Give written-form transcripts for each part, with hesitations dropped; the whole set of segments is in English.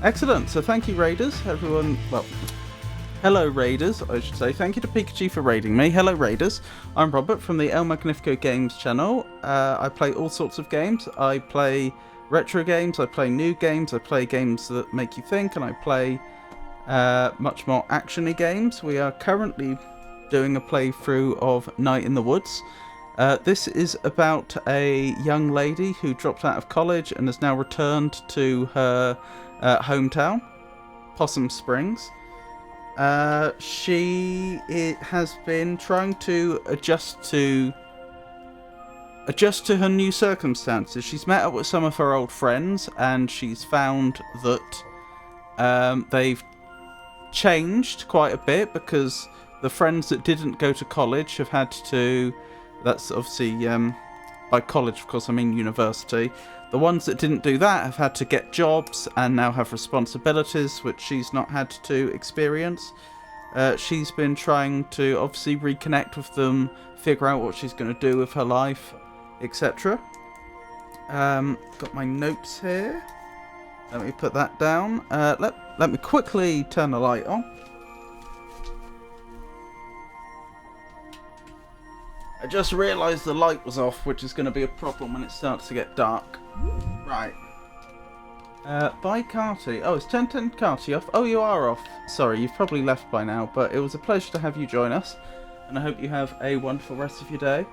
Excellent. So thank you, Raiders. Everyone, well, hello, Raiders, I should say. Thank you to Pikachu for raiding me. Hello, Raiders. I'm Robert from the El Magnifico Games channel. I play all sorts of games. I play retro games, I play new games, I play games that make you think, and I play much more action-y games. We are currently doing a playthrough of Night in the Woods. This is about a young lady who dropped out of college and has now returned to her hometown, Possum Springs. She has been trying to adjust to her new circumstances. She's met up with some of her old friends, and she's found that they've changed quite a bit, because the friends that didn't go to college have had to, that's obviously, by college of course I mean university, the ones that didn't do that have had to get jobs and now have responsibilities which she's not had to experience. She's been trying to obviously reconnect with them, figure out what she's going to do with her life, etc. Got my notes here. Let me put that down. Let me quickly turn the light on. I just realised the light was off, which is going to be a problem when it starts to get dark. Right. Bye, Carty. Oh, it's 10:10 Carty off. Oh, you are off. Sorry, you've probably left by now, but it was a pleasure to have you join us, and I hope you have a wonderful rest of your day.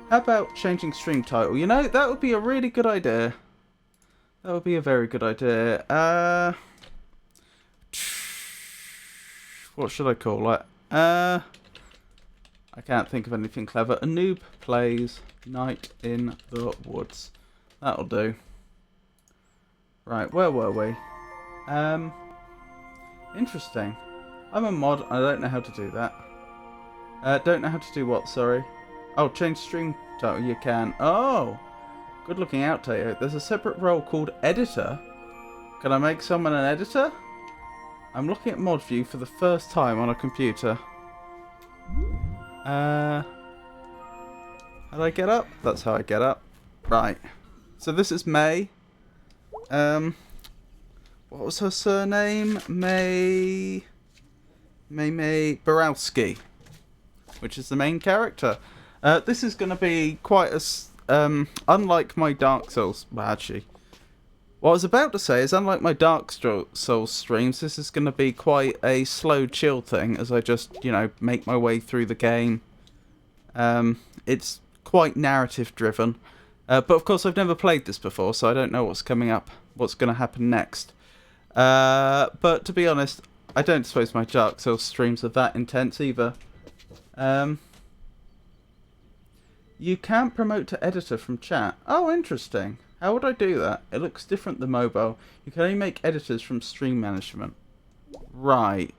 How about changing stream title? You know, that would be a really good idea. That would be a very good idea. What should I call it? I can't think of anything clever. A noob plays Night in the Woods. That'll do. Right, where were we? Interesting. I'm a mod. I don't know how to do that. Don't know how to do what, sorry? Oh, change stream title. You can. Oh! Good looking out, Tato. There's a separate role called editor. Can I make someone an editor? I'm looking at mod view for the first time on a computer. How do I get up? That's how I get up. Right. So this is May. What was her surname? May Borowski, which is the main character. This is going to be quite a unlike my Dark Souls. Well, actually, what I was about to say is, unlike my Dark Souls streams, this is going to be quite a slow, chill thing as I just, make my way through the game. It's quite narrative driven. But of course I've never played this before, so I don't know what's coming up, what's going to happen next. But to be honest, I don't suppose my Dark Souls streams are that intense either. You can't promote to editor from chat. Oh, interesting. How would I do that? It looks different than mobile. You can only make editors from stream management. Right.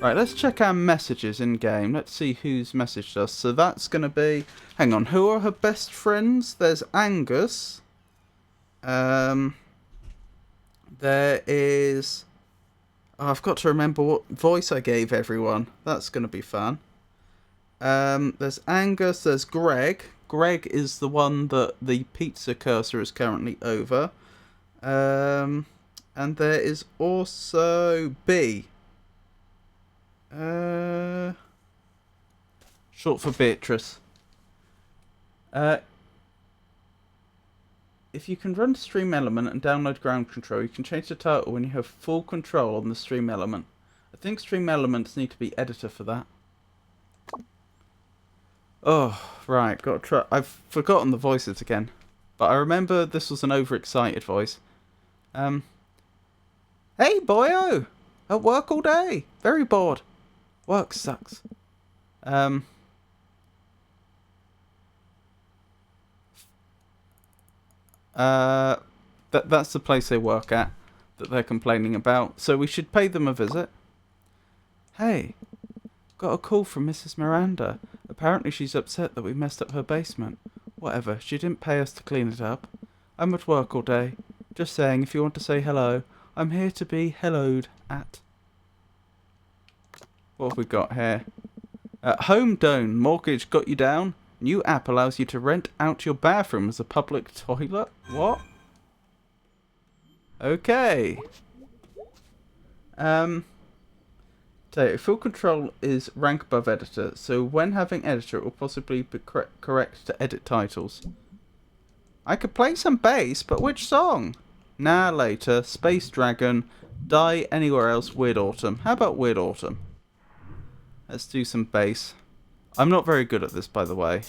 Right, let's check our messages in-game. Let's see who's messaged us. So that's going to be... Hang on, who are her best friends? There's Angus. There is... Oh, I've got to remember what voice I gave everyone. That's going to be fun. There's Angus, there's Greg. Greg is the one that the pizza cursor is currently over. And there is also B. Short for Beatrice. If you can run Stream Element and download ground control, you can change the title when you have full control on the Stream Element. I think Stream Elements need to be editor for that. Oh, right, got to try. I've forgotten the voices again, but I remember this was an overexcited voice. Hey, boyo! At work all day. Very bored. Work sucks. That's the place they work at that they're complaining about, so we should pay them a visit. Hey, got a call from Mrs. Miranda. Apparently she's upset that we messed up her basement. Whatever, she didn't pay us to clean it up. I'm at work all day. Just saying, if you want to say hello, I'm here to be helloed at. What have we got here? Home Down. Mortgage got you down? New app allows you to rent out your bathroom as a public toilet? What? Okay. So full control is rank above editor, so when having editor it will possibly be correct to edit titles. I could play some bass, but which song? Nah, later. Space Dragon. Die Anywhere Else. Weird Autumn. How about Weird Autumn? Let's do some bass. I'm not very good at this, by the way.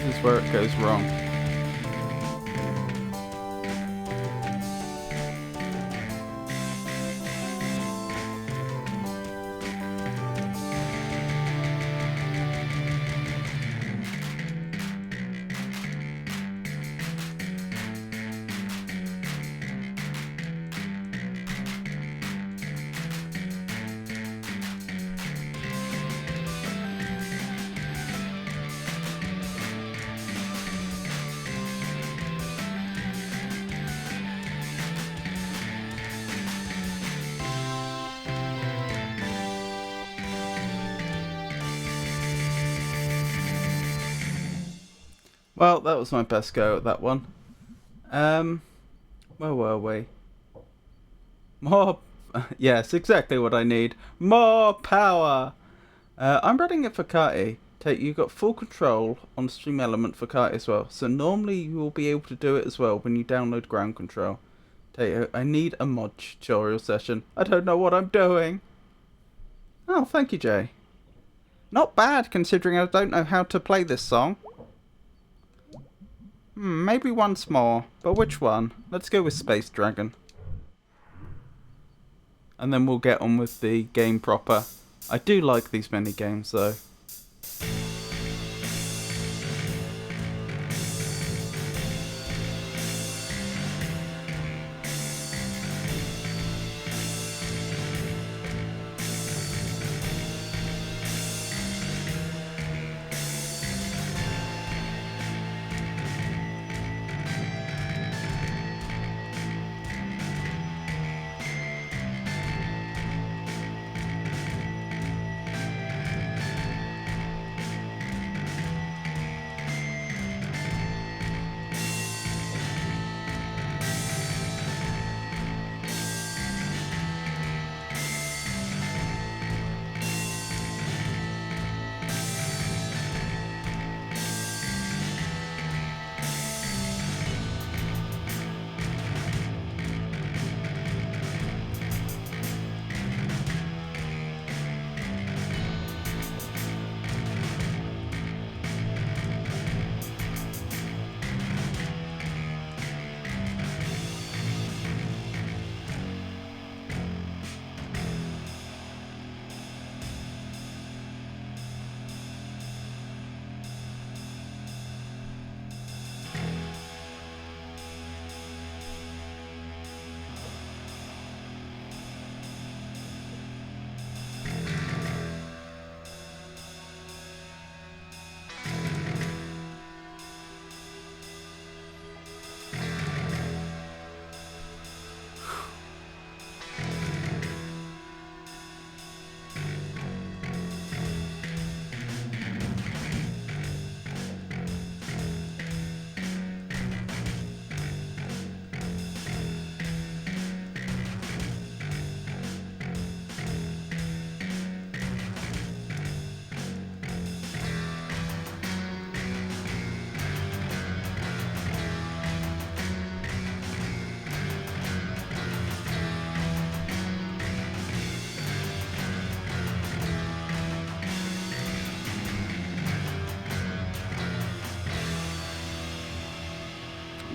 This is where it goes wrong. Well, that was my best go at that one. Where were we? More... yes, exactly what I need. More power! I'm running it for Kati. You got full control on Stream Element for Kati as well. So normally you will be able to do it as well when you download ground control. I need a mod tutorial session. I don't know what I'm doing. Oh, thank you, Jay. Not bad considering I don't know how to play this song. Maybe once more. But which one? Let's go with Space Dragon. And then we'll get on with the game proper. I do like these mini games though.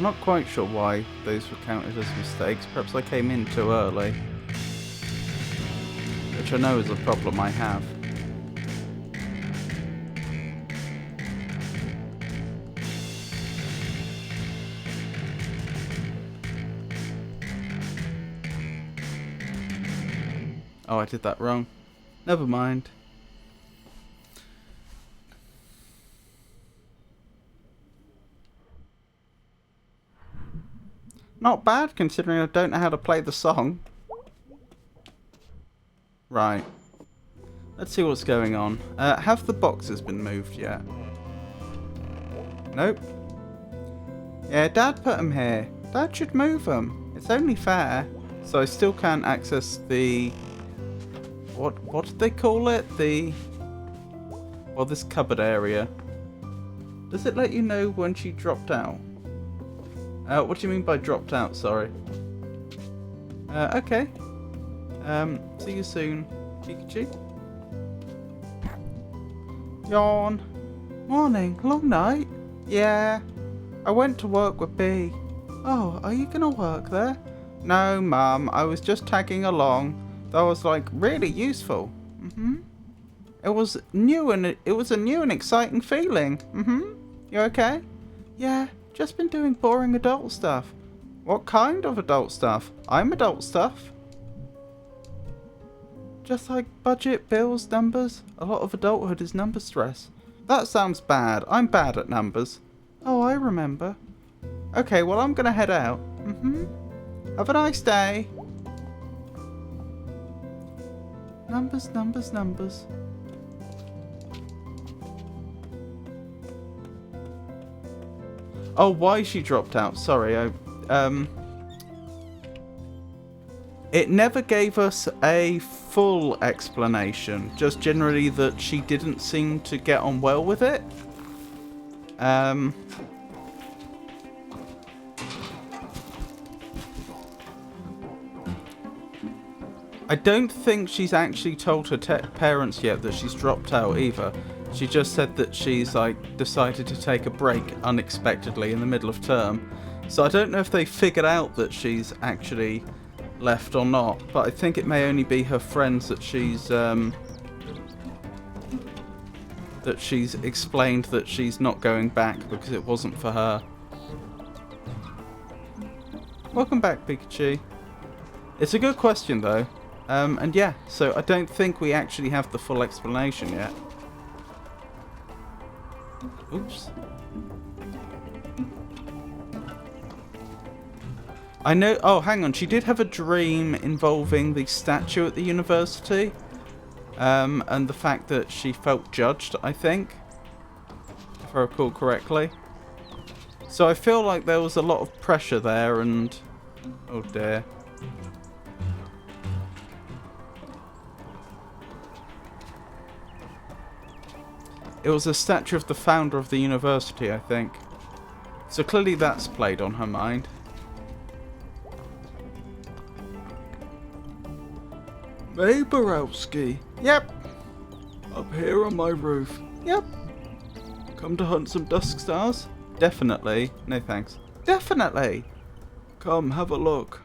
I'm not quite sure why those were counted as mistakes. Perhaps I came in too early. Which I know is a problem I have. Oh, I did that wrong. Never mind. Not bad, considering I don't know how to play the song. Right. Let's see what's going on. Have the boxes been moved yet? Nope. Yeah, Dad put them here. Dad should move them. It's only fair. So I still can't access the... What did they call it? Well, this cupboard area. Does it let you know when she dropped out? What do you mean by dropped out? Sorry. Okay. See you soon, Pikachu. Yawn. Morning. Long night? Yeah. I went to work with B. Oh, are you gonna work there? No, Mum. I was just tagging along. That was like really useful. It was new and it was a new and exciting feeling. You okay? Yeah. Just been doing boring adult stuff. What kind of adult stuff? I'm adult stuff. Just like budget, bills, numbers. A lot of adulthood is number stress. That sounds bad. I'm bad at numbers. Oh, I remember. Okay, well, I'm gonna head out. Have a nice day. Numbers, numbers, numbers. Oh, why she dropped out. Sorry, it never gave us a full explanation. Just generally that she didn't seem to get on well with it. I don't think she's actually told her parents yet that she's dropped out either. She just said that she's like decided to take a break unexpectedly in the middle of term. So I don't know if they figured out that she's actually left or not, but I think it may only be her friends that she's explained that she's not going back because it wasn't for her. Welcome back, Pikachu. It's a good question though. And yeah, so I don't think we actually have the full explanation yet. Oops. I know... Oh, hang on. She did have a dream involving the statue at the university. And the fact that she felt judged, I think. If I recall correctly. So I feel like there was a lot of pressure there and... Oh dear. It was a statue of the founder of the university, I think. So clearly that's played on her mind. Hey, Borowski. Yep. Up here on my roof. Yep. Come to hunt some dusk stars? Definitely. No thanks. Definitely. Come, have a look.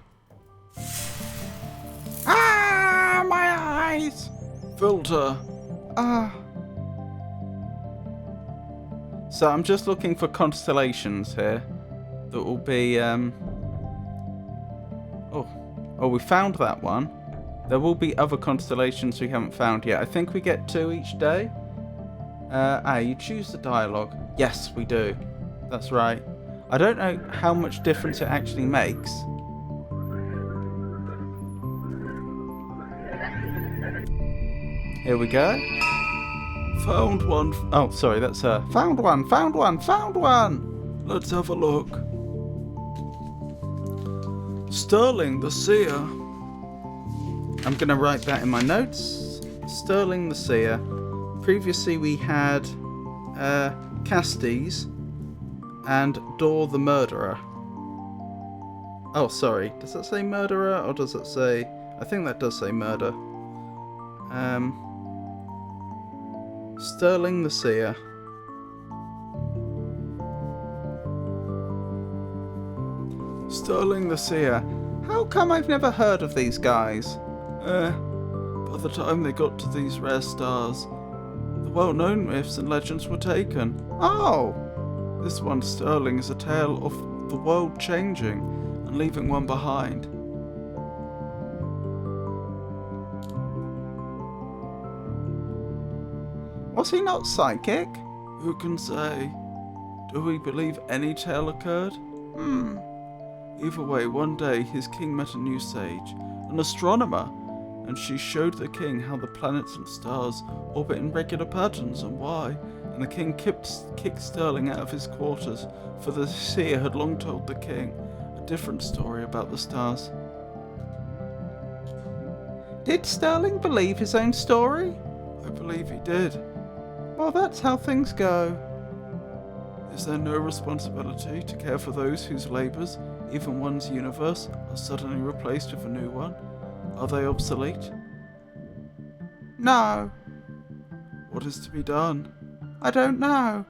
Ah, my eyes! Filter. Ah. So I'm just looking for constellations here that will be, Oh, we found that one. There will be other constellations we haven't found yet. I think we get 2 each day. You choose the dialogue. Yes, we do. That's right. I don't know how much difference it actually makes. Here we go. Found one. Oh, sorry, that's her. Found one, found one, found one! Let's have a look. Sterling the Seer. I'm going to write that in my notes. Sterling the Seer. Previously we had Castes and Dor the Murderer. Oh, sorry. Does that say murderer or does it say... I think that does say murder. Sterling the Seer. Sterling the Seer. How come I've never heard of these guys? By the time they got to these rare stars, the well-known myths and legends were taken. Oh! This one, Sterling, is a tale of the world changing and leaving one behind. Was he not psychic? Who can say? Do we believe any tale occurred? Either way, one day his king met a new sage, an astronomer, and she showed the king how the planets and stars orbit in regular patterns and why, and the king kicked Sterling out of his quarters, for the seer had long told the king a different story about the stars. Did Sterling believe his own story? I believe he did. Well, that's how things go. Is there no responsibility to care for those whose labours, even one's universe, are suddenly replaced with a new one? Are they obsolete? No. What is to be done? I don't know.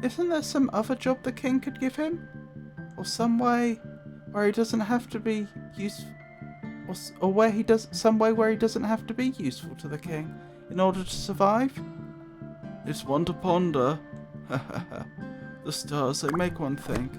Isn't there some other job the king could give him? Or some way where he doesn't have to be useful? Some way where he doesn't have to be useful to the king in order to survive? It's one to ponder. The stars, they make one think.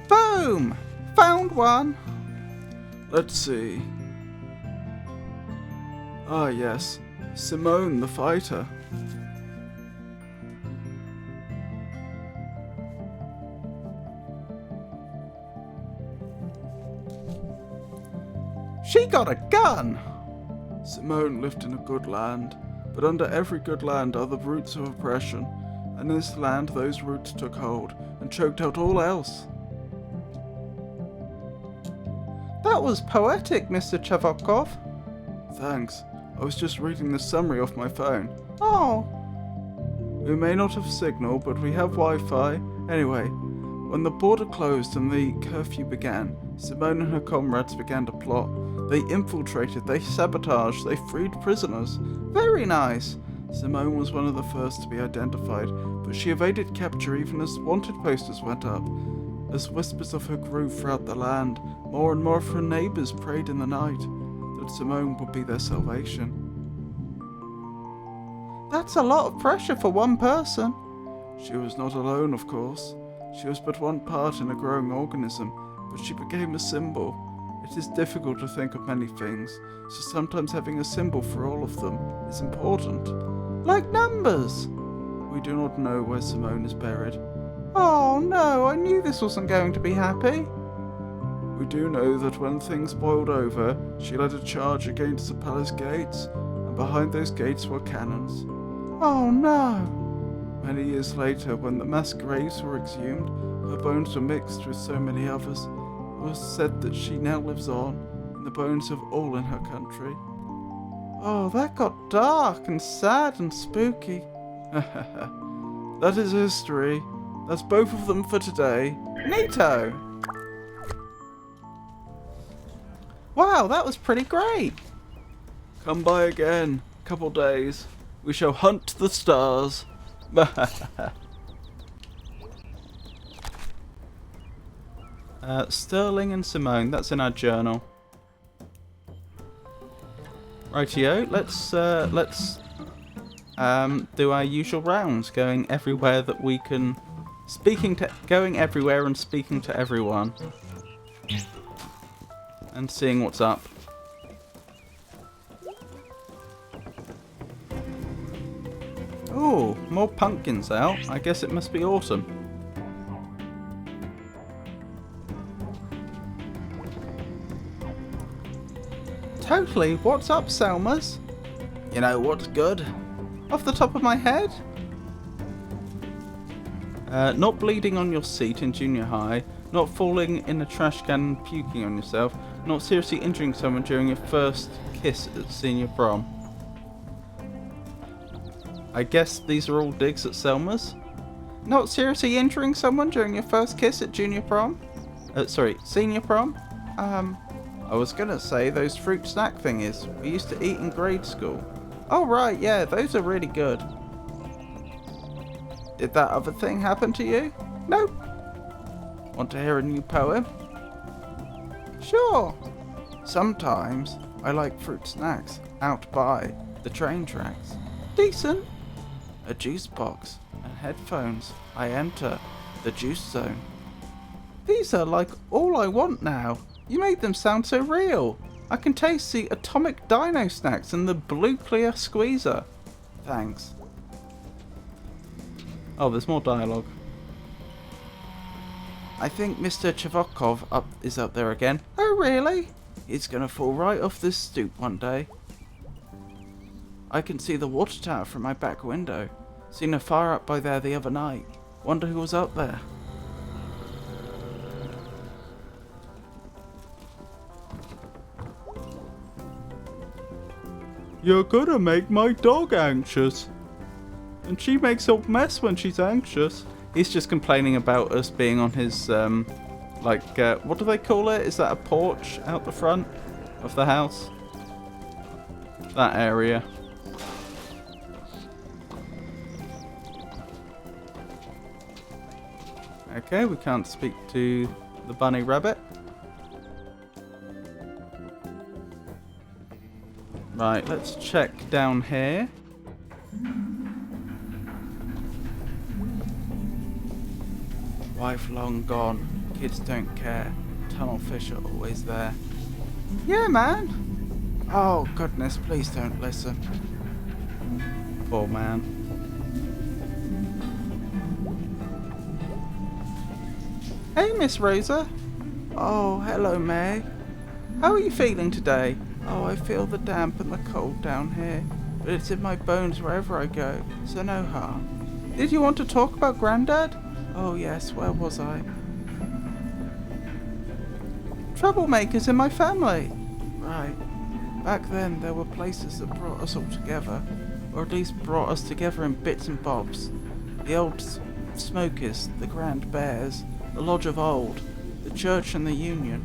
Boom! Found one! Let's see. Ah, yes. Simone the fighter. She got a gun! Simone lived in a good land, but under every good land are the roots of oppression, and in this land those roots took hold and choked out all else. That was poetic, Mr. Chavokov. Thanks. I was just reading the summary off my phone. Oh. We may not have signal, but we have Wi-Fi. Anyway, when the border closed and the curfew began, Simone and her comrades began to plot. They infiltrated, they sabotaged, they freed prisoners. Very nice. Simone was one of the first to be identified, but she evaded capture even as wanted posters went up. As whispers of her grew throughout the land, more and more of her neighbours prayed in the night that Simone would be their salvation. That's a lot of pressure for one person. She was not alone, of course. She was but one part in a growing organism, but she became a symbol. It is difficult to think of many things, so sometimes having a symbol for all of them is important. Like numbers! We do not know where Simone is buried. Oh no, I knew this wasn't going to be happy. We do know that when things boiled over, she led a charge against the palace gates, and behind those gates were cannons. Oh no! Many years later, when the mass graves were exhumed, her bones were mixed with so many others. It was said that she now lives on, in the bones of all in her country. Oh, that got dark and sad and spooky. That is history. That's both of them for today. Neato! Wow, that was pretty great. Come by again. Couple days. We shall hunt the stars. Sterling and Simone, that's in our journal. Rightio, let's do our usual rounds, going everywhere that we can, going everywhere and speaking to everyone, and seeing what's up. Oh, more pumpkins out. I guess it must be autumn. Totally. What's up, Selmas? You know what's good? Off the top of my head? Not bleeding on your seat in junior high, not falling in a trash can and puking on yourself, not seriously injuring someone during your first kiss at senior prom. I guess these are all digs at Selma's. Not seriously injuring someone during your first kiss at junior prom? Senior prom? I was gonna say those fruit snack thingies we used to eat in grade school. Oh right, yeah, those are really good. Did that other thing happen to you? Nope. Want to hear a new poem? Sure. Sometimes I like fruit snacks out by the train tracks. Decent. A juice box and headphones. I enter the juice zone. These are like all I want now. You made them sound so real. I can taste the atomic dino snacks and the blue clear squeezer. Thanks. Oh, there's more dialogue. I think Mr. Chavokov is up there again. Oh, really? He's gonna fall right off this stoop one day. I can see the water tower from my back window. Seen a fire up by there the other night. Wonder who was up there. You're gonna make my dog anxious. And she makes a mess when she's anxious. He's just complaining about us being on his, what do they call it? Is that a porch out the front of the house? That area. Okay, we can't speak to the bunny rabbit. Right, let's check down here. Wife long gone, kids don't care, tunnel fish are always there. Yeah, man. Oh, goodness, please don't listen. Poor man. Hey, Miss Rosa. Oh, hello, May. How are you feeling today? Oh, I feel the damp and the cold down here, but it's in my bones wherever I go, so no harm. Did you want to talk about Grandad? Oh yes, where was I? Troublemakers in my family. Right. Back then there were places that brought us all together, or at least brought us together in bits and bobs. The old Smokies, the Grand Bears, the Lodge of Old, the Church and the Union.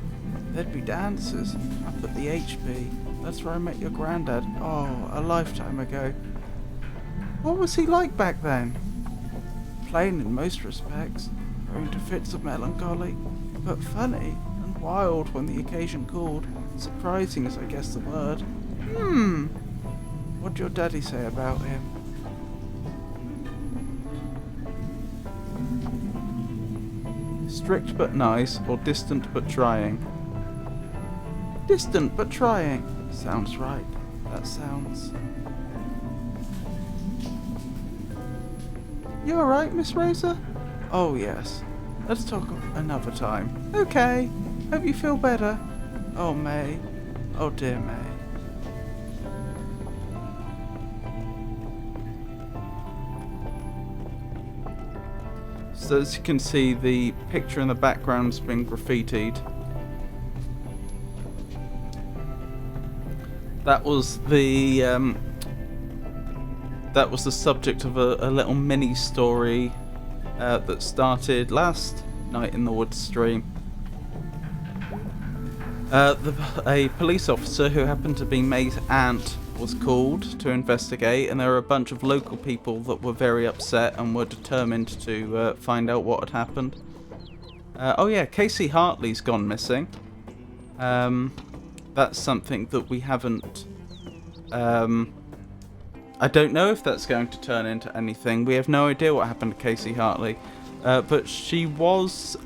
There'd be dances up at the HB. That's where I met your granddad. Oh, a lifetime ago. What was he like back then? Plain in most respects, prone to fits of melancholy, but funny and wild when the occasion called. Surprising is, I guess, the word. What'd your daddy say about him? Strict but nice, or distant but trying? Distant but trying. Sounds right. That sounds... You alright, Miss Rosa? Oh, yes. Let's talk another time. Okay. Hope you feel better. Oh, May. Oh, dear May. So as you can see, the picture in the background's been graffitied. That was the subject of a little mini story that started last night in the woods stream. A police officer who happened to be May's aunt was called to investigate, and there were a bunch of local people that were very upset and were determined to find out what had happened. Oh yeah, Casey Hartley's gone missing. That's something that we haven't... I don't know if that's going to turn into anything. We have no idea what happened to Casey Hartley. But she was,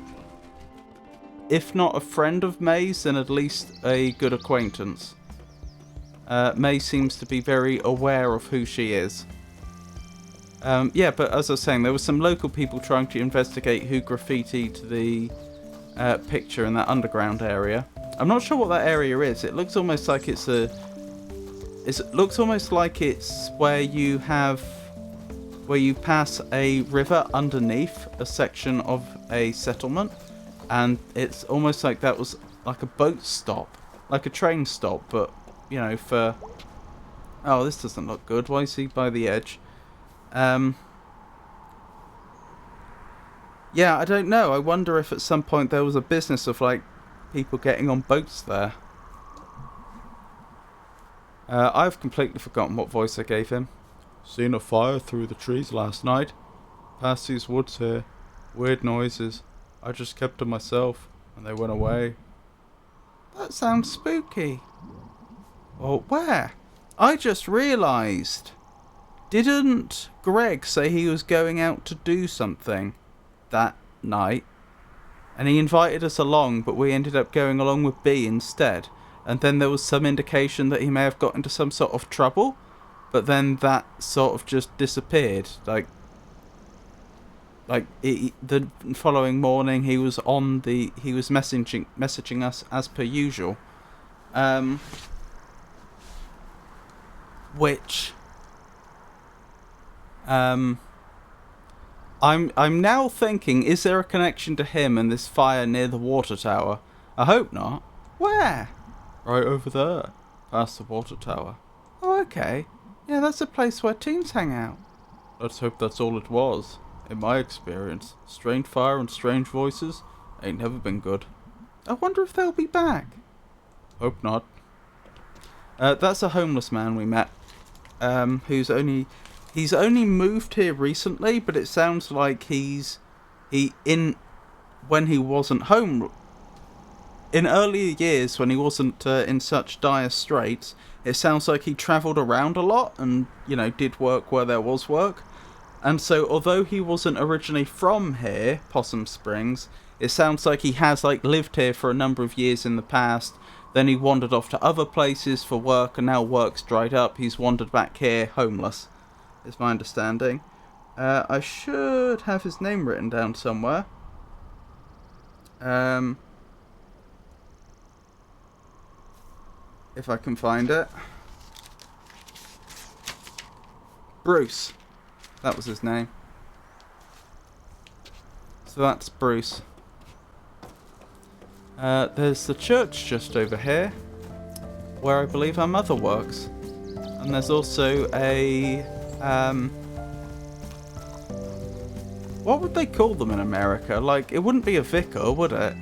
if not a friend of May's, then at least a good acquaintance. May seems to be very aware of who she is. Yeah, but as I was saying, there were some local people trying to investigate who graffitied the picture in that underground area. I'm not sure what that area is. It looks almost like it's a... It looks almost like it's where you pass a river underneath a section of a settlement, and it's almost like that was like a boat stop, like a train stop, but you know, for... Oh, this doesn't look good. Why is he by the edge? Yeah, I don't know. I wonder if at some point there was a business of, like, people getting on boats there. I've completely forgotten what voice I gave him. Seen a fire through the trees last night. Past these woods here. Weird noises. I just kept to myself, and they went away. That sounds spooky. Well, where? I just realised. Didn't Greg say he was going out to do something that night? And he invited us along, but we ended up going along with B instead. And then there was some indication that he may have got into some sort of trouble, but then that sort of just disappeared. The following morning, he was messaging us as per usual, which I'm now thinking, is there a connection to him and this fire near the water tower? I hope not. Where? Right over there, past the water tower. Oh, okay. Yeah, that's a place where teens hang out. Let's hope that's all it was. In my experience, strange fire and strange voices ain't never been good. I wonder if they'll be back. Hope not. That's a homeless man we met, he's only moved here recently, but it sounds like when he wasn't home. In earlier years, when he wasn't in such dire straits, it sounds like he travelled around a lot and, did work where there was work. And so, although he wasn't originally from here, Possum Springs, it sounds like he has, lived here for a number of years in the past. Then he wandered off to other places for work, and now work's dried up. He's wandered back here, homeless, is my understanding. I should have his name written down somewhere. If I can find it. Bruce. That was his name. So that's Bruce. There's the church just over here, where I believe our mother works. And there's also a... what would they call them in America? It wouldn't be a vicar, would it?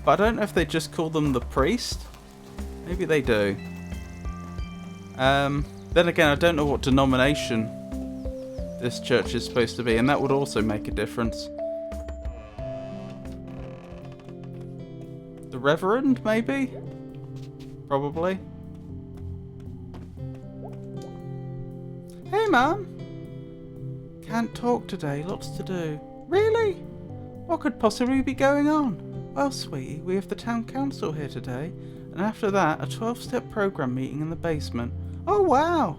But I don't know if they just call them the priest. Maybe they do. Then again, I don't know what denomination this church is supposed to be, and that would also make a difference. The Reverend, maybe? Probably. Hey, Mum. Can't talk today, lots to do. Really? What could possibly be going on? Well, sweetie, we have the town council here today, and after that, a 12-step program meeting in the basement. Oh, wow!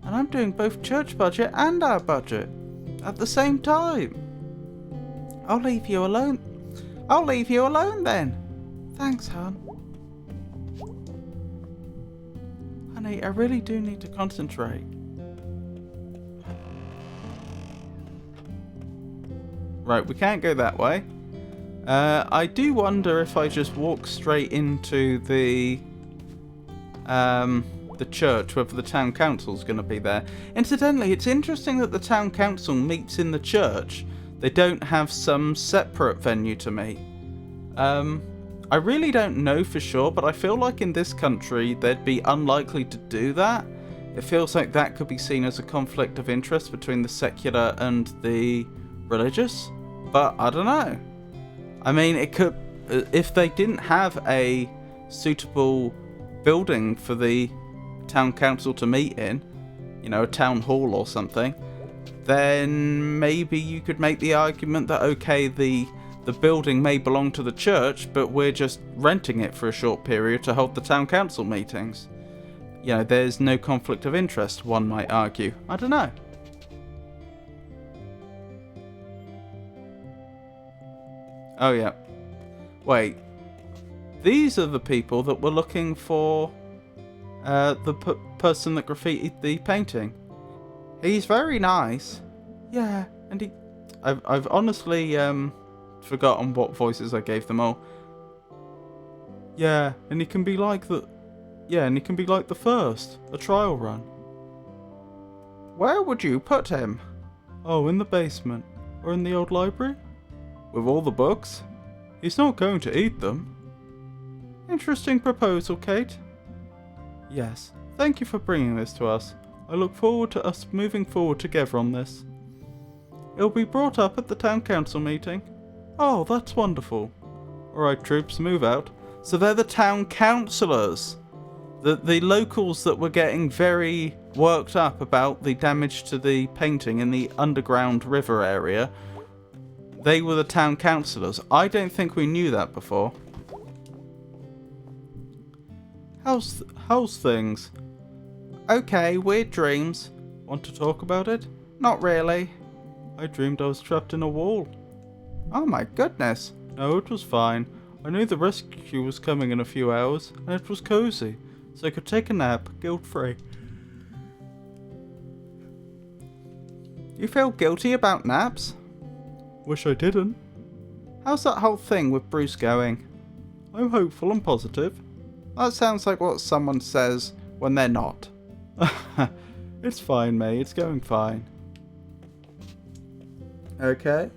And I'm doing both church budget and our budget at the same time. I'll leave you alone then. Thanks, hon. Honey, I really do need to concentrate. Right, we can't go that way. I do wonder if I just walk straight into the church, whether the town council's going to be there. Incidentally, it's interesting that the town council meets in the church. They don't have some separate venue to meet. I really don't know for sure, but I feel like in this country they'd be unlikely to do that. It feels like that could be seen as a conflict of interest between the secular and the religious, but I don't know. I mean, it could, if they didn't have a suitable building for the town council to meet in, a town hall or something, then maybe you could make the argument that, okay, the building may belong to the church, but we're just renting it for a short period to hold the town council meetings. There's no conflict of interest, one might argue. I don't know. Oh yeah. Wait. These are the people that were looking for the person that graffitied the painting. He's very nice. Yeah, and I've honestly forgotten what voices I gave them all. Yeah, and he can be like the... Yeah, and he can be like the first, a trial run. Where would you put him? Oh, in the basement. Or in the old library? With all the books? He's not going to eat them. Interesting proposal, Kate. Yes, thank you for bringing this to us. I look forward to us moving forward together on this. It'll be brought up at the town council meeting. Oh, that's wonderful. Alright, troops, move out. So they're the town councillors. The locals that were getting very worked up about the damage to the painting in the underground river area. They were the town councillors. I don't think we knew that before. How's things? Okay, weird dreams. Want to talk about it? Not really. I dreamed I was trapped in a wall. Oh my goodness. No, it was fine. I knew the rescue was coming in a few hours, and it was cozy, so I could take a nap, guilt-free. You feel guilty about naps? Wish I didn't. How's that whole thing with Bruce going? I'm hopeful and positive. That sounds like what someone says when they're not. It's fine, May. It's going fine. Okay.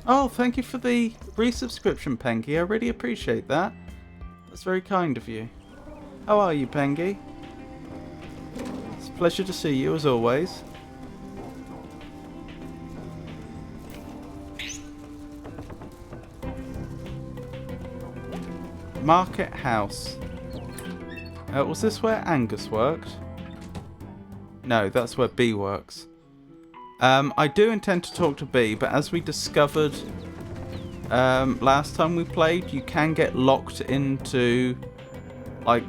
Oh, thank you for the resubscription, Pengy. I really appreciate that. That's very kind of you. How are you, Pengy? It's a pleasure to see you, as always. Market House. Was this where Angus worked? No, that's where B works. I do intend to talk to B, but as we discovered last time we played, you can get locked into, like,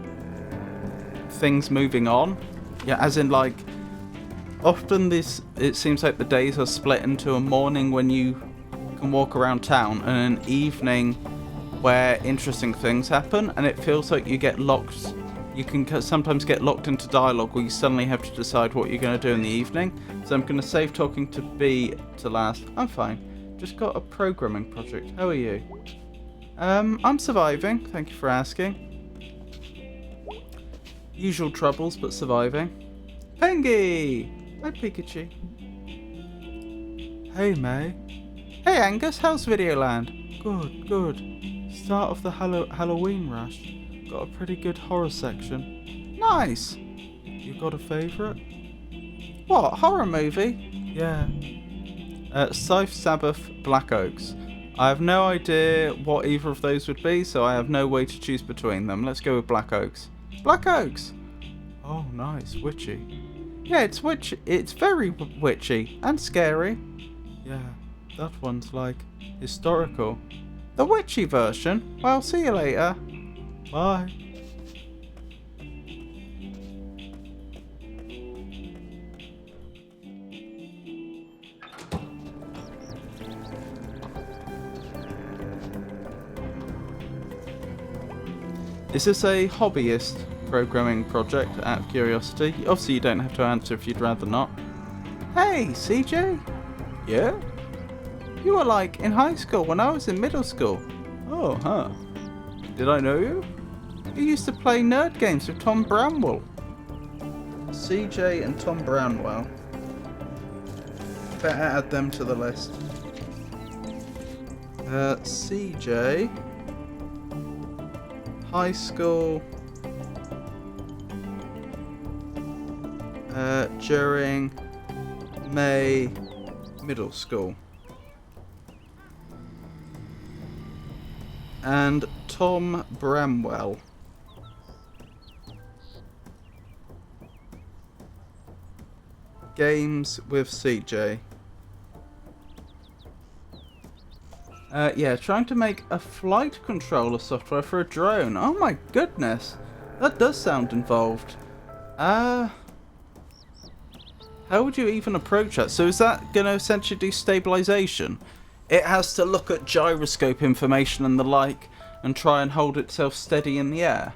things moving on. Yeah, as in, like, often it seems like the days are split into a morning when you can walk around town and an evening where interesting things happen, and it feels like you get locked. You can sometimes get locked into dialogue where you suddenly have to decide what you're going to do in the evening. So I'm going to save talking to B to last. I'm fine. Just got a programming project. How are you? I'm surviving. Thank you for asking. Usual troubles, but surviving. Pengy! Hi, Pikachu. Hey, May. Hey, Angus. How's Videoland? Good, good. Start of the Halloween rush. Got a pretty good horror section. Nice! You got a favourite? What, horror movie? Yeah. Scythe Sabbath, Black Oaks. I have no idea what either of those would be, so I have no way to choose between them. Let's go with Black Oaks. Black Oaks! Oh, nice. Witchy. Yeah, it's witchy. It's very witchy. And scary. Yeah, that one's, like, historical. The witchy version? Well, see you later. Bye. Is this a hobbyist programming project, out of curiosity? Obviously you don't have to answer if you'd rather not. Hey, CJ? Yeah? You were like in high school when I was in middle school. Oh, huh. Did I know you? You used to play nerd games with Tom Bramwell. CJ and Tom Bramwell. Better add them to the list. CJ. High school. During May middle school. And Tom Bramwell. Games with CJ. Yeah, trying to make a flight controller software for a drone. Oh my goodness. That does sound involved. How would you even approach that? So is that going to essentially do stabilization? It has to look at gyroscope information and the like and try and hold itself steady in the air?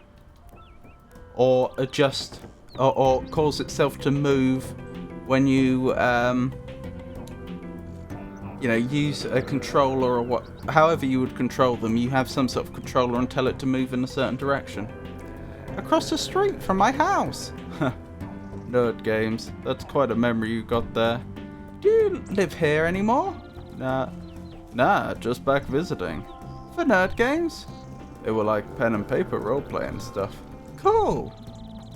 Or adjust, or cause itself to move when you, yeah, you know, use a controller or however you would control them. You have some sort of controller and tell it to move in a certain direction. Across the street from my house. Nerd games. That's quite a memory you got there. Do you live here anymore? Nah, just back visiting. For nerd games? They were like pen and paper roleplay and stuff. Cool.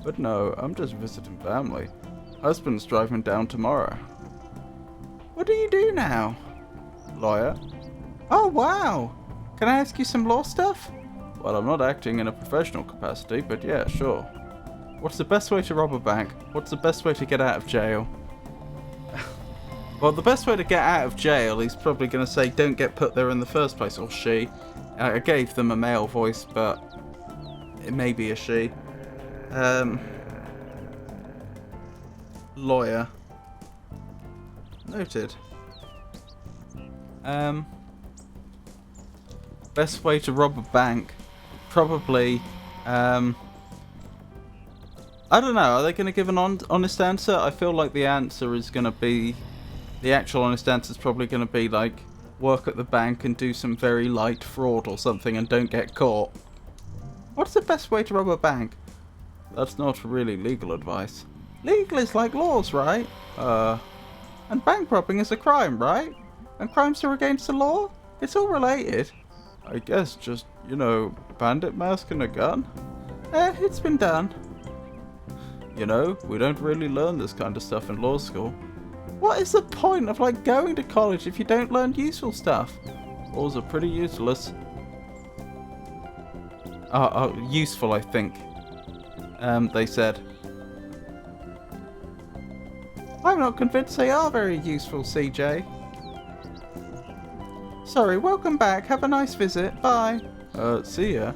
But no, I'm just visiting family. Husband's driving down tomorrow. What do you do now? Lawyer. Oh, wow. Can I ask you some law stuff? Well, I'm not acting in a professional capacity, but yeah, sure. What's the best way to rob a bank? What's the best way to get out of jail? Well, the best way to get out of jail, he's probably going to say don't get put there in the first place, or she. I gave them a male voice, but it may be a she. Lawyer. Noted. Best way to rob a bank? Probably, I don't know, are they going to give an honest answer? I feel like the answer is going to be, the actual honest answer is probably going to be like, work at the bank and do some very light fraud or something and don't get caught. What's the best way to rob a bank? That's not really legal advice. Legal is like laws, right? And bank robbing is a crime, right? And crimes are against the law? It's all related. I guess just, you know, bandit mask and a gun? It's been done. You know, we don't really learn this kind of stuff in law school. What is the point of, like, going to college if you don't learn useful stuff? Laws are pretty useless. Useful, I think. They said. I'm not convinced they are very useful, CJ. Sorry, welcome back. Have a nice visit. Bye. See ya.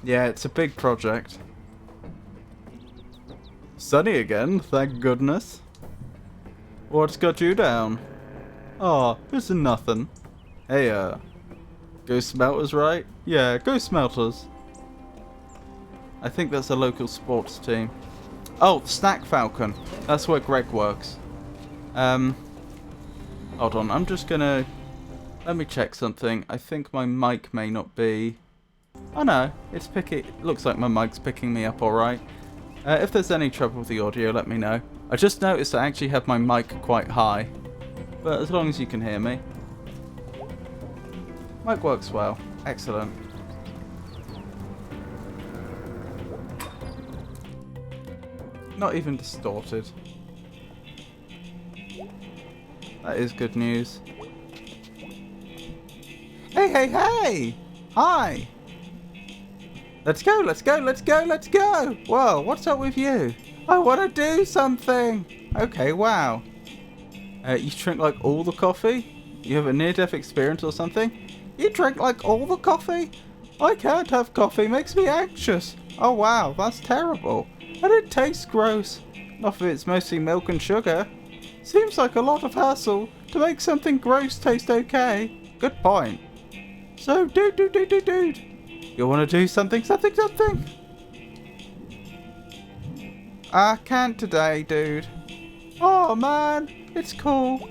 Yeah, it's a big project. Sunny again, thank goodness. What's got you down? Oh, this is nothing. Hey, Go Smelters, right? Yeah, Go Smelters. I think that's a local sports team. Oh, Snack Falcon. That's where Greg works. Hold on, I'm just gonna... Let me check something. I think my mic may not be... Oh no, it's picking... It looks like my mic's picking me up alright. If there's any trouble with the audio, let me know. I just noticed I actually have my mic quite high. But as long as you can hear me. Mic works well. Excellent. Not even distorted. That is good news. Hey, hey, hey! Hi! Let's go, let's go, let's go, let's go! Whoa, what's up with you? I want to do something! Okay, wow. You drink like all the coffee? You have a near-death experience or something? You drink like all the coffee? I can't have coffee, makes me anxious. Oh wow, that's terrible. And it tastes gross. Not if it's mostly milk and sugar. Seems like a lot of hassle to make something gross taste okay. Good point. So, dude. You want to do something? I can't today, dude. Oh man, it's cool.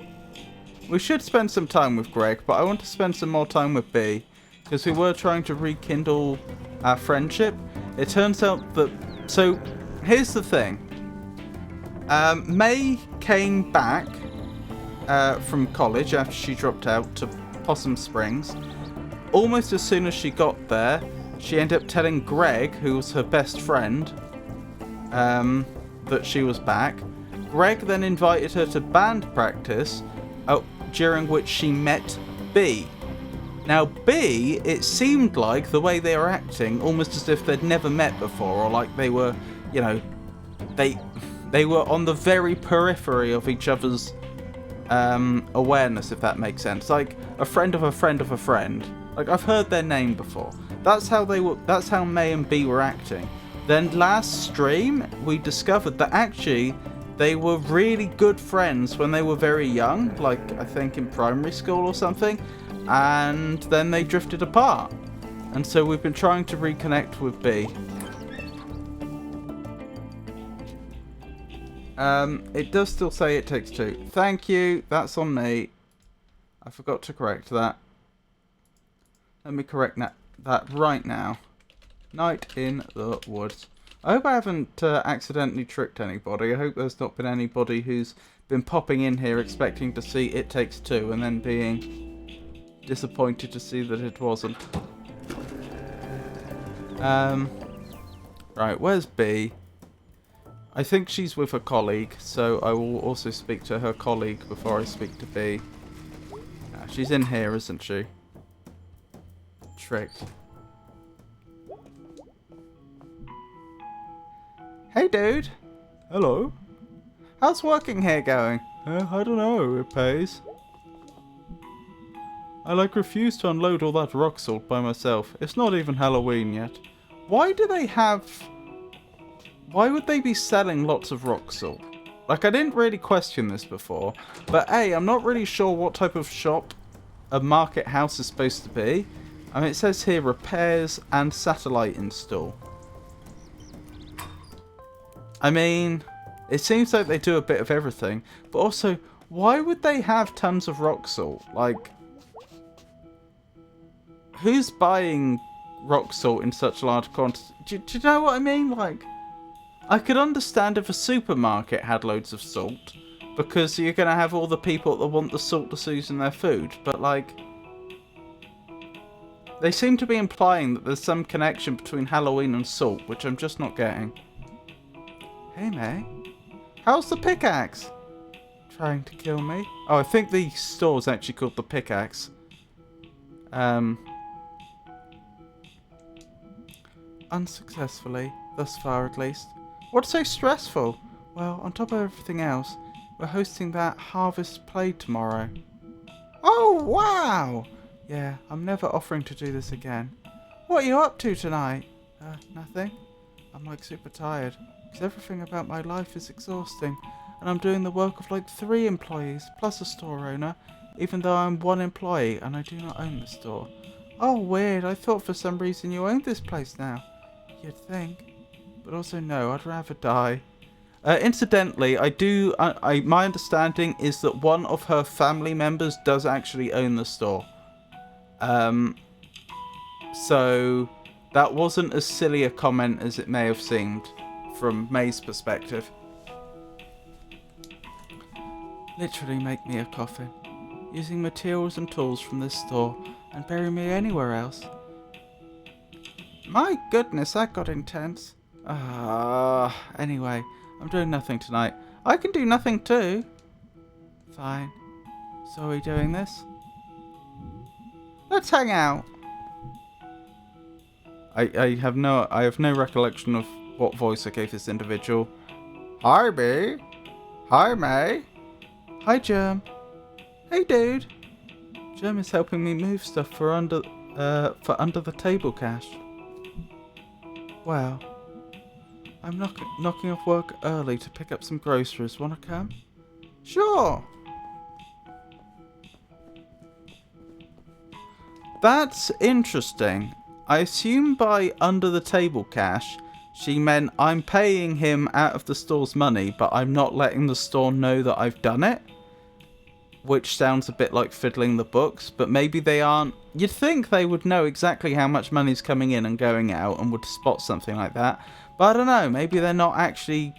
We should spend some time with Greg, but I want to spend some more time with B. Because we were trying to rekindle our friendship. It turns out that... So, here's the thing. May came back from college after she dropped out to Possum Springs. Almost as soon as she got there, she ended up telling Greg, who was her best friend, that she was back. Greg then invited her to band practice, during which she met B. Now B, it seemed like the way they were acting, almost as if they'd never met before, or like they were, you know, they were on the very periphery of each other's awareness, if that makes sense. Like a friend of a friend of a friend. Like I've heard their name before. That's how they were. That's how May and B were acting. Then last stream, we discovered that actually they were really good friends when they were very young, like I think in primary school or something, and then they drifted apart. And so we've been trying to reconnect with B. It does still say it takes 2. Thank you. That's on me. I forgot to correct that. Let me correct that right now. Night in the woods. I hope I haven't accidentally tricked anybody. I hope there's not been anybody who's been popping in here expecting to see It Takes Two and then being disappointed to see that it wasn't. Right, where's B? I think she's with a colleague, so I will also speak to her colleague before I speak to B. She's in here, isn't she? Tricked. Hey, dude. Hello. How's working here going? I don't know. It pays. I refuse to unload all that rock salt by myself. It's not even Halloween yet. Why do they have... Why would they be selling lots of rock salt? I didn't really question this before. But A, I'm not really sure what type of shop a market house is supposed to be. I mean, it says here repairs and satellite install. I mean, it seems like they do a bit of everything. But also, why would they have tons of rock salt? Who's buying rock salt in such large quantities? Do you know what I mean? I could understand if a supermarket had loads of salt, because you're going to have all the people that want the salt to season their food. But, they seem to be implying that there's some connection between Halloween and salt, which I'm just not getting. Hey, May. How's the pickaxe? Trying to kill me? Oh, I think the store's actually called the Pickaxe. Unsuccessfully, thus far at least. What's so stressful? Well, on top of everything else, we're hosting that Harfest play tomorrow. Oh, wow! Yeah, I'm never offering to do this again. What are you up to tonight? Nothing. I'm super tired, because everything about my life is exhausting, and I'm doing the work of 3 employees, plus a store owner, even though I'm 1 employee and I do not own the store. Oh, weird. I thought for some reason you owned this place now. You'd think. But also no, I'd rather die. Incidentally, my understanding is that one of her family members does actually own the store. So that wasn't as silly a comment as it may have seemed from May's perspective. Literally make me a coffin, using materials and tools from this store, and bury me anywhere else. My goodness, that got intense. Anyway, I'm doing nothing tonight. I can do nothing too. Fine. So are we doing this? Let's hang out. I have no recollection of what voice I gave this individual. Hi, B. Hi, May. Hi, Germ. Hey, dude. Germ is helping me move stuff for under the table cash. Well, I'm knocking off work early to pick up some groceries. Wanna come? Sure. That's interesting. I assume by under the table cash, she meant I'm paying him out of the store's money, but I'm not letting the store know that I've done it. Which sounds a bit like fiddling the books, but maybe they aren't. You'd think they would know exactly how much money's coming in and going out and would spot something like that. But I don't know, maybe they're not actually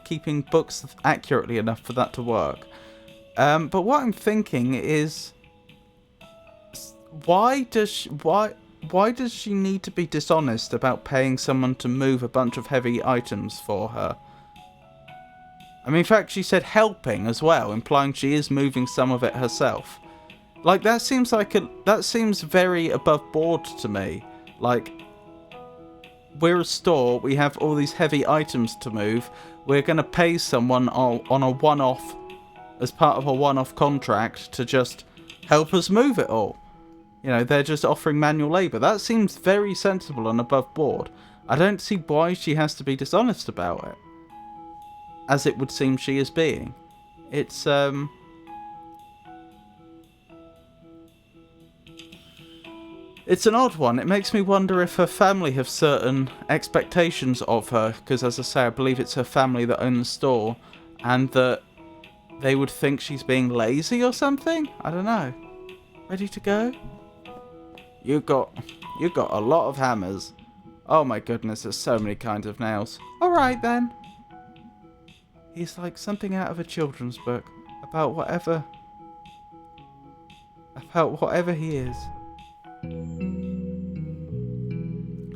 keeping books accurately enough for that to work. But what I'm thinking is, why does she need to be dishonest about paying someone to move a bunch of heavy items for her? I mean, in fact, she said helping as well, implying she is moving some of it herself. That seems very above board to me. We're a store, we have all these heavy items to move, we're going to pay someone on a one-off, as part of a one-off contract, to just help us move it all. They're just offering manual labour. That seems very sensible and above board. I don't see why she has to be dishonest about it, as it would seem she is being. It's an odd one. It makes me wonder if her family have certain expectations of her, because as I say, I believe it's her family that own the store, And that they would think she's being lazy or something? I don't know. Ready to go? You got a lot of hammers. Oh my goodness, there's so many kinds of nails. Alright then. He's like something out of a children's book. About whatever he is.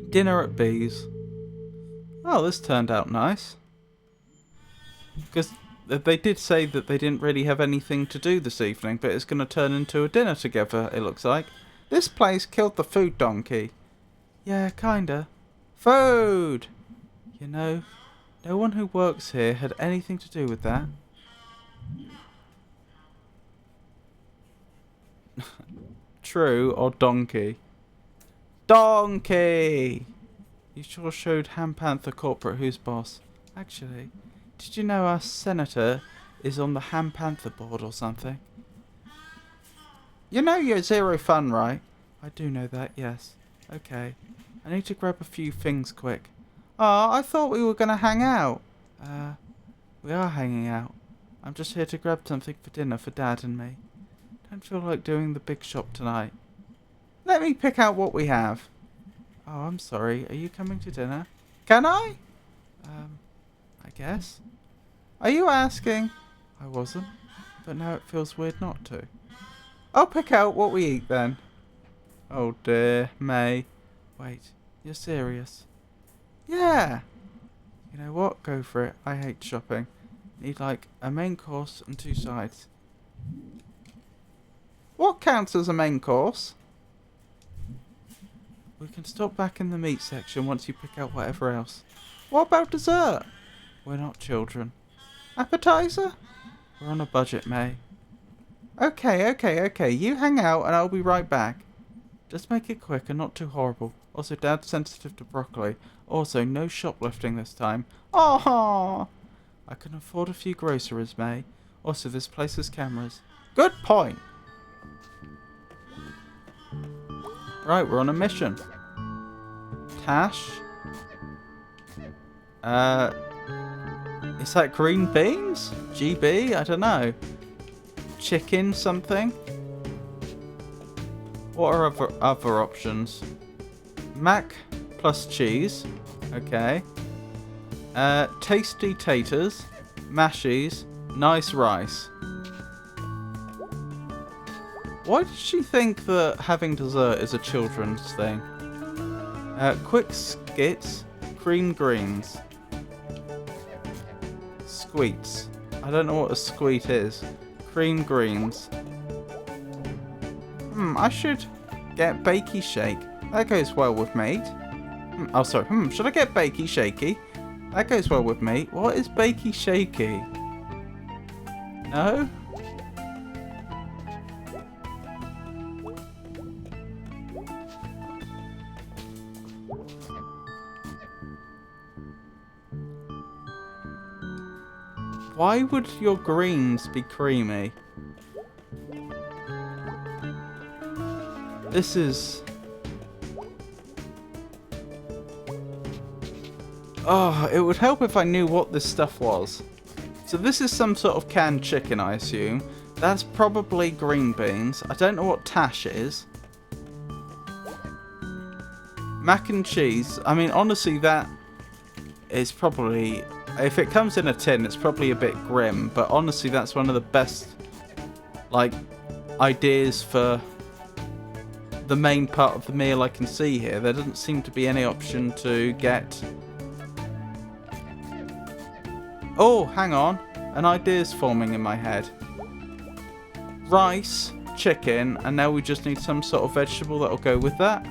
Dinner at B's. Oh, this turned out nice. Because they did say that they didn't really have anything to do this evening, but it's going to turn into a dinner together, it looks like. This place killed the food donkey. Yeah, kinda. Food! You know, no one who works here had anything to do with that. True or donkey? Donkey! You sure showed Ham Panther Corporate who's boss. Actually, did you know our senator is on the Ham Panther board or something? You know you're zero fun, right? I do know that, yes. Okay. I need to grab a few things quick. Oh, I thought we were going to hang out. We are hanging out. I'm just here to grab something for dinner for Dad and me. Don't feel like doing the big shop tonight. Let me pick out what we have. Oh, I'm sorry. Are you coming to dinner? Can I? I guess. Are you asking? I wasn't. But now it feels weird not to. I'll pick out what we eat then. Oh dear, May. Wait, you're serious? Yeah. You know what? Go for it. I hate shopping. Need like a main course and 2 sides. What counts as a main course? We can stop back in the meat section once you pick out whatever else. What about dessert? We're not children. Appetizer? We're on a budget, May. Okay. You hang out and I'll be right back. Just make it quick and not too horrible. Also, Dad's sensitive to broccoli. Also, no shoplifting this time. Oh, I can afford a few groceries, May. Also, this place has cameras. Good point. Right, we're on a mission. Tash. Is that green beans? GB? I don't know. Chicken something? What are other options? Mac plus cheese. Okay. Tasty taters. Mashies. Nice rice. Why does she think that having dessert is a children's thing? Quick skits. Cream greens. Squeets. I don't know what a squeet is. Cream greens. I should get bakey shake. That goes well with meat. Oh, sorry. Should I get bakey shaky? That goes well with meat. What is bakey shaky? No? Why would your greens be creamy? This is... Oh, it would help if I knew what this stuff was. So this is some sort of canned chicken, I assume. That's probably green beans. I don't know what tash is. Mac and cheese. I mean, honestly, that is probably... If it comes in a tin, it's probably a bit grim. But honestly, that's one of the best, like, ideas for the main part of the meal I can see here. There doesn't seem to be any option to get... Oh, hang on. An idea's forming in my head. Rice, chicken, and now we just need some sort of vegetable that'll go with that.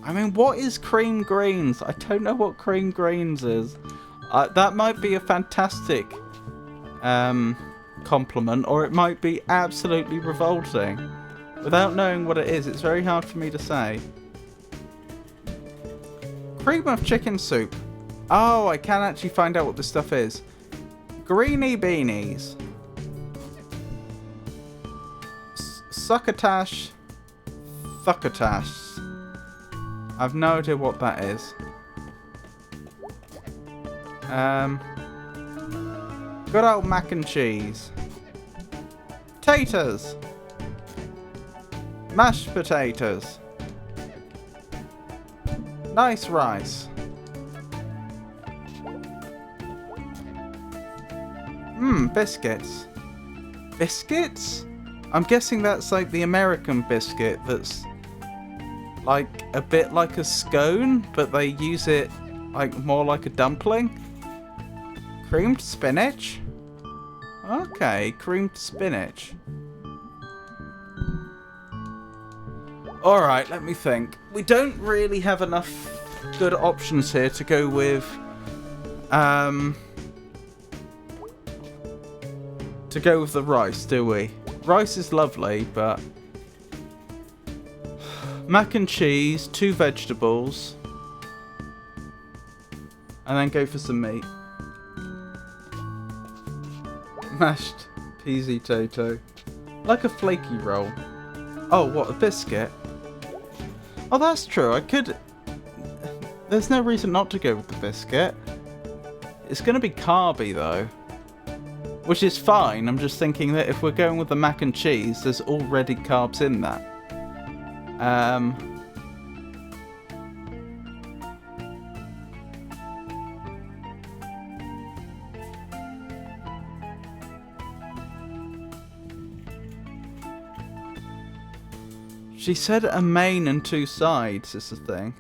I mean, what is cream greens? I don't know what cream greens is. That might be a fantastic compliment, or it might be absolutely revolting. Without knowing what it is, it's very hard for me to say. Cream of chicken soup. Oh, I can actually find out what this stuff is. Greeny beanies. Succotash. Thuccotash. I've no idea what that is. Good old mac and cheese. Taters. Mashed potatoes. Nice rice. Biscuits. Biscuits? I'm guessing that's like the American biscuit that's like a bit like a scone, but they use it like more like a dumpling. Creamed spinach? Okay, creamed spinach. Alright, let me think. We don't really have enough good options here to go with the rice, do we? Rice is lovely, but mac and cheese, 2 vegetables, and then go for some meat. Mashed peasy tato. Like a flaky roll. Oh, what, a biscuit? Oh, that's true. I could... There's no reason not to go with the biscuit. It's going to be carby, though. Which is fine. I'm just thinking that if we're going with the mac and cheese, there's already carbs in that. She said a main and 2 sides is the thing.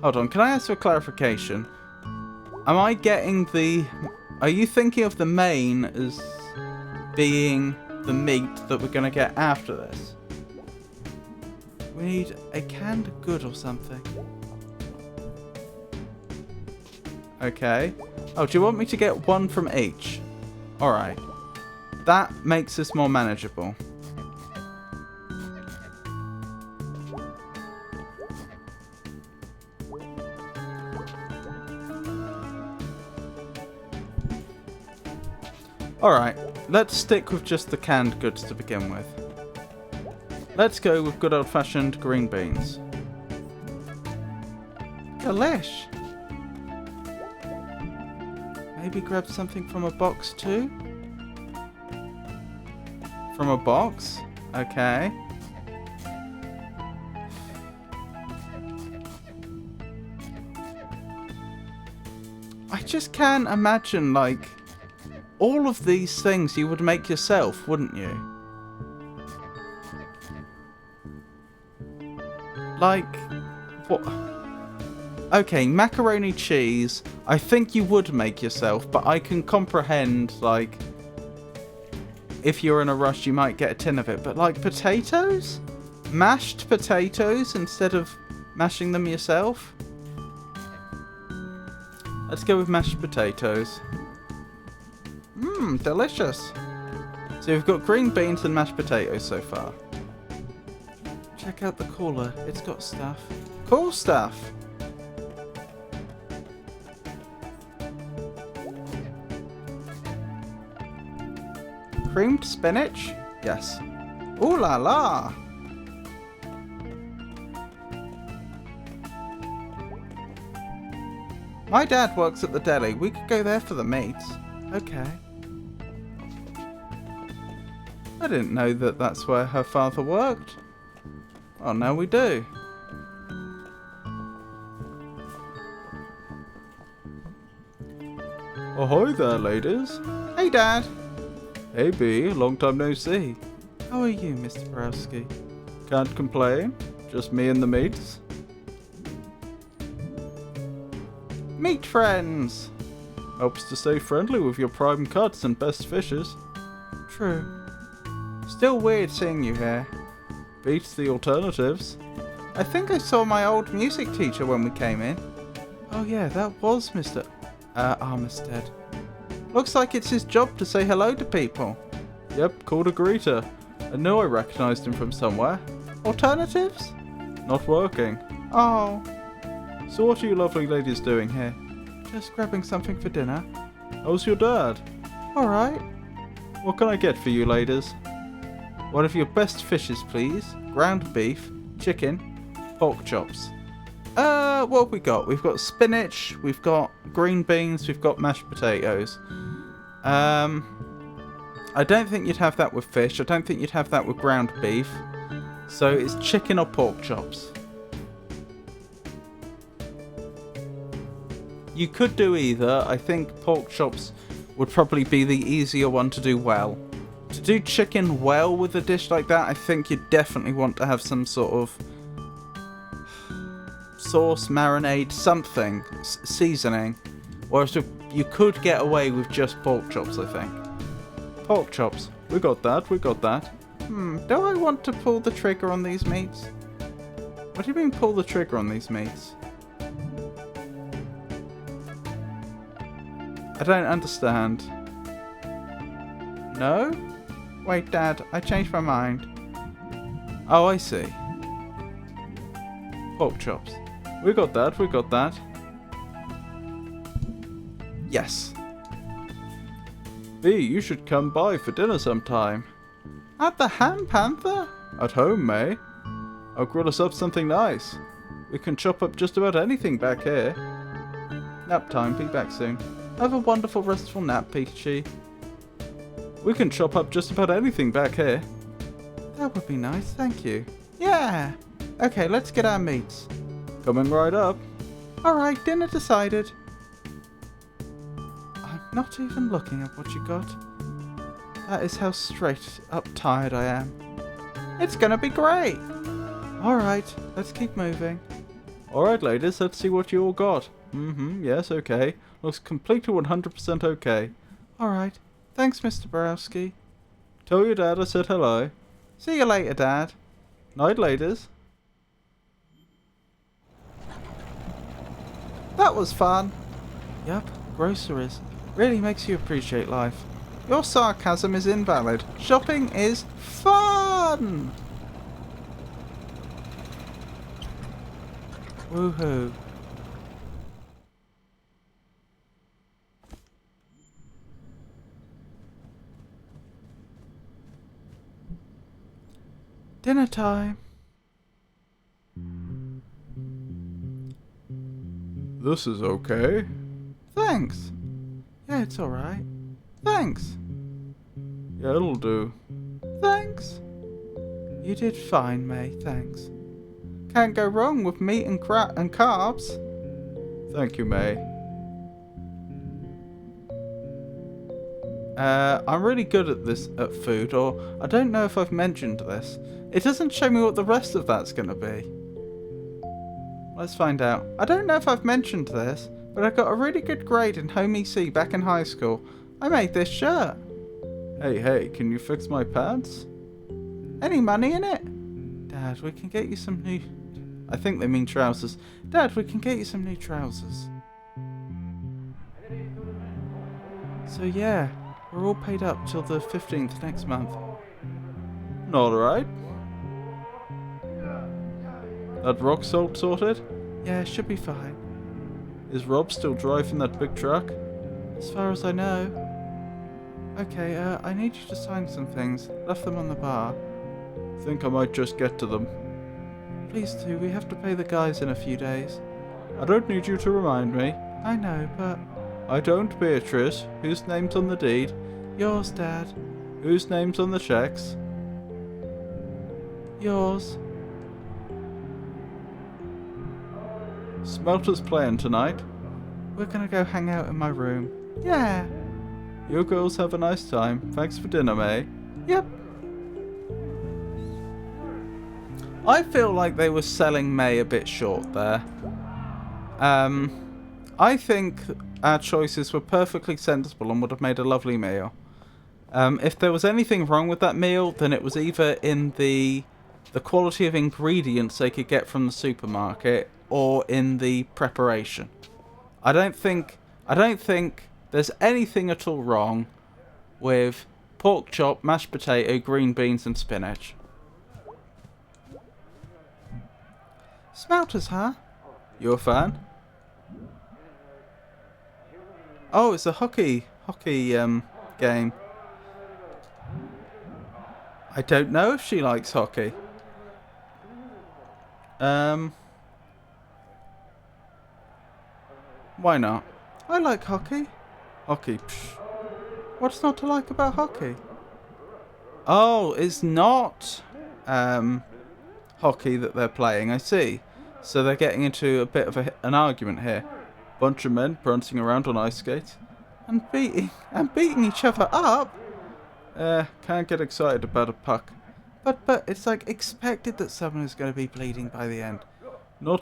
Hold on, can I ask for clarification? Am I getting the... Are you thinking of the main as being the meat that we're going to get after this? We need a canned good or something. Okay. Oh, do you want me to get 1 from each? Alright. That makes this more manageable. Alright, let's stick with just the canned goods to begin with. Let's go with good old-fashioned green beans. Delish! Maybe grab something from a box too? From a box? Okay. I just can't imagine, like... All of these things you would make yourself, wouldn't you? Like, what? Okay, macaroni cheese, I think you would make yourself, but I can comprehend, like, if you're in a rush, you might get a tin of it. But, like, potatoes? Mashed potatoes instead of mashing them yourself? Let's go with mashed potatoes. Delicious. So we've got green beans and mashed potatoes so far. Check out the cooler. It's got stuff. Cool stuff. Creamed spinach? Yes. Ooh la la. My dad works at the deli. We could go there for the meats. Okay. I didn't know that that's where her father worked. Oh, now we do. Oh, hi there, ladies. Hey, Dad. Hey, B. Long time no see. How are you, Mr. Borowski? Can't complain. Just me and the mates. Meat friends. Helps to stay friendly with your prime cuts and best fishes. True. Still weird seeing you here. Beats the alternatives. I think I saw my old music teacher when we came in. Oh yeah, that was Mr. Armistead. Looks like it's his job to say hello to people. Yep, called a greeter. I knew I recognised him from somewhere. Alternatives? Not working. Oh. So what are you lovely ladies doing here? Just grabbing something for dinner. How's your dad? Alright. What can I get for you ladies? One of your best fishes, please. Ground beef, chicken, pork chops. What have we got? We've got spinach, we've got green beans, we've got mashed potatoes. I don't think you'd have that with fish. I don't think you'd have that with ground beef. So it's chicken or pork chops. You could do either. I think pork chops would probably be the easier one to do well. To do chicken well with a dish like that, I think you'd definitely want to have some sort of sauce, marinade, something, seasoning. Whereas you could get away with just pork chops, I think. Pork chops. We got that, we got that. Do I want to pull the trigger on these meats? What do you mean pull the trigger on these meats? I don't understand. No? Wait, Dad, I changed my mind. Oh, I see. Pork chops. We got that, we got that. Yes. B, you should come by for dinner sometime. At the Ham Panther? At home, May. I'll grill us up something nice. We can chop up just about anything back here. Nap time, be back soon. Have a wonderful restful nap, Peachy. We can chop up just about anything back here. That would be nice, thank you. Yeah! Okay, let's get our meats. Coming right up. Alright, dinner decided. I'm not even looking at what you got. That is how straight up tired I am. It's gonna be great! Alright, let's keep moving. Alright, ladies, let's see what you all got. Yes, okay. Looks completely 100% okay. Alright, thanks, Mr. Borowski. Tell your dad I said hello. See you later, Dad. Night, ladies. That was fun. Yup, groceries. Really makes you appreciate life. Your sarcasm is invalid. Shopping is fun! Woohoo. Dinner time. This is okay. Thanks. Yeah, it's alright. Thanks. Yeah, it'll do. Thanks. You did fine, May, thanks. Can't go wrong with meat and carbs. Thank you, May. I'm really good at this, at food, or I don't know if I've mentioned this. It doesn't show me what the rest of that's going to be. Let's find out. I don't know if I've mentioned this, but I got a really good grade in Home EC back in high school. I made this shirt. Hey, can you fix my pants? Any money in it? Dad, we can get you some new... I think they mean trousers. Dad, we can get you some new trousers. So yeah, we're all paid up till the 15th next month. Alright. That rock salt sorted? Yeah, should be fine. Is Rob still driving that big truck? As far as I know. Okay, I need you to sign some things. Left them on the bar. Think I might just get to them. Please do, we have to pay the guys in a few days. I don't need you to remind me. I know, but... I don't, Beatrice. Whose name's on the deed? Yours, Dad. Whose name's on the checks? Yours. Smelter's playing tonight. We're gonna go hang out in my room. Yeah. You girls have a nice time. Thanks for dinner, May. Yep. I feel like they were selling May a bit short there. I think our choices were perfectly sensible and would have made a lovely meal. If there was anything wrong with that meal, then it was either in the quality of ingredients they could get from the supermarket or in the preparation. I don't think there's anything at all wrong with pork chop, mashed potato, green beans and spinach. Smelters, huh? You a fan? Oh, it's a hockey game. I don't know if she likes hockey. Why not? I like hockey. Hockey, psh. What's not to like about hockey? Oh, it's not hockey that they're playing, I see. So they're getting into a bit of an argument here. Bunch of men prancing around on ice skates and beating each other up. Can't get excited about a puck. But it's like expected that someone is going to be bleeding by the end. No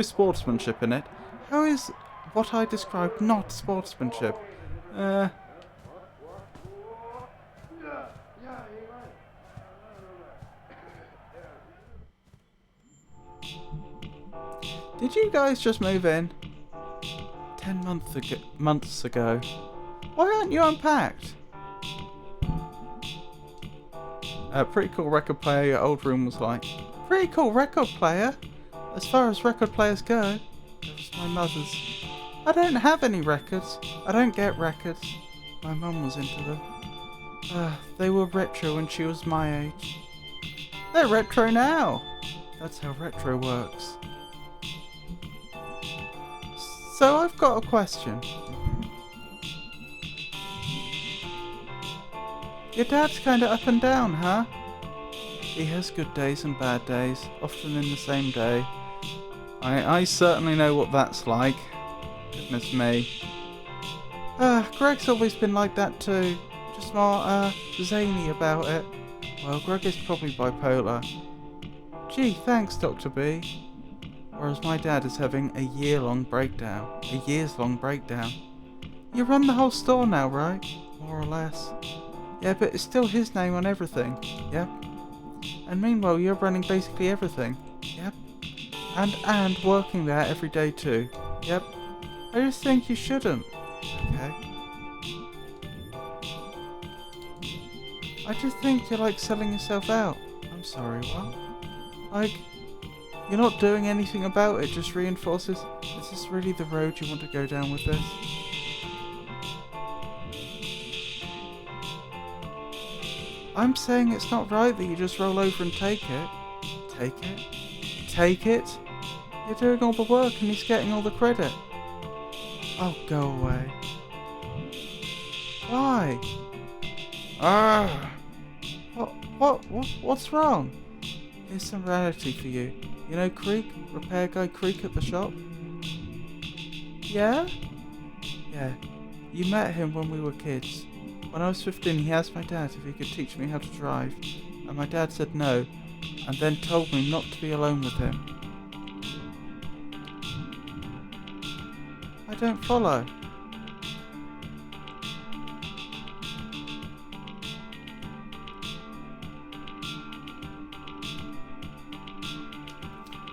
sportsmanship in it. How is what I described not sportsmanship? Did you guys just move in? 10 months ago. Why aren't you unpacked? A pretty cool record player your old room was like. Pretty cool record player? As far as record players go, it was my mother's. I don't have any records. I don't get records. My mum was into them. They were retro when she was my age. They're retro now. That's how retro works. So I've got a question. Your dad's kinda up and down, huh? He has good days and bad days, often in the same day. I certainly know what that's like. Goodness me. Greg's always been like that too. Just more, zany about it. Well, Greg is probably bipolar. Gee, thanks, Dr. B. Whereas my dad is having a years-long breakdown. You run the whole store now, right? More or less. Yeah, but it's still his name on everything. Yep. And meanwhile, you're running basically everything. Yep. And working there every day too. Yep. I just think you shouldn't. Okay. I just think you're like selling yourself out. I'm sorry, what? Like, you're not doing anything about it, just reinforces. Is this really the road you want to go down with this? I'm saying it's not right that you just roll over and take it. Take it? Take it? You're doing all the work and he's getting all the credit. Oh, go away. Why? What's wrong? Here's some reality for you. You know Creek? Repair guy Creek at the shop? Yeah? Yeah. You met him when we were kids. When I was 15, he asked my dad if he could teach me how to drive. And my dad said no, and then told me not to be alone with him. I don't follow.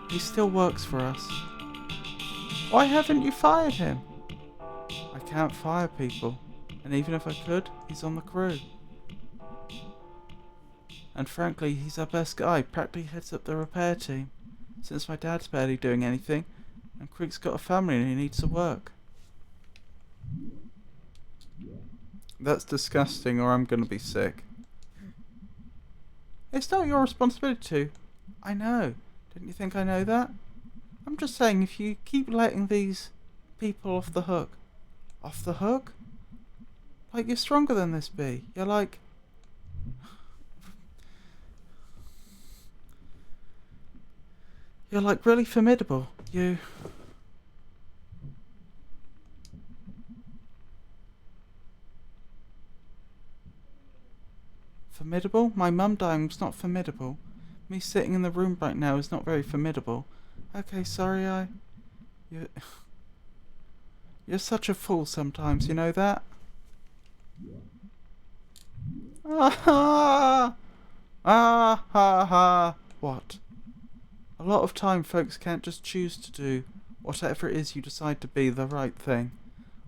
He still works for us. Why haven't you fired him? I can't fire people, and even if I could, he's on the crew. And frankly, he's our best guy, practically heads up the repair team. Since my dad's barely doing anything, and Creek's got a family and he needs to work. That's disgusting, or I'm gonna be sick. It's not your responsibility to. I know. Didn't you think I know that? I'm just saying, if you keep letting these people off the hook. Off the hook? Like, you're stronger than this, B. You're like... You're like really formidable. You... Formidable? My mum dying was not formidable. Me sitting in the room right now is not very formidable. Okay, sorry, You're such a fool sometimes, you know that? Ah ha ha. What? A lot of time folks can't just choose to do whatever it is you decide to be the right thing.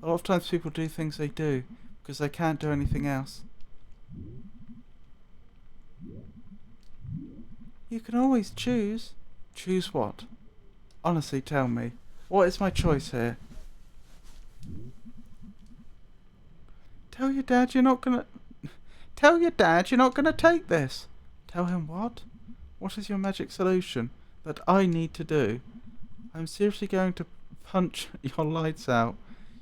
A lot of times people do things they do because they can't do anything else. You can always choose. Choose what? Honestly, tell me. What is my choice here? Tell your dad you're not gonna... Tell your dad you're not gonna take this. Tell him what? What is your magic solution that I need to do? I'm seriously going to punch your lights out.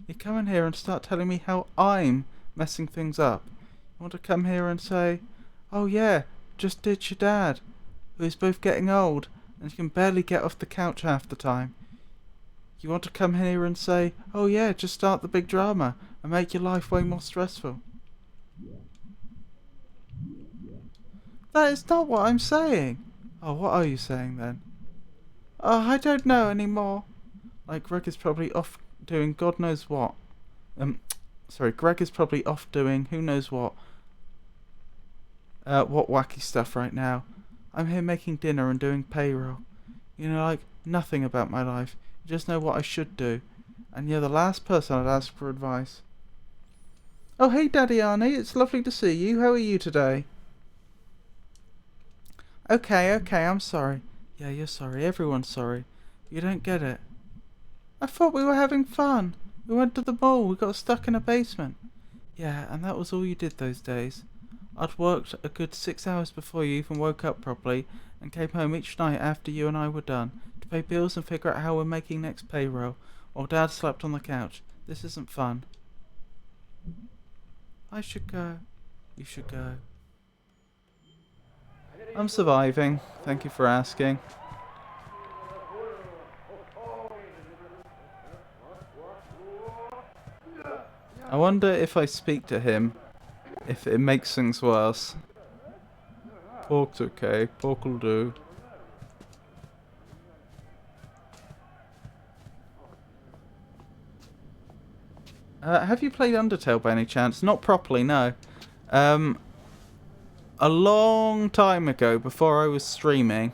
You come in here and start telling me how I'm messing things up. You want to come here and say, oh yeah, just ditch your dad, who is both getting old and you can barely get off the couch half the time. You want to come here and say, oh yeah, just start the big drama and make your life way more stressful. That is not what I'm saying. Oh, what are you saying then? Oh, I don't know anymore. Like, Greg is probably off doing God knows what. Greg is probably off doing who knows what wacky stuff right now. I'm here making dinner and doing payroll. You know, like, nothing about my life. You just know what I should do. And you're the last person I'd ask for advice. Oh, hey, Daddy Arnie, it's lovely to see you. How are you today? Okay, I'm sorry. Yeah, you're sorry. Everyone's sorry. You don't get it. I thought we were having fun. We went to the mall. We got stuck in a basement. Yeah, and that was all you did those days. I'd worked a good 6 hours before you even woke up properly and came home each night after you and I were done to pay bills and figure out how we're making next payroll while Dad slept on the couch. This isn't fun. I should go. You should go. I'm surviving. Thank you for asking. I wonder if I speak to him, if it makes things worse. Pork's okay. Pork'll do. Have you played Undertale by any chance? Not properly, no. A long time ago, before I was streaming,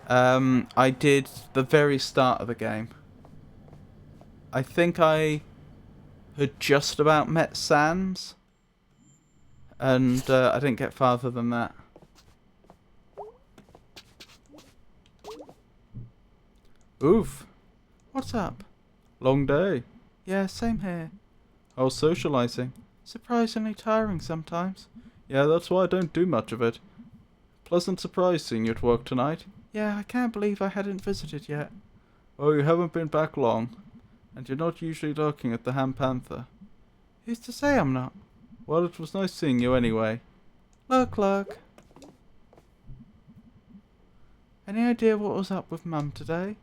I did the very start of the game. I think I had just about met Sans, and I didn't get farther than that. Oof. What's up? Long day. Yeah, same here. How's socializing? Surprisingly tiring sometimes. Yeah, that's why I don't do much of it. Pleasant surprise seeing you at work tonight. Yeah, I can't believe I hadn't visited yet. Oh, you haven't been back long. And you're not usually lurking at the Ham Panther. Who's to say I'm not? Well, it was nice seeing you anyway. Look. Any idea what was up with Mum today?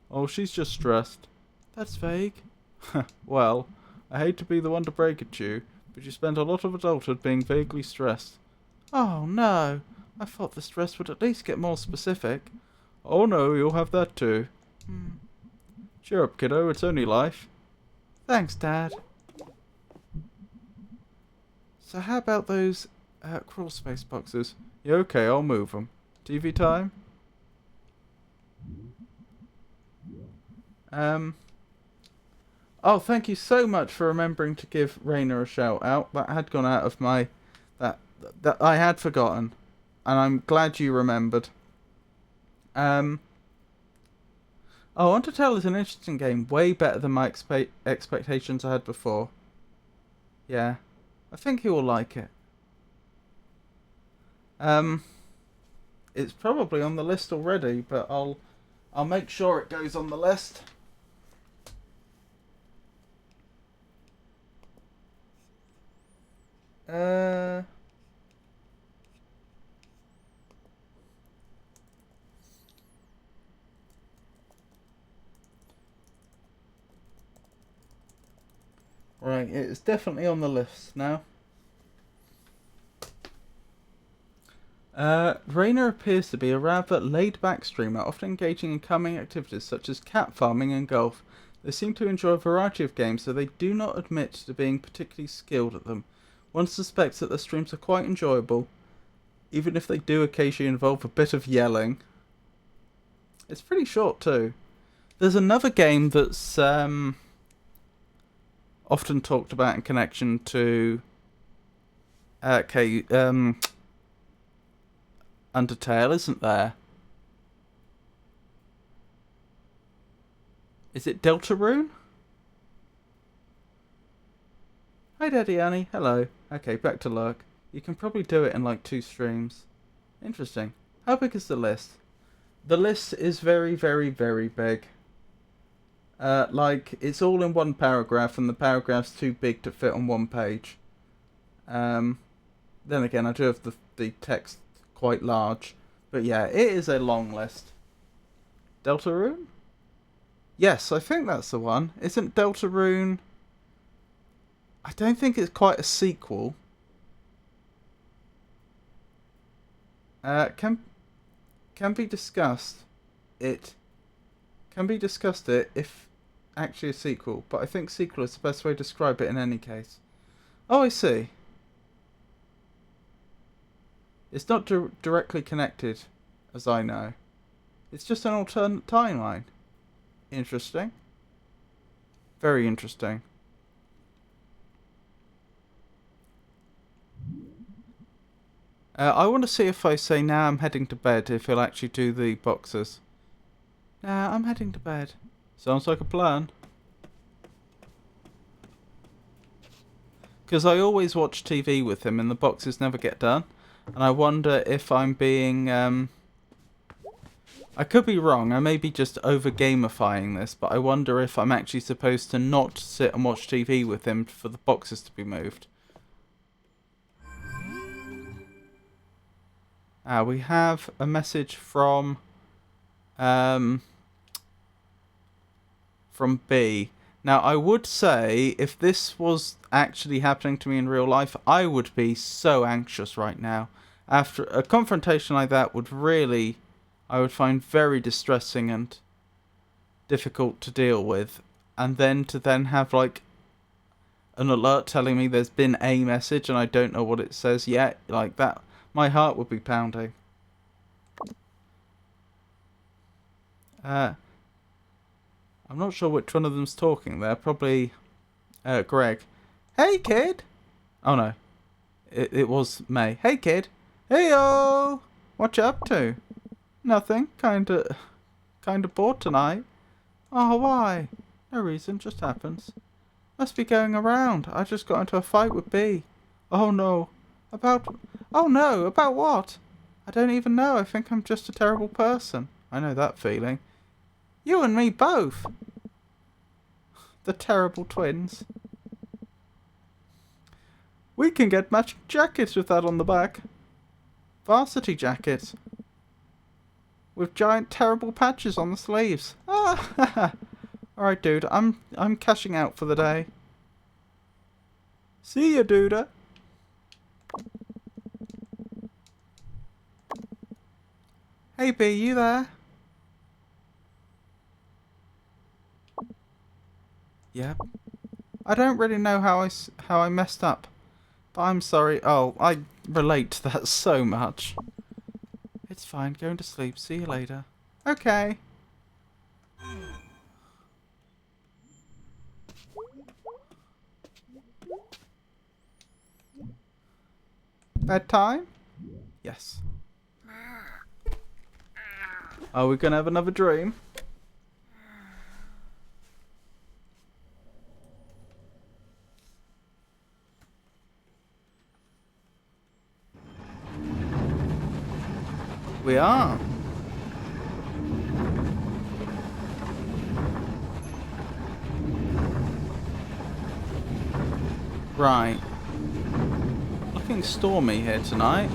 Oh, she's just stressed. That's vague. Well, I hate to be the one to break it to you, but you spent a lot of adulthood being vaguely stressed. Oh, no. I thought the stress would at least get more specific. Oh, no, you'll have that too. Cheer up, kiddo. It's only life. Thanks, Dad. So how about those crawl space boxes? Yeah, okay, I'll move them. TV time? Oh, thank you so much for remembering to give Raina a shout out. That had gone out of my... That I had forgotten. And I'm glad you remembered. Oh, Untitled is an interesting game. Way better than my expectations I had before. Yeah. I think you will like it. It's probably on the list already, but I'll make sure it goes on the list. Right, it's definitely on the list now. Rainer appears to be a rather laid-back streamer, often engaging in calming activities such as cat farming and golf. They seem to enjoy a variety of games, though they do not admit to being particularly skilled at them. One suspects that their streams are quite enjoyable, even if they do occasionally involve a bit of yelling. It's pretty short too. There's another game that's often talked about in connection to Undertale, isn't there? Is it Deltarune? Hi Daddy Annie, hello. Okay, back to Lurk. You can probably do it in like 2 streams. Interesting. How big is the list? The list is very, very, very big. Like, it's all in one paragraph, and the paragraph's too big to fit on one page. Then again, I do have the text quite large. But yeah, it is a long list. Deltarune? Yes, I think that's the one. Isn't Deltarune... I don't think it's quite a sequel. Can be discussed. It can be discussed if actually a sequel, but I think sequel is the best way to describe it in any case. Oh, I see. It's not directly connected, as I know. It's just an alternate timeline. Interesting. Very interesting. I want to see if I say, "Nah, I'm heading to bed," if he'll actually do the boxes. Nah, I'm heading to bed. Sounds like a plan. Because I always watch TV with him and the boxes never get done. And I wonder if I'm being... I could be wrong. I may be just over-gamifying this. But I wonder if I'm actually supposed to not sit and watch TV with him for the boxes to be moved. We have a message from B. Now, I would say if this was actually happening to me in real life, I would be so anxious right now. After a confrontation like that I would find very distressing and difficult to deal with. And then to have like an alert telling me there's been a message and I don't know what it says yet, like that, my heart would be pounding. I'm not sure which one of them's talking there. Probably Greg. Hey, kid! Oh, no. It was May. Hey, kid! Hey-o! What you up to? Nothing. Kinda bored tonight. Oh, why? No reason. Just happens. Must be going around. I just got into a fight with B. Oh, no. Oh, no. About what? I don't even know. I think I'm just a terrible person. I know that feeling. You and me both. The terrible twins. We can get matching jackets with that on the back. Varsity jackets. With giant terrible patches on the sleeves. Ah, alright, dude. I'm cashing out for the day. See ya, dude. Hey, B, you there? Yep. I don't really know how I messed up. But I'm sorry. Oh, I relate to that so much. It's fine. Going to sleep. See you later. Okay. Bedtime? Yes. Are we gonna have another dream? We are. Right. Looking stormy here tonight.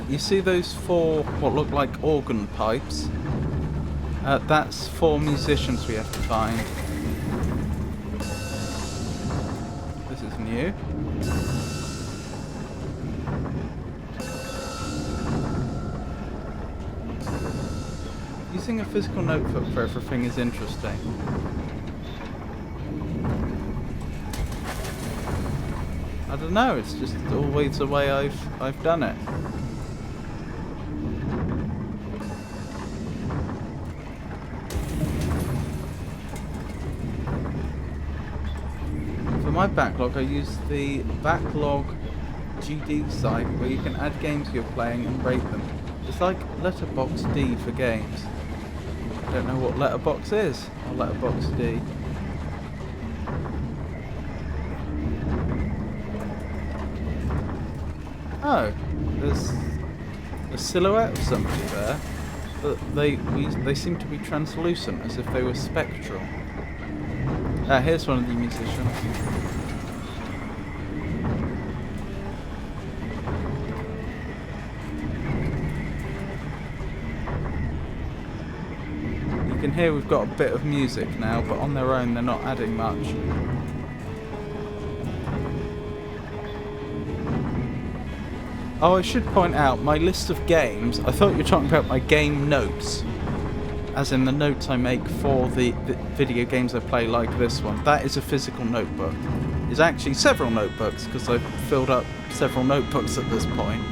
You see those 4 what look like organ pipes? That's 4 musicians we have to find. This is new. Using a physical notebook for everything is interesting. I don't know, it's just always the way I've done it. For my backlog, I use the backlog GD site where you can add games you're playing and rate them. It's like Letterbox D for games. I don't know what Letterbox is, or Letterbox D. Oh, there's a a silhouette of somebody there, but they seem to be translucent, as if they were spectral. Here's one of the musicians. You can hear we've got a bit of music now, but on their own they're not adding much. Oh, I should point out, my list of games, I thought you were talking about my game notes, as in the notes I make for the video games I play, like this one. That is a physical notebook. It's actually several notebooks, because I've filled up several notebooks at this point.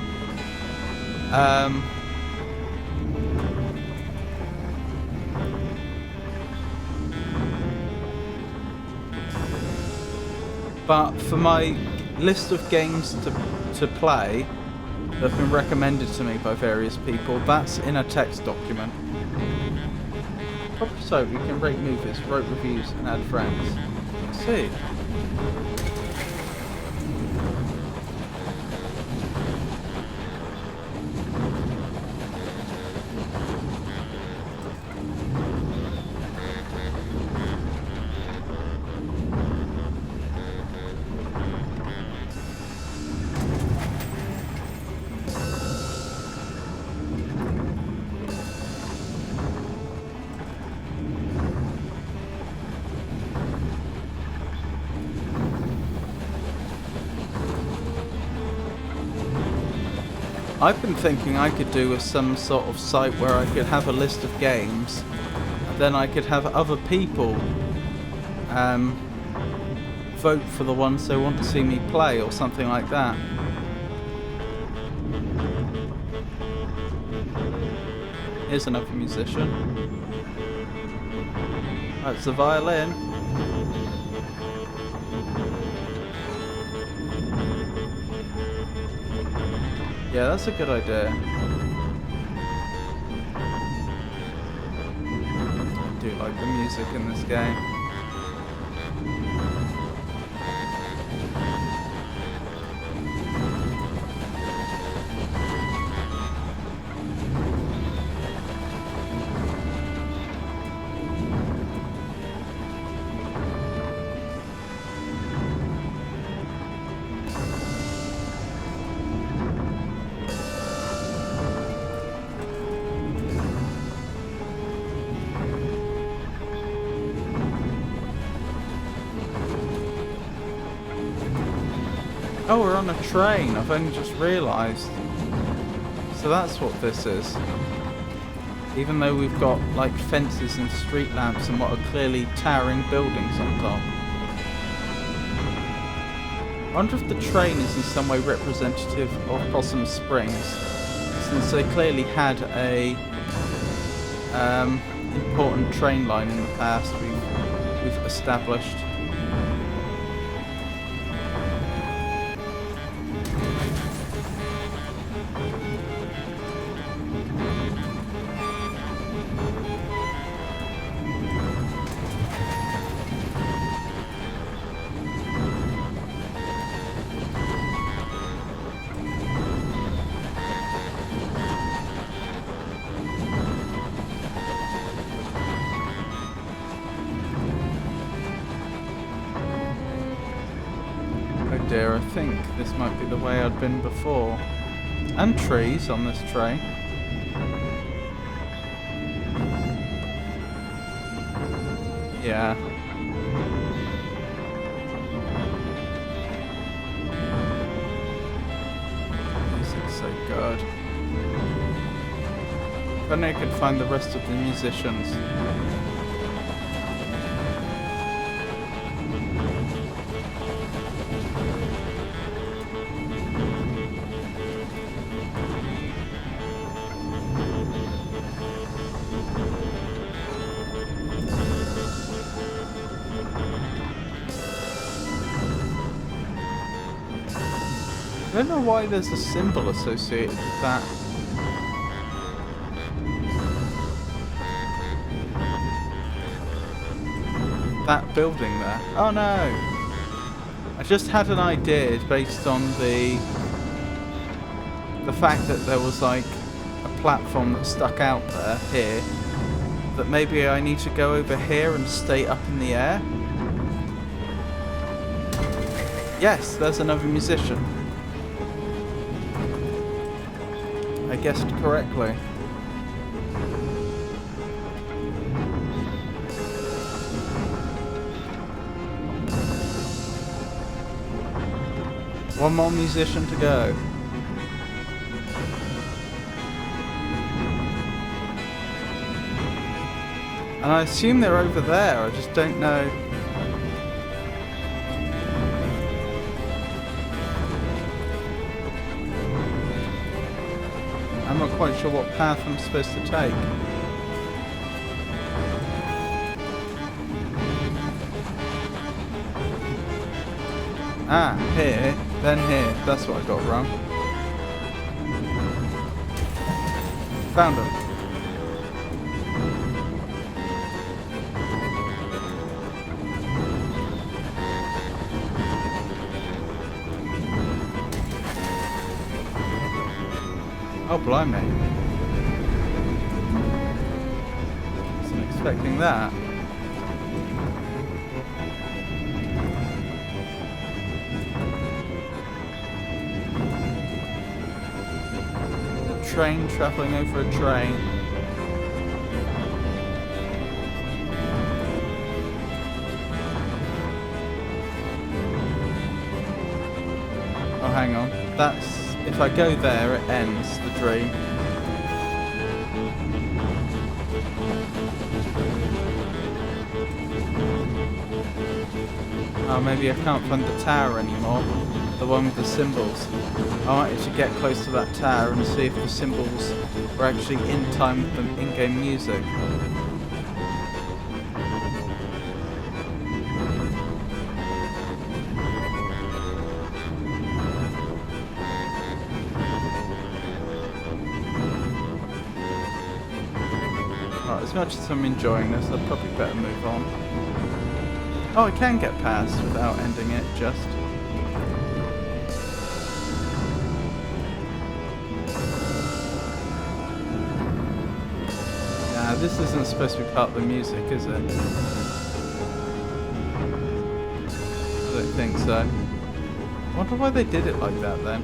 But for my list of games to play that have been recommended to me by various people, that's in a text document. Probably so, we can rate movies, write reviews, and add friends. Let's see. I've been thinking I could do some sort of site where I could have a list of games, and then I could have other people vote for the ones they want to see me play, or something like that. Here's another musician. That's the violin. Yeah, that's a good idea. I do like the music in this game. Oh, we're on a train. I've only just realised. So that's what this is. Even though we've got like fences and street lamps and what are clearly towering buildings on top. I wonder if the train is in some way representative of Possum Springs, since they clearly had a important train line in the past we've established. Dear, I think this might be the way I'd been before. And trees on this train. Yeah. Music's so good. If only I could find the rest of the musicians. I don't know why there's a symbol associated with that. That building there. Oh no! I just had an idea based on the fact that there was like platform that stuck out there, here, that maybe I need to go over here and stay up in the air. Yes, there's another musician. I guessed correctly. One more musician to go. And I assume they're over there, I just don't know. I'm not quite sure what path I'm supposed to take. Ah, here, then here. That's what I got wrong. Found them. Oh, blimey. Wasn't expecting that. A train travelling over a train. Oh, hang on. That's... If I go there, it ends the dream. Oh, maybe I can't find the tower anymore. The one with the symbols. I wanted to get close to that tower and see if the symbols were actually in time with the in-game music. As much as I'm enjoying this, I'd probably better move on. Oh, I can get past without ending it, just. Nah, this isn't supposed to be part of the music, is it? I don't think so. I wonder why they did it like that then.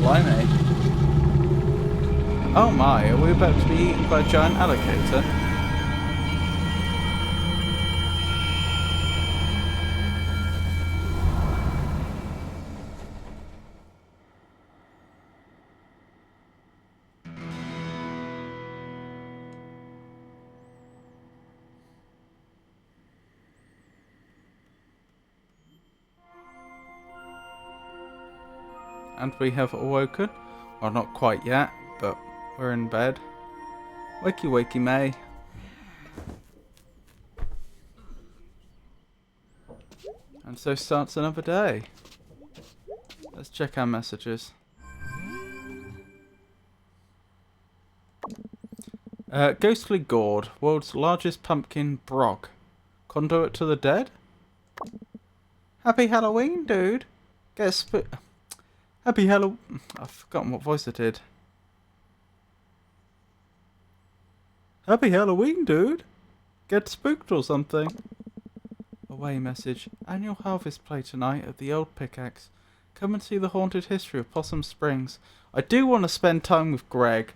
Blimey. Oh my, are we about to be eaten by a giant alligator? And we have awoken. Well, not quite yet, but we're in bed. Wakey wakey May. And so starts another day. Let's check our messages. Ghostly gourd, world's largest pumpkin brog. Conduit to the dead? Happy Halloween, dude. Get Happy Halloween. I've forgotten what voice I did. Happy Halloween, dude. Get spooked or something. Away message. Annual harvest play tonight at the Old Pickaxe. Come and see the haunted history of Possum Springs. I do want to spend time with Greg,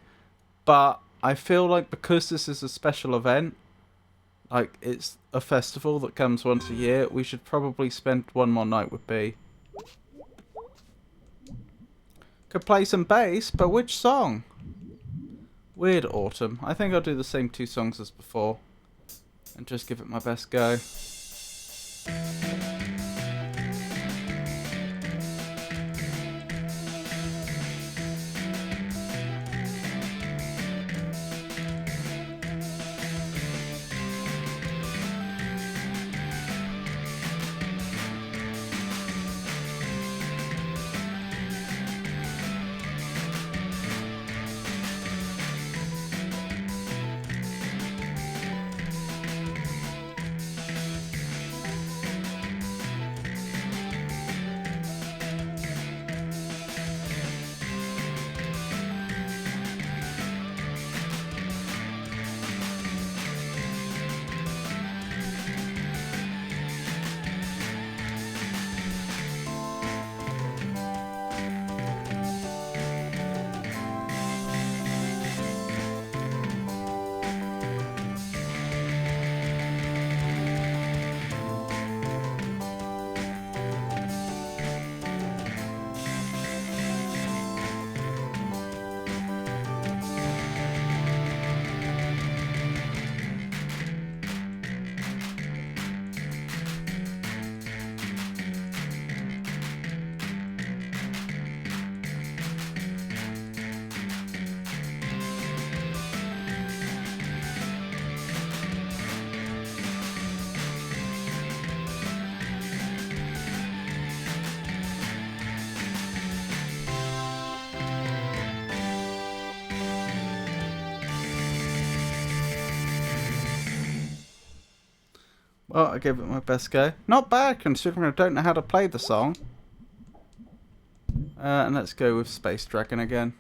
but I feel like because this is a special event, like it's a festival that comes once a year, we should probably spend one more night with B. Could play some bass, but which song? Weird Autumn. I think I'll do the same two songs as before. And just give it my best go. Well, I gave it my best go. Not bad, considering I don't know how to play the song. And let's go with Space Dragon again.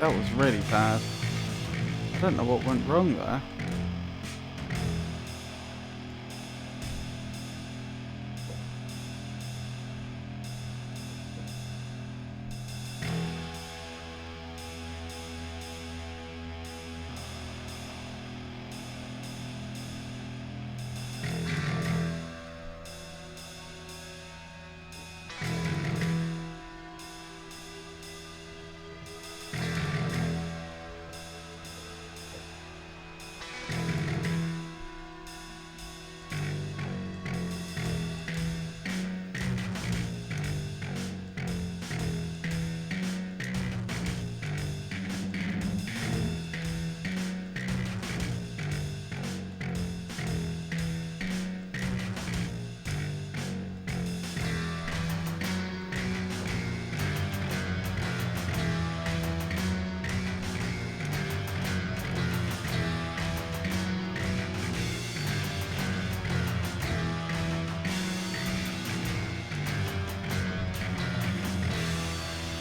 That was really bad. I don't know what went wrong there.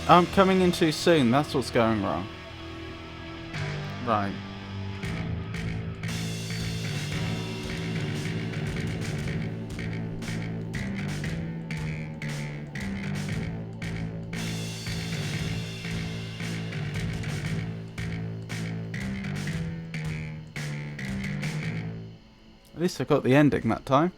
I'm coming in too soon, that's what's going wrong. Right. At least I got the ending that time.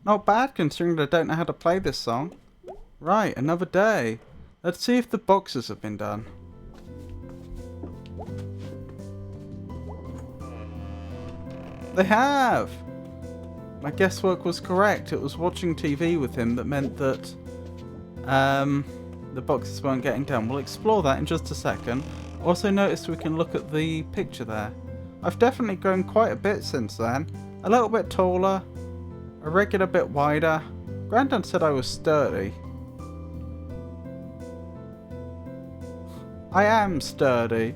Not bad considering I don't know how to play this song. Right, another day. Let's see if the boxes have been done. They have! My guesswork was correct. It was watching TV with him that meant that the boxes weren't getting done. We'll explore that in just a second. Also noticed we can look at the picture there. I've definitely grown quite a bit since then. A little bit taller, a regular bit wider. Grandad said I was sturdy. I am sturdy.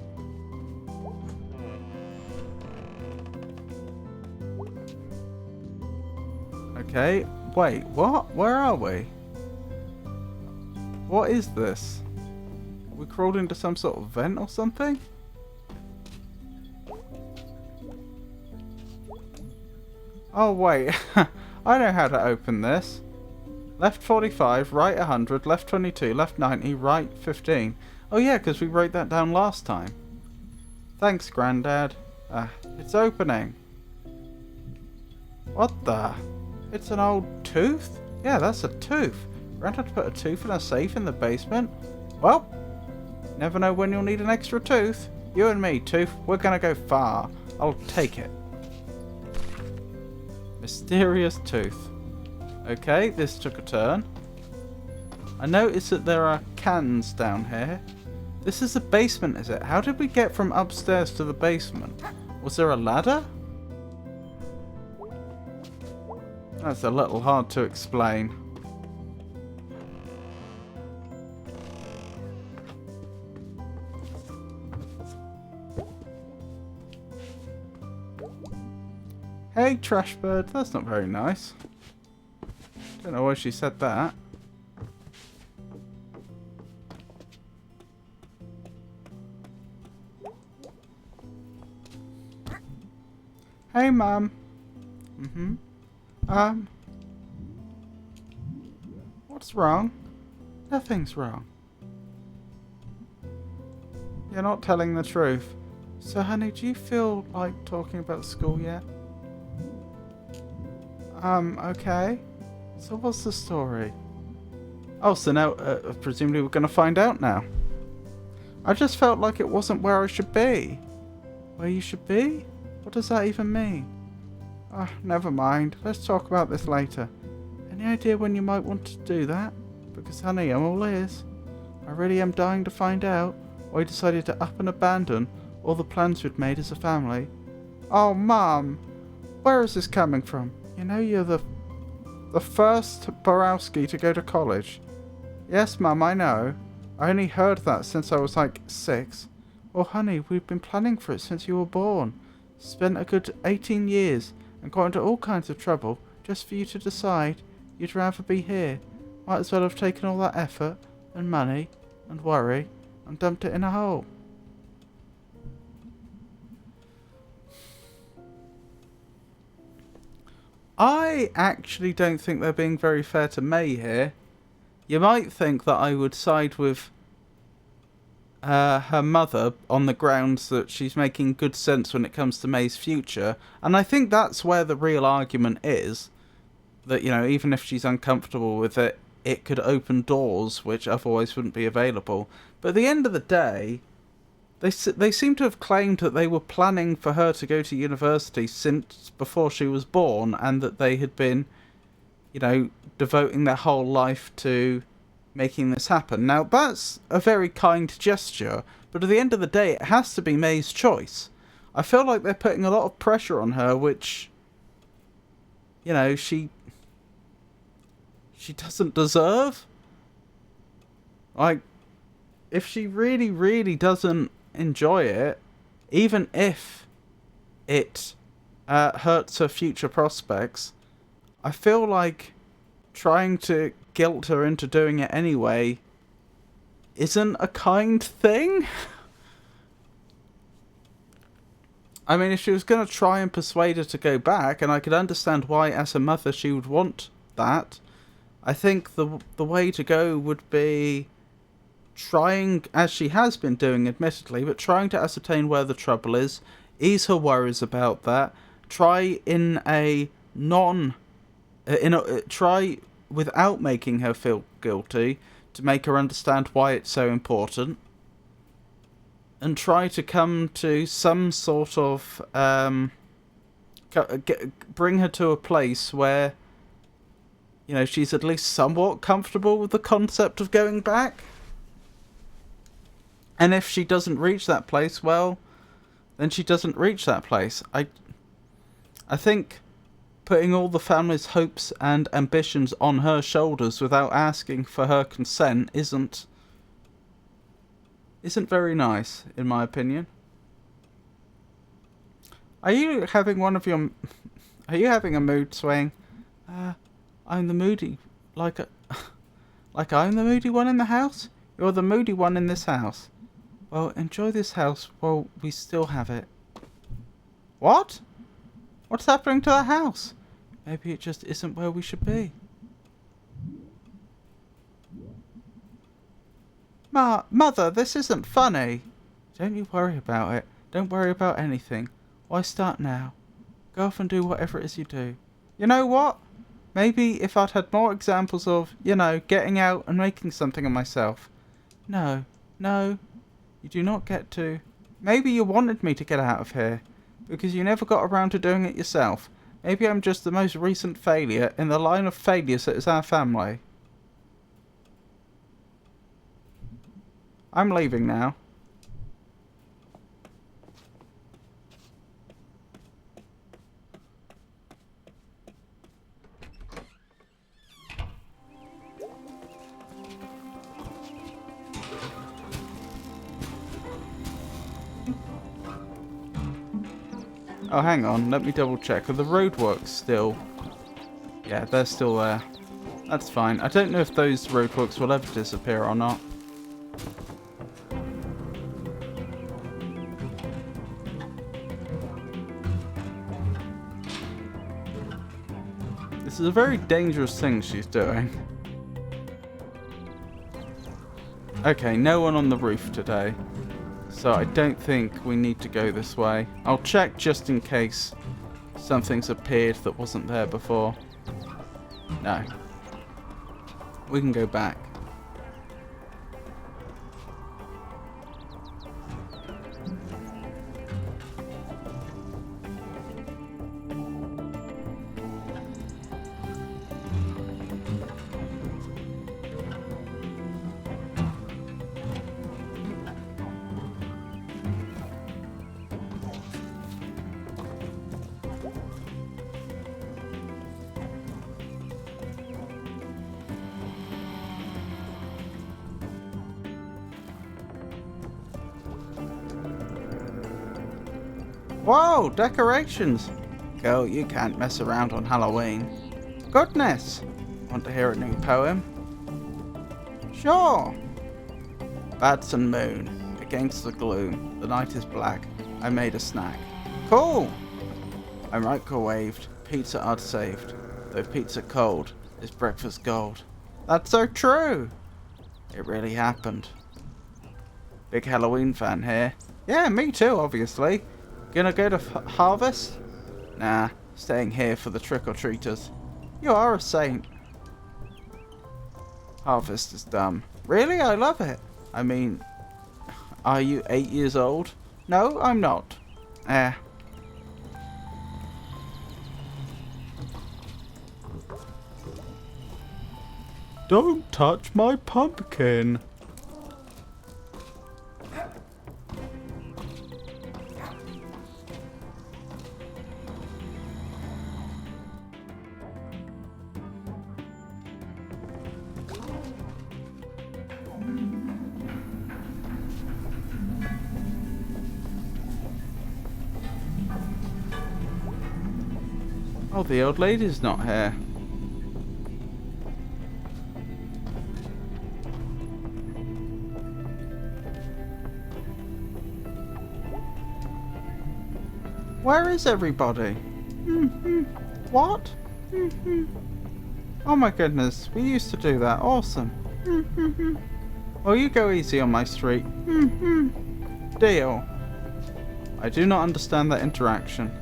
Okay, wait, what? Where are we? What is this? We crawled into some sort of vent or something? Oh wait, I know how to open this. Left 45, right 100, left 22, left 90, right 15. Oh yeah, because we wrote that down last time. Thanks, Grandad. It's opening. What the? It's an old tooth? Yeah, that's a tooth. Grandad put a tooth in a safe in the basement? Well, never know when you'll need an extra tooth. You and me, tooth, we're gonna go far. I'll take it. Mysterious tooth. Okay, this took a turn. I noticed that there are cans down here. This is the basement, is it? How did we get from upstairs to the basement? Was there a ladder? That's a little hard to explain. Hey, trash bird. That's not very nice. Don't know why she said that. Hey, Mum. What's wrong? Nothing's wrong. You're not telling the truth. So, honey, do you feel like talking about school yet? Okay. So what's the story? Oh, so now, presumably we're going to find out now. I just felt like it wasn't where I should be. Where you should be? What does that even mean? Ah, never mind. Let's talk about this later. Any idea when you might want to do that? Because, honey, I'm all ears. I really am dying to find out why you decided to up and abandon all the plans we'd made as a family. Oh, Mum! Where is this coming from? You know you're the first Borowski to go to college. Yes, Mum, I know. I only heard that since I was like 6. Well, honey, we've been planning for it since you were born. Spent a good 18 years and got into all kinds of trouble just for you to decide you'd rather be here. Might as well have taken all that effort and money and worry and dumped it in a hole. I actually don't think they're being very fair to May here. You might think that I would side with her mother on the grounds that she's making good sense when it comes to May's future. And I think that's where the real argument is. That, you know, even if she's uncomfortable with it, it could open doors which otherwise wouldn't be available. But at the end of the day, they seem to have claimed that they were planning for her to go to university since before she was born, and that they had been, you know, devoting their whole life to making this happen. Now, that's a very kind gesture, but at the end of the day, it has to be May's choice. I feel like they're putting a lot of pressure on her, which, you know, she doesn't deserve. Like, if she really, really doesn't enjoy it, even if it hurts her future prospects, I feel like trying to guilt her into doing it anyway isn't a kind thing. I mean, if she was going to try and persuade her to go back, and I could understand why as a mother she would want that, I think the way to go would be trying, as she has been doing admittedly, but trying to ascertain where the trouble is, ease her worries about that, try try without making her feel guilty to make her understand why it's so important, and try to come to some sort of bring her to a place where, you know, she's at least somewhat comfortable with the concept of going back. And if she doesn't reach that place, well, then she doesn't reach that place. I think putting all the family's hopes and ambitions on her shoulders without asking for her consent isn't very nice, in my opinion. Are you having a mood swing? I'm the moody, like I'm the moody one in the house? You're the moody one in this house. Well, enjoy this house while we still have it. What? What's happening to the house? Maybe it just isn't where we should be. Mother, this isn't funny. Don't you worry about it. Don't worry about anything. Why start now? Go off and do whatever it is you do. You know what? Maybe if I'd had more examples of, you know, getting out and making something of myself. No. You do not get to. Maybe you wanted me to get out of here, because you never got around to doing it yourself. Maybe I'm just the most recent failure in the line of failures that is our family. I'm leaving now. Oh, hang on. Let me double check. Are the roadworks still... Yeah, they're still there. That's fine. I don't know if those roadworks will ever disappear or not. This is a very dangerous thing she's doing. Okay, no one on the roof today. So I don't think we need to go this way. I'll check just in case something's appeared that wasn't there before. No. We can go back. Whoa, decorations! Girl, you can't mess around on Halloween. Goodness! Want to hear a new poem? Sure! Bats and moon, against the gloom, the night is black, I made a snack. Cool! I microwaved, pizza I'd saved, though pizza cold is breakfast gold. That's so true! It really happened. Big Halloween fan here. Yeah, me too, obviously. Gonna go to Harfest? Nah, staying here for the trick-or-treaters. You are a saint. Harfest is dumb. Really? I love it. I mean, are you 8 years old? No, I'm not. Don't touch my pumpkin. Oh, the old lady's not here. Where is everybody? What? Oh my goodness, we used to do that. Awesome. Well, you go easy on my street. Deal. I do not understand that interaction.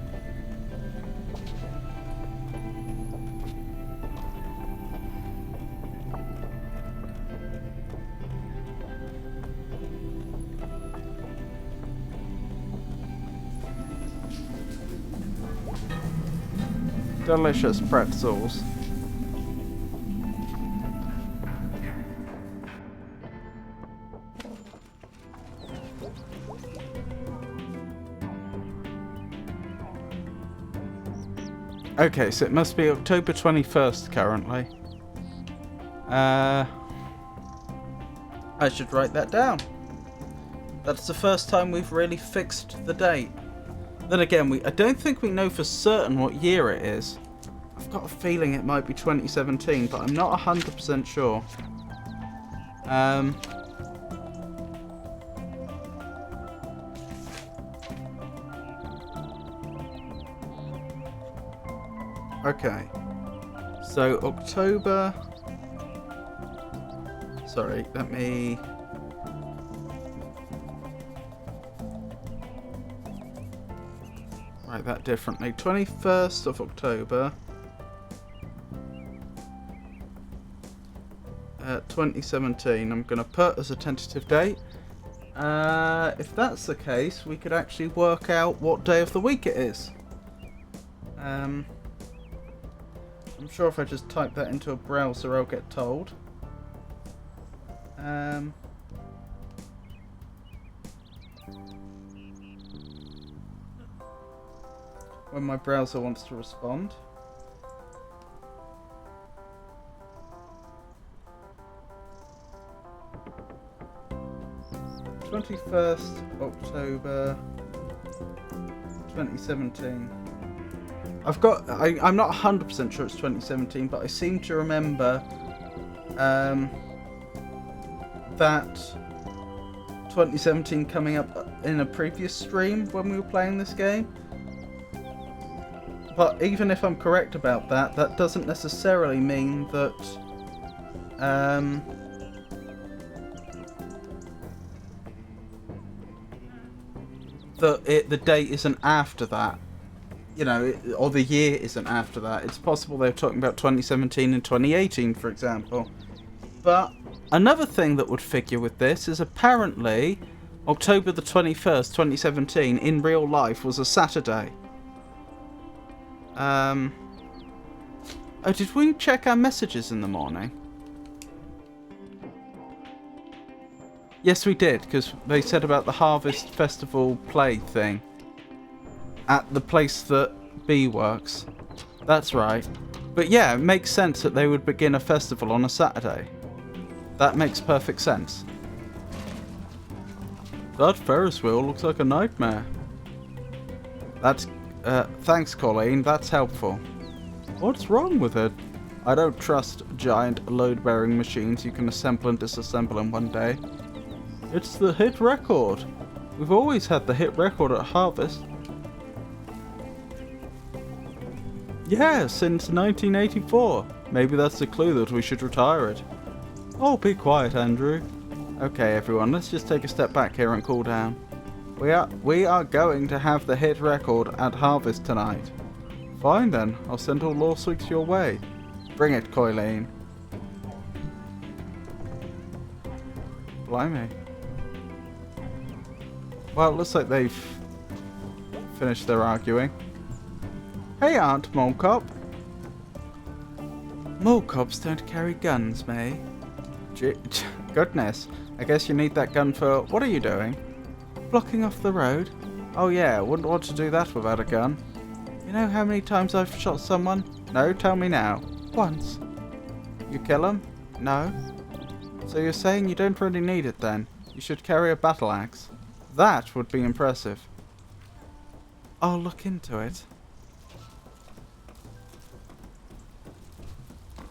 Delicious pretzels. Okay, so it must be October 21st currently. I should write that down. That's the first time we've really fixed the date. Then again, I don't think we know for certain what year it is. I've got a feeling it might be 2017, but I'm not 100% sure. Okay. So, October... Sorry, let me... write that differently. 21st of October 2017 I'm going to put as a tentative date. If that's the case, we could actually work out what day of the week it is. I'm sure if I just type that into a browser I'll get told. When my browser wants to respond. #21st October 2017. I'm not 100% sure it's 2017, but I seem to remember that 2017 coming up in a previous stream when we were playing this game. But even if I'm correct about that, that doesn't necessarily mean that the date isn't after that. You know, or the year isn't after that. It's possible they're talking about 2017 and 2018, for example. But another thing that would figure with this is apparently October the 21st, 2017, in real life was a Saturday. Oh, did we check our messages in the morning? Yes, we did, because they said about the Harvest Festival play thing at the place that B works. That's right. But yeah, it makes sense that they would begin a festival on a Saturday. That makes perfect sense. That Ferris wheel looks like a nightmare. That's... thanks, Colleen. That's helpful. What's wrong with it? I don't trust giant load-bearing machines you can assemble and disassemble in one day. It's the hit record. We've always had the hit record at Harvest. Yeah, since 1984. Maybe that's the clue that we should retire it. Oh, be quiet, Andrew. Okay, everyone, let's just take a step back here and cool down. We are going to have the hit record at Harvest tonight. Fine then, I'll send all lawsuits your way. Bring it, Coileen. Blimey. Well, it looks like they've finished their arguing. Hey, Aunt Mole Cop. Mole cops don't carry guns, May. Goodness, I guess you need that gun for... What are you doing? Blocking off the road? Oh yeah, wouldn't want to do that without a gun. You know how many times I've shot someone? No, tell me now. Once. You kill them? No. So you're saying you don't really need it then? You should carry a battle axe. That would be impressive. I'll look into it.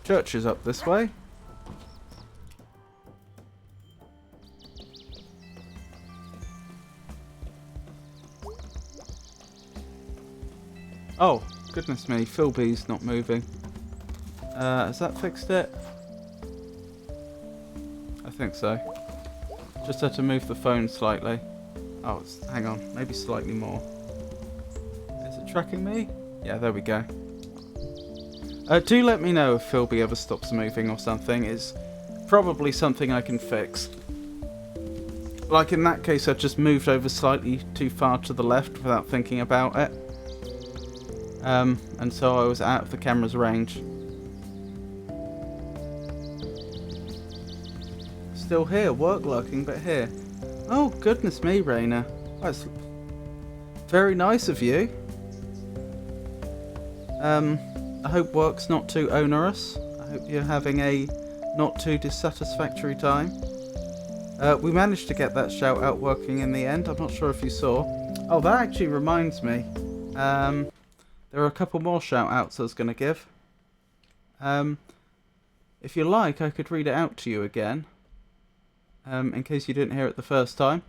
Church is up this way. Oh, goodness me, Philby's not moving. Has that fixed it? I think so. Just had to move the phone slightly. Oh, hang on, maybe slightly more. Is it tracking me? Yeah, there we go. Do let me know if Philby ever stops moving or something. It's probably something I can fix. Like in that case, I just moved over slightly too far to the left without thinking about it. And so I was out of the camera's range. Still here, work lurking, but here. Oh, goodness me, Raina. That's very nice of you. I hope work's not too onerous. I hope you're having a not too dissatisfactory time. We managed to get that shout out working in the end. I'm not sure if you saw. Oh, that actually reminds me. There are a couple more shout outs I was going to give. If you like, I could read it out to you again. In case you didn't hear it the first time.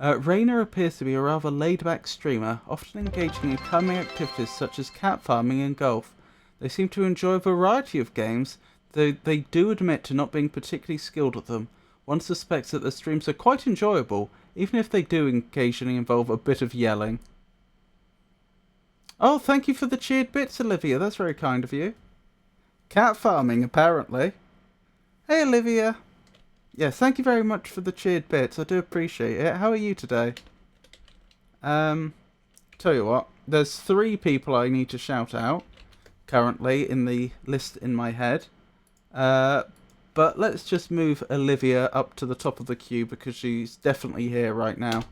Raina appears to be a rather laid-back streamer, often engaging in calming activities such as cat farming and golf. They seem to enjoy a variety of games, though they do admit to not being particularly skilled at them. One suspects that the streams are quite enjoyable, even if they do occasionally involve a bit of yelling. Oh, thank you for the cheered bits, Olivia. That's very kind of you. Cat farming, apparently. Hey, Olivia. Yes, thank you very much for the cheered bits. I do appreciate it. How are you today? Tell you what. There's 3 people I need to shout out currently in the list in my head. But let's just move Olivia up to the top of the queue because she's definitely here right now.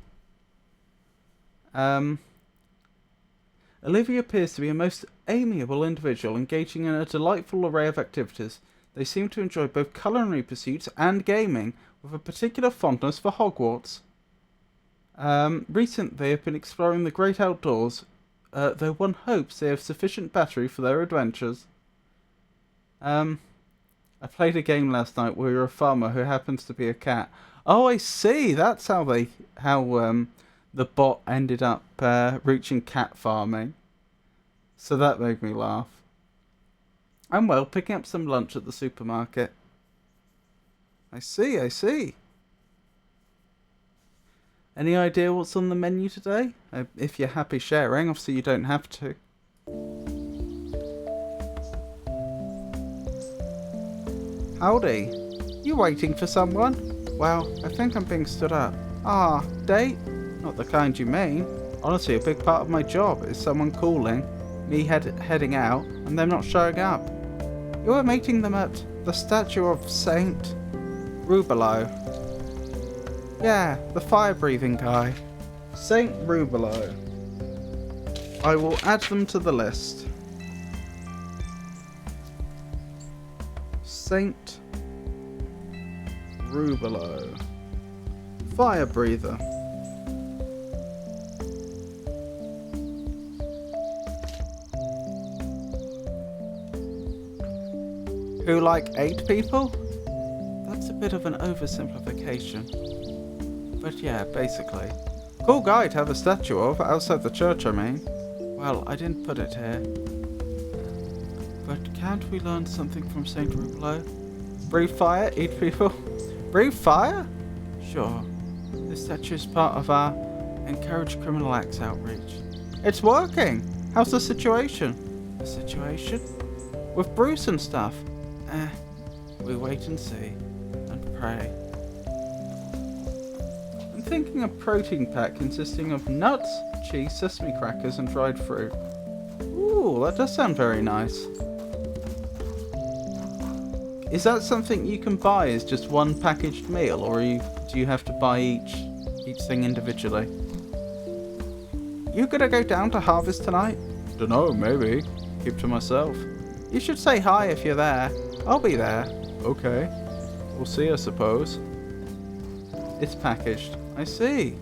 Olivia appears to be a most amiable individual, engaging in a delightful array of activities. They seem to enjoy both culinary pursuits and gaming, with a particular fondness for Hogwarts. Recently, they've been exploring the great outdoors, though one hopes they have sufficient battery for their adventures. I played a game last night where you're a farmer who happens to be a cat. Oh, I see. That's how the bot ended up reaching cat farming. So that made me laugh. I'm well, picking up some lunch at the supermarket. I see, I see. Any idea what's on the menu today? If you're happy sharing, obviously you don't have to. Howdy. You waiting for someone? Well, I think I'm being stood up. Ah, date? Not the kind you mean. Honestly, a big part of my job is someone calling, me heading out, and them not showing up. You were meeting them at the statue of Saint Rubelo. Yeah, the fire-breathing guy. Saint Rubelo. I will add them to the list. Saint Rubelo. Fire breather. Who like 8 people? That's a bit of an oversimplification. But yeah, basically. Cool guy to have a statue of, outside the church I mean. Well, I didn't put it here. But can't we learn something from Saint Rubelo? Breathe fire, eat people. Breathe fire? Sure. This statue is part of our Encourage Criminal Acts outreach. It's working! How's the situation? The situation? With Bruce and stuff? We wait and see. And pray. I'm thinking a protein pack consisting of nuts, cheese, sesame crackers and dried fruit. Ooh, that does sound very nice. Is that something you can buy as just one packaged meal, or do you have to buy each thing individually? You gonna go down to Harfest tonight? Dunno, maybe. Keep to myself. You should say hi if you're there. I'll be there. Okay. We'll see, I suppose. It's packaged. I see.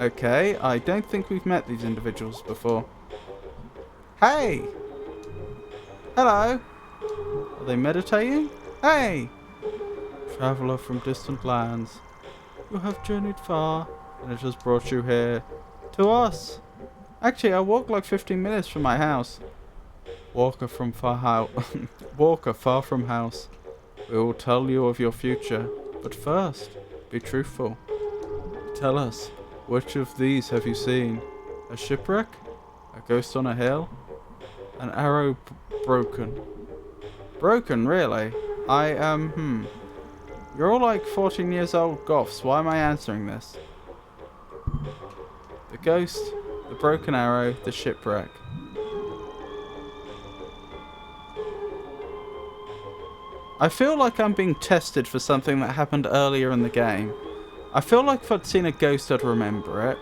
Okay, I don't think we've met these individuals before. Hey! Hello! Are they meditating? Hey! Traveller from distant lands, you have journeyed far, and it has brought you here. To us! Actually, I walk like 15 minutes from my house. Walker far from house. We will tell you of your future, but first, be truthful. Tell us, which of these have you seen? A shipwreck? A ghost on a hill? An arrow broken? Broken, really? You're all like 14 years old goths. Why am I answering this? The ghost, the broken arrow, the shipwreck. I feel like I'm being tested for something that happened earlier in the game. I feel like if I'd seen a ghost, I'd remember it.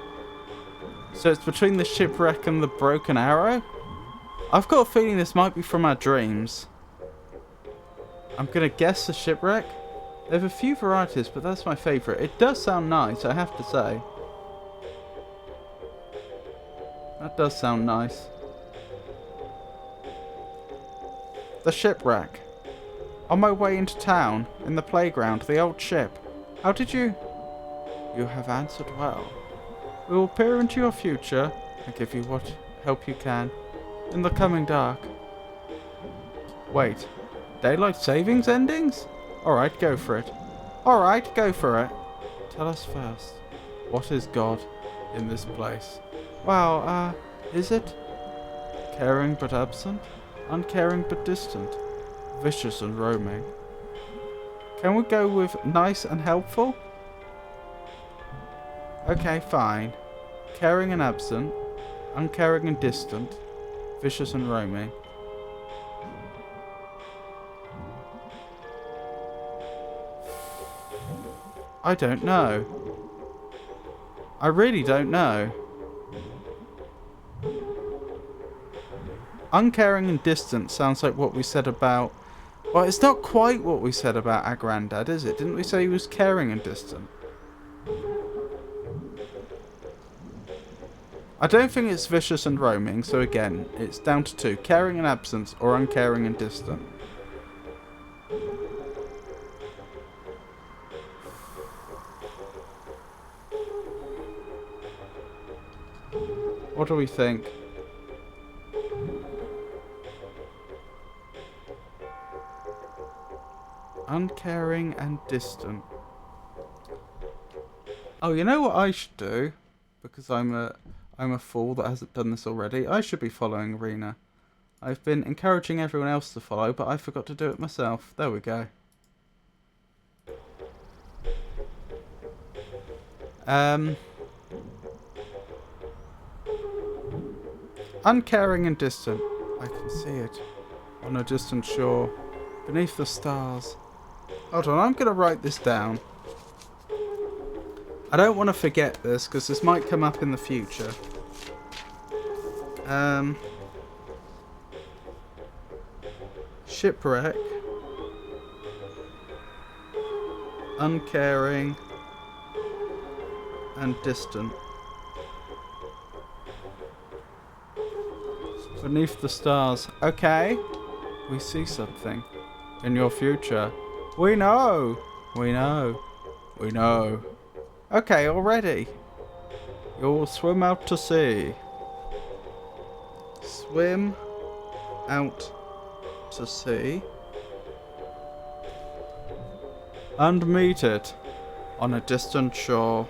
So it's between the shipwreck and the broken arrow? I've got a feeling this might be from our dreams. I'm gonna guess the shipwreck. They have a few varieties, but that's my favourite. It does sound nice, I have to say. That does sound nice. The shipwreck. On my way into town, in the playground, the old ship. How did you... You have answered well. We will peer into your future and give you what help you can in the coming dark. Wait, daylight savings endings? Alright, go for it. Alright, go for it. Tell us first, what is God in this place? Wow, is it? Caring but absent, uncaring but distant, vicious and roaming. Can we go with nice and helpful? Okay, fine. Caring and absent, uncaring and distant, vicious and roaming. I don't know. I really don't know. Uncaring and distant sounds like what we said about Well, it's not quite what we said about our granddad, is it? Didn't we say he was caring and distant? I don't think it's vicious and roaming, so again, it's down to two. Caring and absence, or uncaring and distant. What do we think? Uncaring and distant. Oh, you know what I should do? Because I'm a fool that hasn't done this already. I should be following Arena. I've been encouraging everyone else to follow, but I forgot to do it myself. There we go. Uncaring and distant. I can see it. On a distant shore. Beneath the stars. Hold on, I'm going to write this down. I don't want to forget this, because this might come up in the future. Shipwreck. Uncaring. And distant. Beneath the stars. Okay. We see something. In your future. We know. We know. We know. Okay, already. You'll swim out to sea. Swim out to sea. And meet it on a distant shore.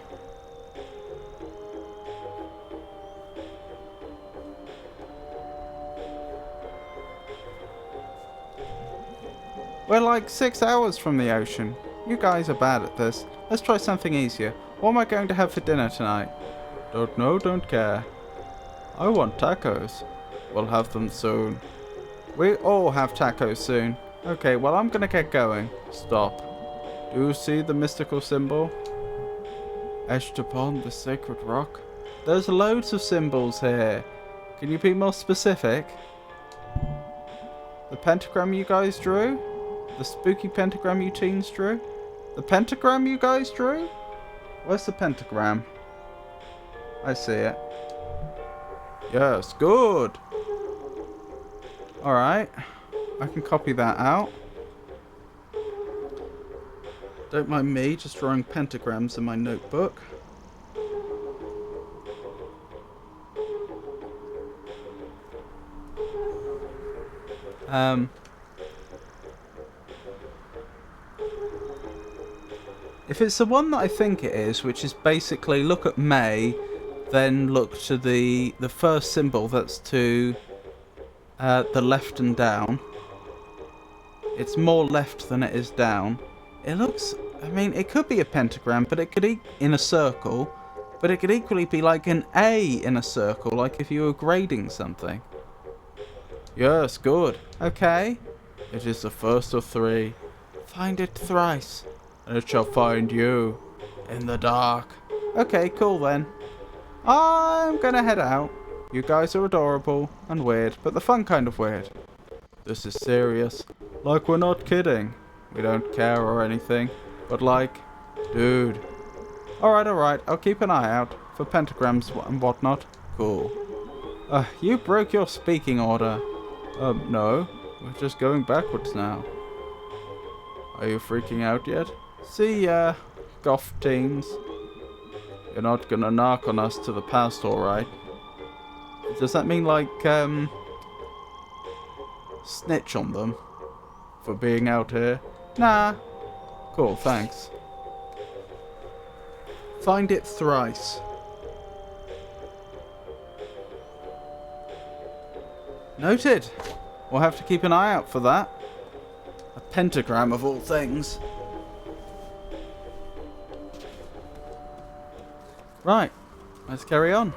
We're like 6 hours from the ocean. You guys are bad at this. Let's try something easier. What am I going to have for dinner tonight? Don't know, don't care. I want tacos. We'll have them soon. We all have tacos soon. Okay, well I'm gonna get going. Stop. Do you see the mystical symbol? Etched upon the sacred rock? There's loads of symbols here. Can you be more specific? The pentagram you guys drew? The spooky pentagram you teens drew? The pentagram you guys drew? Where's the pentagram? I see it. Yes, good. Alright. I can copy that out. Don't mind me just drawing pentagrams in my notebook. If it's the one that I think it is, which is basically look at May, then look to the first symbol that's to the left and down. It's more left than it is down. It looks, I mean, it could be a pentagram, but it could in a circle, but it could equally be like an A in a circle, like if you were grading something. Yes, good. Okay. It is the first of three. Find it thrice, and it shall find you in the dark. Okay, cool then. I'm gonna head out. You guys are adorable and weird, but the fun kind of weird. This is serious. Like, we're not kidding. We don't care or anything, but like, dude. Alright, I'll keep an eye out for pentagrams and whatnot. Cool. You broke your speaking order. No. We're just going backwards now. Are you freaking out yet? See ya, goth teens. You're not gonna knock on us to the past, alright? Does that mean, like, snitch on them for being out here? Nah. Cool, thanks. Find it thrice. Noted. We'll have to keep an eye out for that. A pentagram of all things. Right, let's carry on.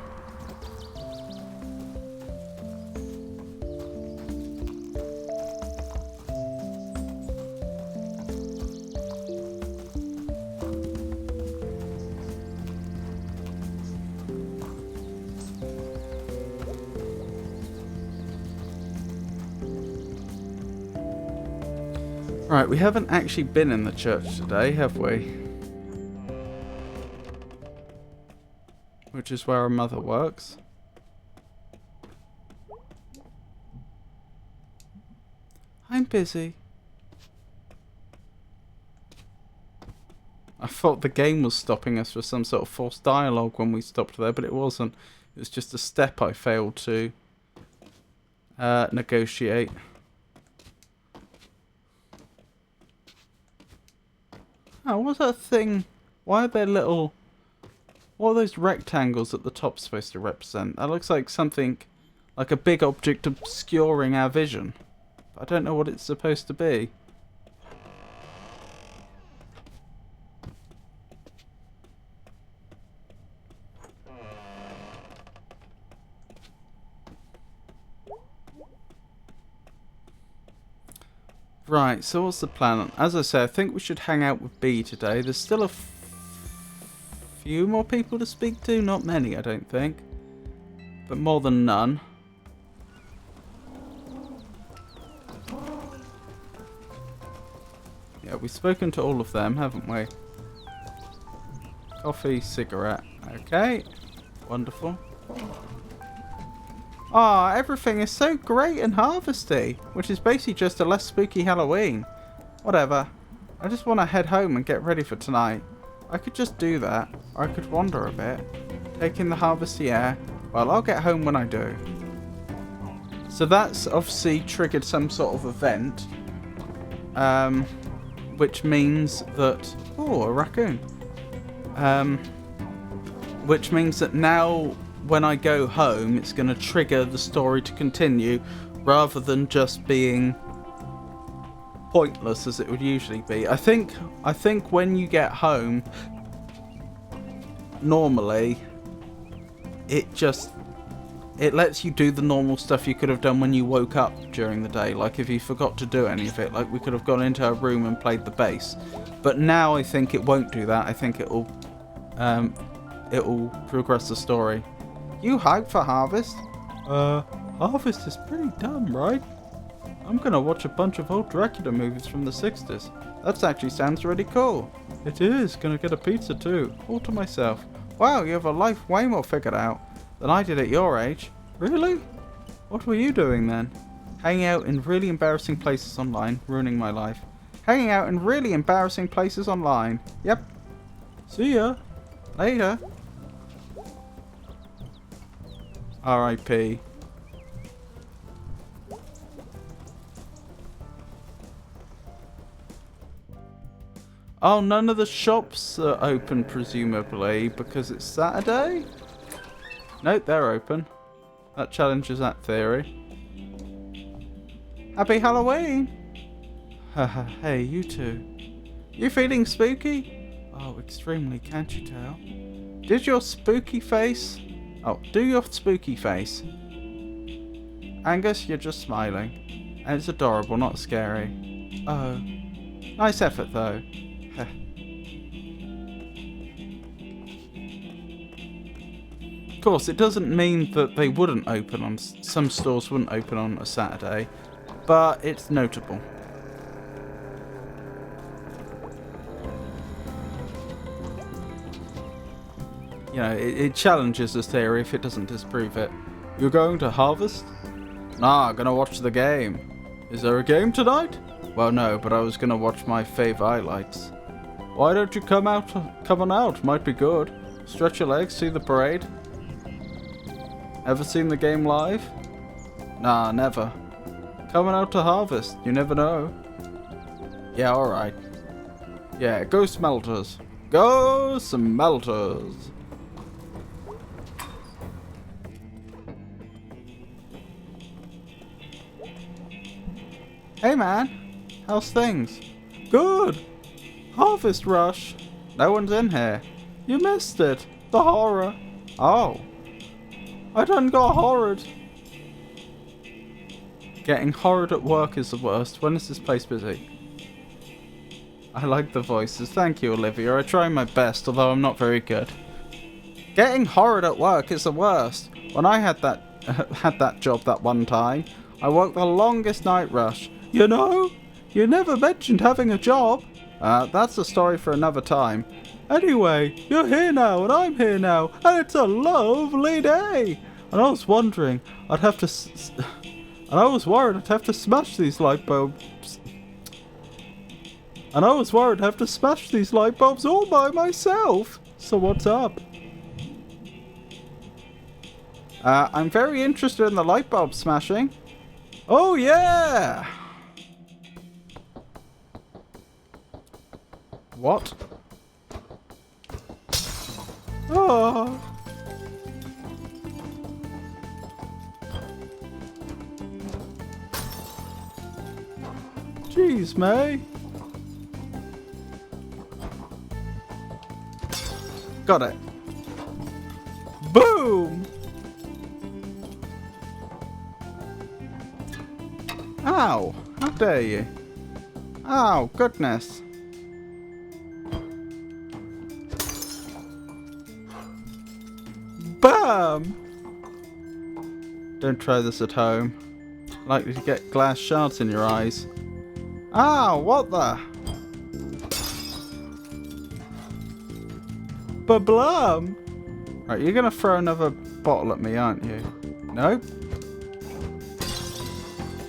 Right, we haven't actually been in the church today, have we? Which is where our mother works. I'm busy. I thought the game was stopping us for some sort of forced dialogue when we stopped there, but it wasn't. It was just a step I failed to negotiate. Oh, what's that thing? Why are there little... What are those rectangles at the top supposed to represent? That looks like something... like a big object obscuring our vision. But I don't know what it's supposed to be. Right, so what's the plan? As I say, I think we should hang out with B today. There's still a few more people to speak to. Not many, I don't think. But more than none. Yeah, we've spoken to all of them, haven't we? Coffee, cigarette. Okay. Wonderful. Ah, everything is so great and harvesty, which is basically just a less spooky Halloween. Whatever. I just want to head home and get ready for tonight. I could just do that, or I could wander a bit, take in the harvesty air. Well, I'll get home when I do. So that's obviously triggered some sort of event, which means that... Oh, a raccoon. Which means that now... when I go home, it's going to trigger the story to continue rather than just being pointless as it would usually be. I think when you get home, normally it lets you do the normal stuff you could have done when you woke up during the day. Like if you forgot to do any of it, like we could have gone into our room and played the bass. But now I think it won't do that. I think it'll progress the story. You hyped for Harvest? Harvest is pretty dumb, right? I'm gonna watch a bunch of old Dracula movies from the 60s. That actually sounds really cool. It is. Gonna get a pizza too. All to myself. Wow, you have a life way more figured out than I did at your age. Really? What were you doing then? Hanging out in really embarrassing places online, ruining my life. Hanging out in really embarrassing places online. Yep. See ya. Later. R.I.P. Oh, none of the shops are open, presumably, because it's Saturday? Nope, they're open. That challenges that theory. Happy Halloween! Haha, hey, you two. You feeling spooky? Oh, extremely, can't you tell? Did your spooky face... Oh, do your spooky face. Angus, you're just smiling. And it's adorable, not scary. Oh. Nice effort, though. Of course, it doesn't mean that they wouldn't open on... Some stores wouldn't open on a Saturday. But it's notable. You know, it challenges this theory if it doesn't disprove it. You're going to Harvest? Nah, gonna watch the game. Is there a game tonight? Well, no, but I was gonna watch my fave highlights. Why don't you come on out, might be good. Stretch your legs, see the parade. Ever seen the game live? Nah, never. Coming out to Harvest, you never know. Yeah, alright. Yeah, go Smelters. Go Smelters! Hey man, how's things? Good! Harvest Rush! No one's in here. You missed it! The horror! Oh. I done got horrored. Getting horrored at work is the worst. When is this place busy? I like the voices. Thank you, Olivia. I try my best, although I'm not very good. Getting horrored at work is the worst. When I had that job that one time, I worked the longest night rush. You know, You never mentioned having a job. That's a story for another time. Anyway, you're here now, and I'm here now, and it's a lovely day. And I was wondering, I'd have to... And I was worried I'd have to smash these light bulbs. And I was worried I'd have to smash these light bulbs all by myself. So what's up? I'm very interested in the light bulb smashing. Oh yeah! What? Oh. Jeez, May. Got it. Boom! Ow! How dare you? Oh, goodness. Bam! Don't try this at home. Likely to get glass shards in your eyes. Ow! What the? Ba-blam! Right, you're gonna throw another bottle at me, aren't you? Nope.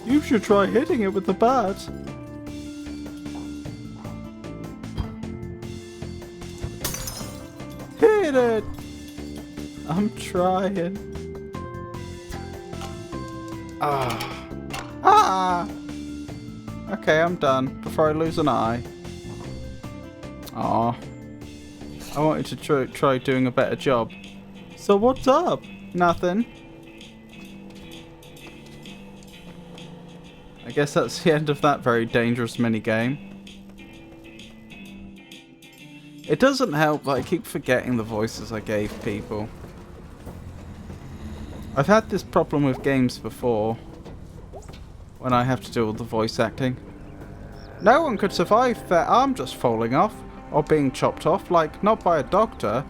You should try hitting it with the bat. Hit it! I'm trying. Ah. Ah! Okay, I'm done. Before I lose an eye. Aw. I wanted to try doing a better job. So what's up? Nothing. I guess that's the end of that very dangerous minigame. It doesn't help that I keep forgetting the voices I gave people. I've had this problem with games before, when I have to do all the voice acting. No one could survive their arm just falling off, or being chopped off, like, not by a doctor.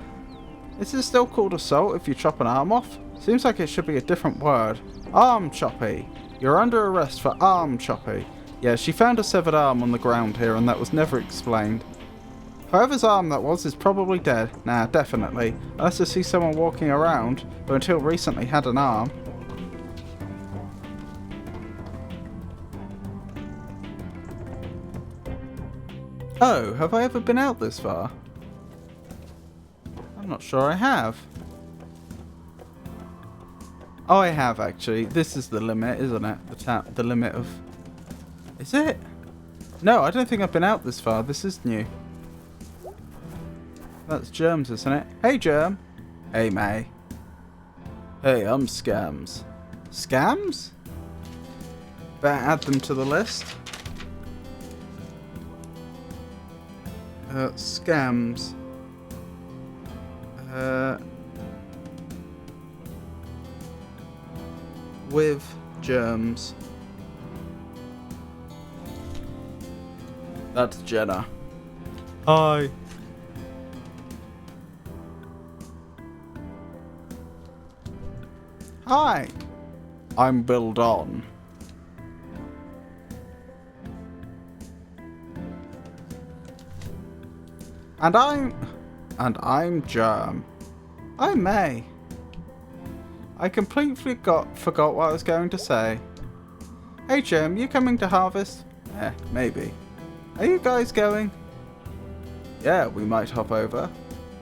Is this still called assault if you chop an arm off? Seems like it should be a different word. Arm choppy. You're under arrest for arm choppy. Yeah, she found a severed arm on the ground here, and that was never explained. Whoever's arm that was is probably dead. Nah, definitely. Unless I see someone walking around, who until recently had an arm. Oh, have I ever been out this far? I'm not sure I have. Oh, I have actually. This is the limit, isn't it? The limit of... Is it? No, I don't think I've been out this far. This is new. That's Germs, isn't it? Hey, Germ. Hey, May. Hey, I'm Scams. Scams? Better add them to the list. Scams. With germs. That's Jenna. Hi. Hi. I'm Bill Don. And I'm Germ. I'm May. I completely forgot what I was going to say. Hey Germ, you coming to Harfest? Maybe. Are you guys going? Yeah, we might hop over.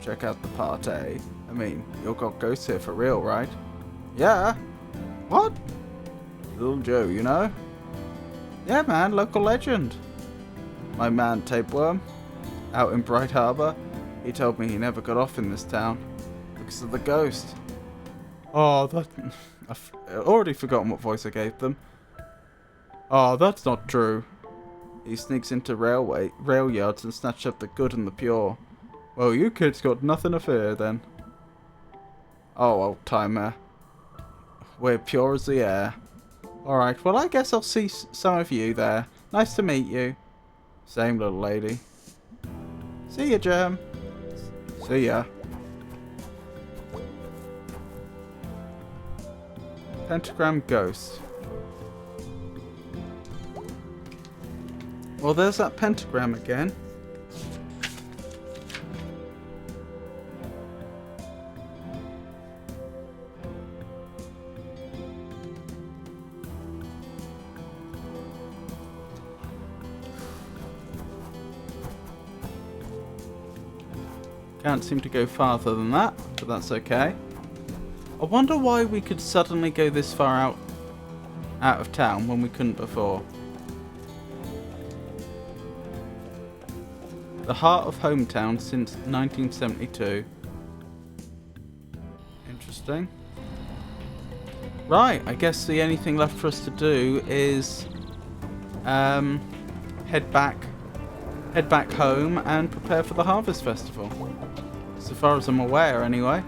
Check out the party. I mean, you've got ghosts here for real, right? Yeah. What? Little Joe, you know? Yeah man, local legend. My man Tapeworm. Out in Bright Harbor, he told me he never got off in this town because of the ghost. Oh, I've already forgotten what voice I gave them. Oh, that's not true. He sneaks into rail yards and snatches up the good and the pure. Well, you kids got nothing to fear then. Oh, old timer. We're pure as the air. Alright, well I guess I'll see some of you there. Nice to meet you. Same, little lady. See ya, Germ. See ya. Pentagram Ghost. Well, there's that pentagram again. Can't seem to go farther than that, but that's okay. I wonder why we could suddenly go this far out of town when we couldn't before. The heart of hometown since 1972. Interesting. Right, I guess the only thing left for us to do is head back home and prepare for the Harvest Festival. So far as I'm aware, anyway.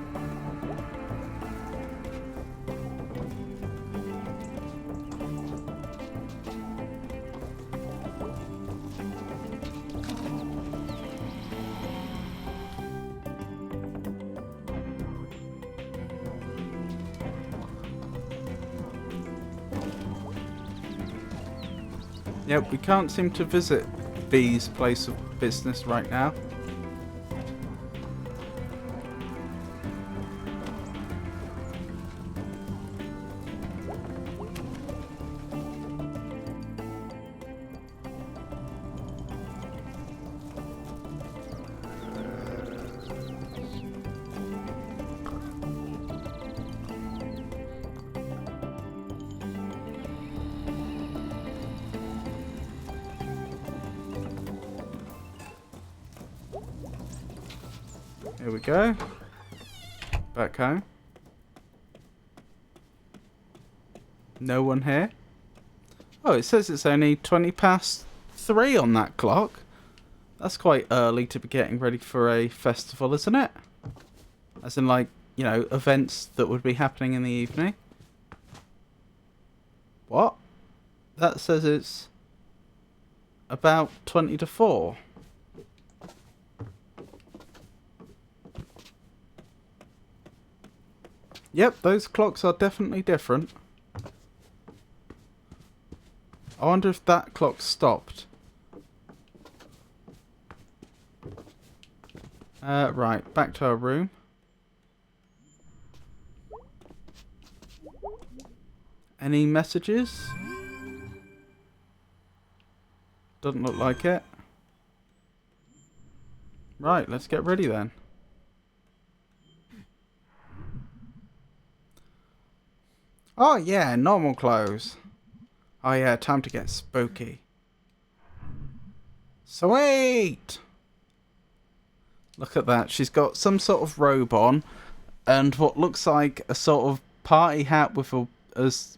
Yep, we can't seem to visit B's place of business right now. Here we go. Back home. No one here. Oh, it says it's only 3:20 on that clock. That's quite early to be getting ready for a festival, isn't it? As in, like, you know, events that would be happening in the evening. What? That says it's about 20 to 4. Yep, those clocks are definitely different. I wonder if that clock stopped. Right, back to our room. Any messages? Doesn't look like it. Right, let's get ready then. Oh yeah, normal clothes. Oh yeah, time to get spooky. Sweet! Look at that. She's got some sort of robe on and what looks like a sort of party hat with a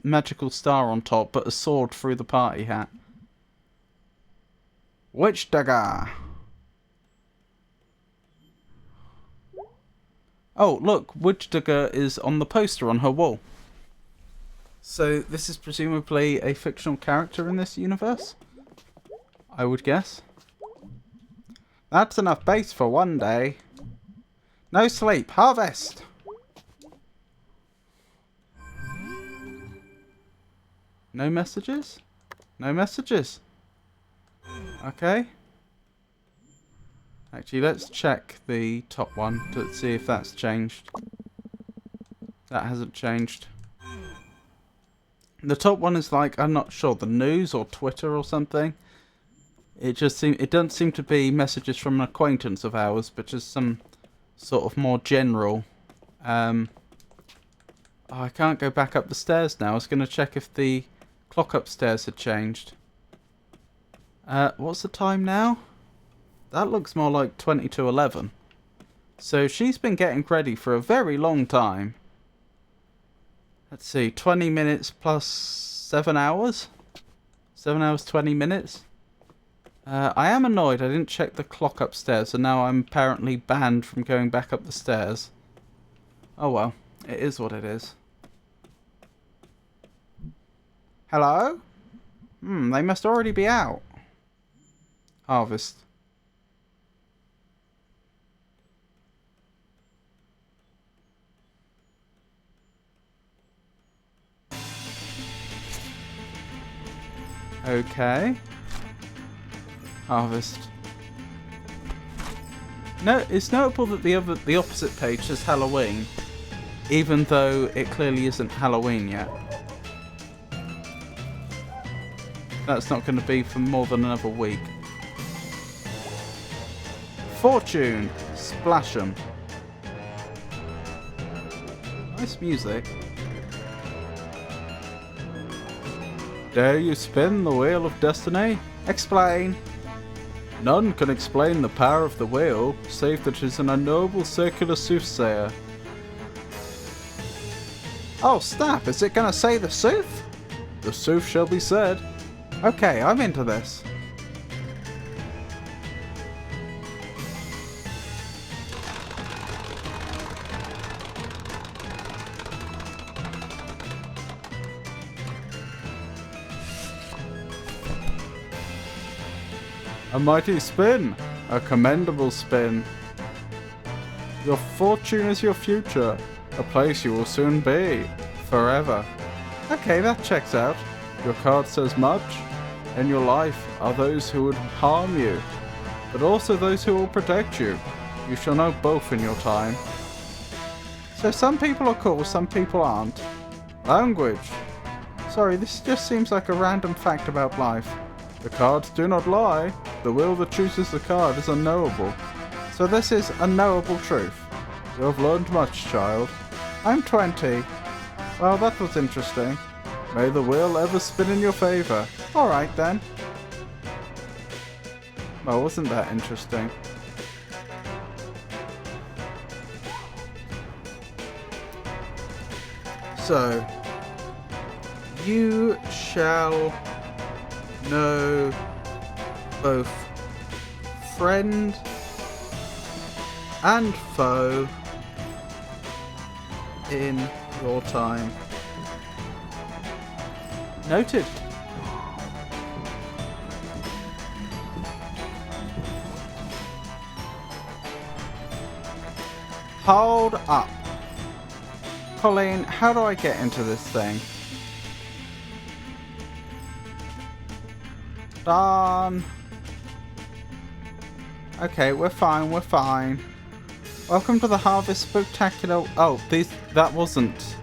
magical star on top, but a sword through the party hat. Witch dagger. Oh, look, Witch dagger is on the poster on her wall. So this is presumably a fictional character in this universe? I would guess. That's enough base for one day. No sleep. Harvest! No messages? No messages. Okay. Actually, let's check the top one to see if that's changed. That hasn't changed. The top one is like, I'm not sure, the news or Twitter or something. It doesn't seem to be messages from an acquaintance of ours, but just some sort of more general. Oh, I can't go back up the stairs now. I was going to check if the clock upstairs had changed. What's the time now? That looks more like 20 to 11. So she's been getting ready for a very long time. Let's see, 20 minutes plus 7 hours? 7 hours, 20 minutes? I am annoyed I didn't check the clock upstairs, and now I'm apparently banned from going back up the stairs. Oh well, it is what it is. Hello? They must already be out. Harvest. Okay. Harvest. No, it's notable that the opposite page says Halloween, even though it clearly isn't Halloween yet. That's not going to be for more than another week. Fortune, splash 'em. Nice music. Dare you spin the wheel of destiny? Explain. None can explain the power of the wheel, save that it is an unknowable circular soothsayer. Oh snap, is it gonna say the sooth? The sooth shall be said. Okay, I'm into this. A mighty spin, a commendable spin. Your fortune is your future, a place you will soon be, forever. Okay, that checks out. Your card says much. In your life are those who would harm you, but also those who will protect you. You shall know both in your time. So some people are cool, some people aren't. Language. Sorry, this just seems like a random fact about life. The cards do not lie. The will that chooses the card is unknowable. So this is unknowable truth. You have learned much, child. I'm 20. Well, that was interesting. May the wheel ever spin in your favour. Alright then. Well, wasn't that interesting? So, you shall know both friend and foe in your time. Noted. Hold up. Colleen, how do I get into this thing? Done. Okay, we're fine, we're fine. Welcome to the Harvest Spectacular. Oh, that wasn't.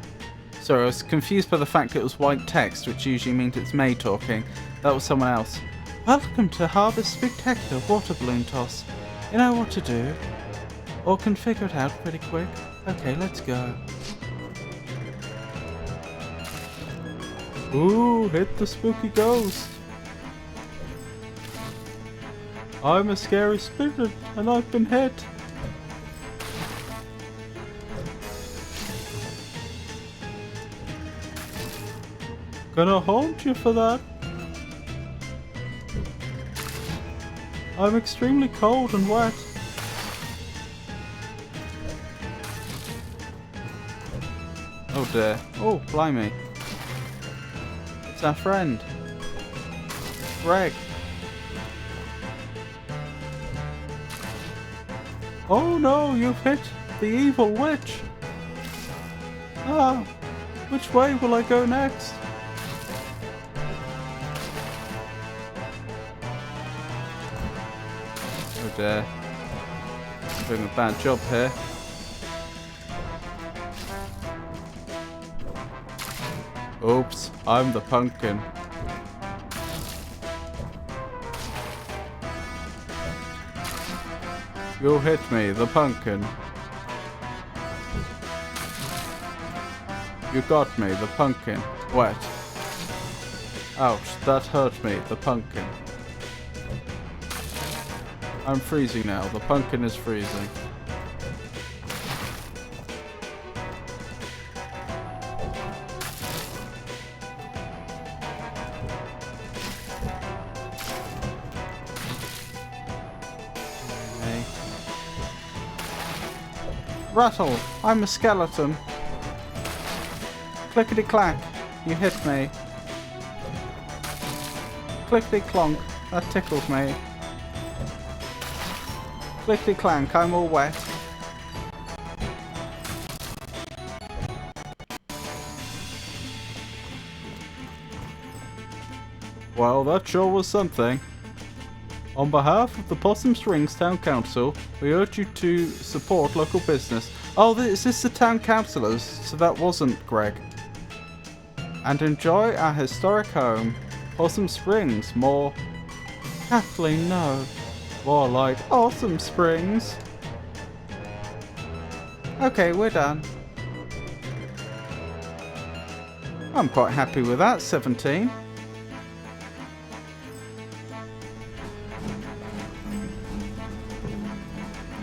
Sorry, I was confused by the fact it was white text, which usually means it's May talking. That was someone else. Welcome to Harvest Spectacular Water Balloon Toss. You know what to do? Or can figure it out pretty quick. Okay, let's go. Ooh, hit the spooky ghost. I'm a scary spirit, and I've been hit. Gonna haunt you for that. I'm extremely cold and wet. Oh dear. Oh, blimey. It's our friend. Greg. Oh no, you've hit the evil witch. Ah, which way will I go next? Oh dear. I'm doing a bad job here. Oops, I'm the pumpkin. You hit me, the pumpkin. You got me, the pumpkin. Wet. Ouch, that hurt me, the pumpkin. I'm freezing now, the pumpkin is freezing. Rattle, I'm a skeleton. Clickety clack, you hit me. Clickety clonk, that tickled me. Clickety clank, I'm all wet. Well, that sure was something. On behalf of the Possum Springs Town Council, we urge you to support local business. Oh, is this the town councillors? So that wasn't Greg. And enjoy our historic home, Possum Springs. More... Kathleen, no. More like Awesome Springs. Okay, we're done. I'm quite happy with that, 17.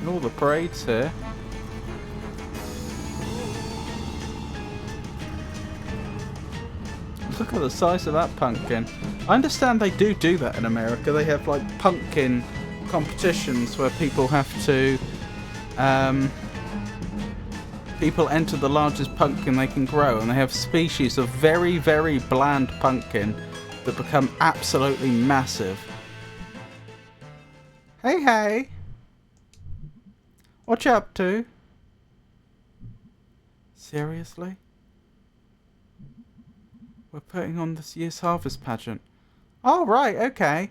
And all the parades here. Look at the size of that pumpkin. I understand they do that in America. They have like pumpkin competitions where people have to... people enter the largest pumpkin they can grow, and they have species of very, very bland pumpkin that become absolutely massive. Hey, hey! What you up to? Seriously? We're putting on this year's Harfest pageant. Oh, right, okay.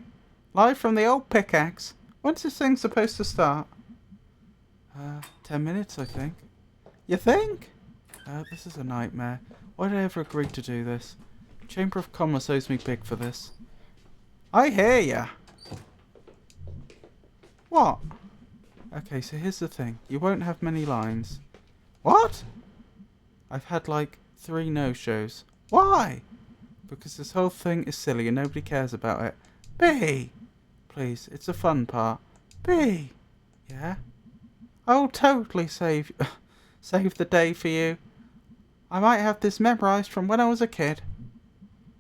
Live from the old pickaxe. When's this thing supposed to start? 10 minutes, I think. You think? This is a nightmare. Why did I ever agree to do this? Chamber of Commerce owes me big for this. I hear ya! What? Okay, so here's the thing. You won't have many lines. What? I've had like 3 no-shows. Why? Because this whole thing is silly and nobody cares about it. B! Please, it's a fun part. B! Yeah? I'll totally save the day for you. I might have this memorised from when I was a kid.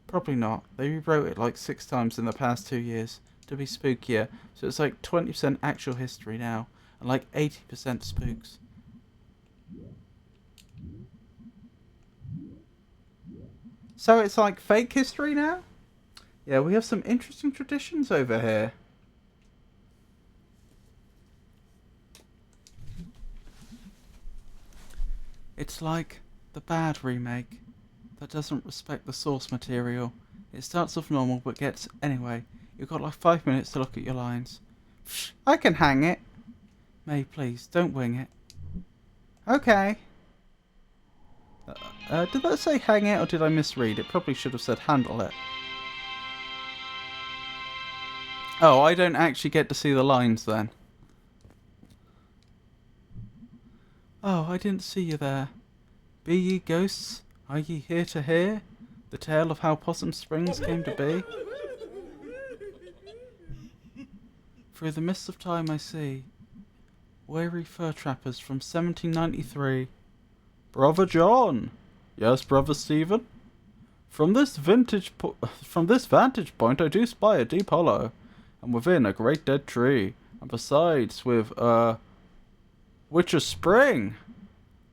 Probably not. They rewrote it like 6 times in the past 2 years to be spookier, so it's like 20% actual history now, and like 80% spooks. So it's like fake history now? Yeah, we have some interesting traditions over here. It's like the bad remake that doesn't respect the source material. It starts off normal but gets... Anyway, you've got like 5 minutes to look at your lines. I can hang it. May, please, don't wing it. Okay. Did that say hang it or did I misread? It probably should have said handle it. Oh, I don't actually get to see the lines then. Oh, I didn't see you there. Be ye ghosts? Are ye here to hear the tale of how Possum Springs came to be? Through the mist of time I see weary fur trappers from 1793. Brother John. Yes, Brother Stephen. From this vantage point I do spy a deep hollow, and within a great dead tree, and besides with which a spring.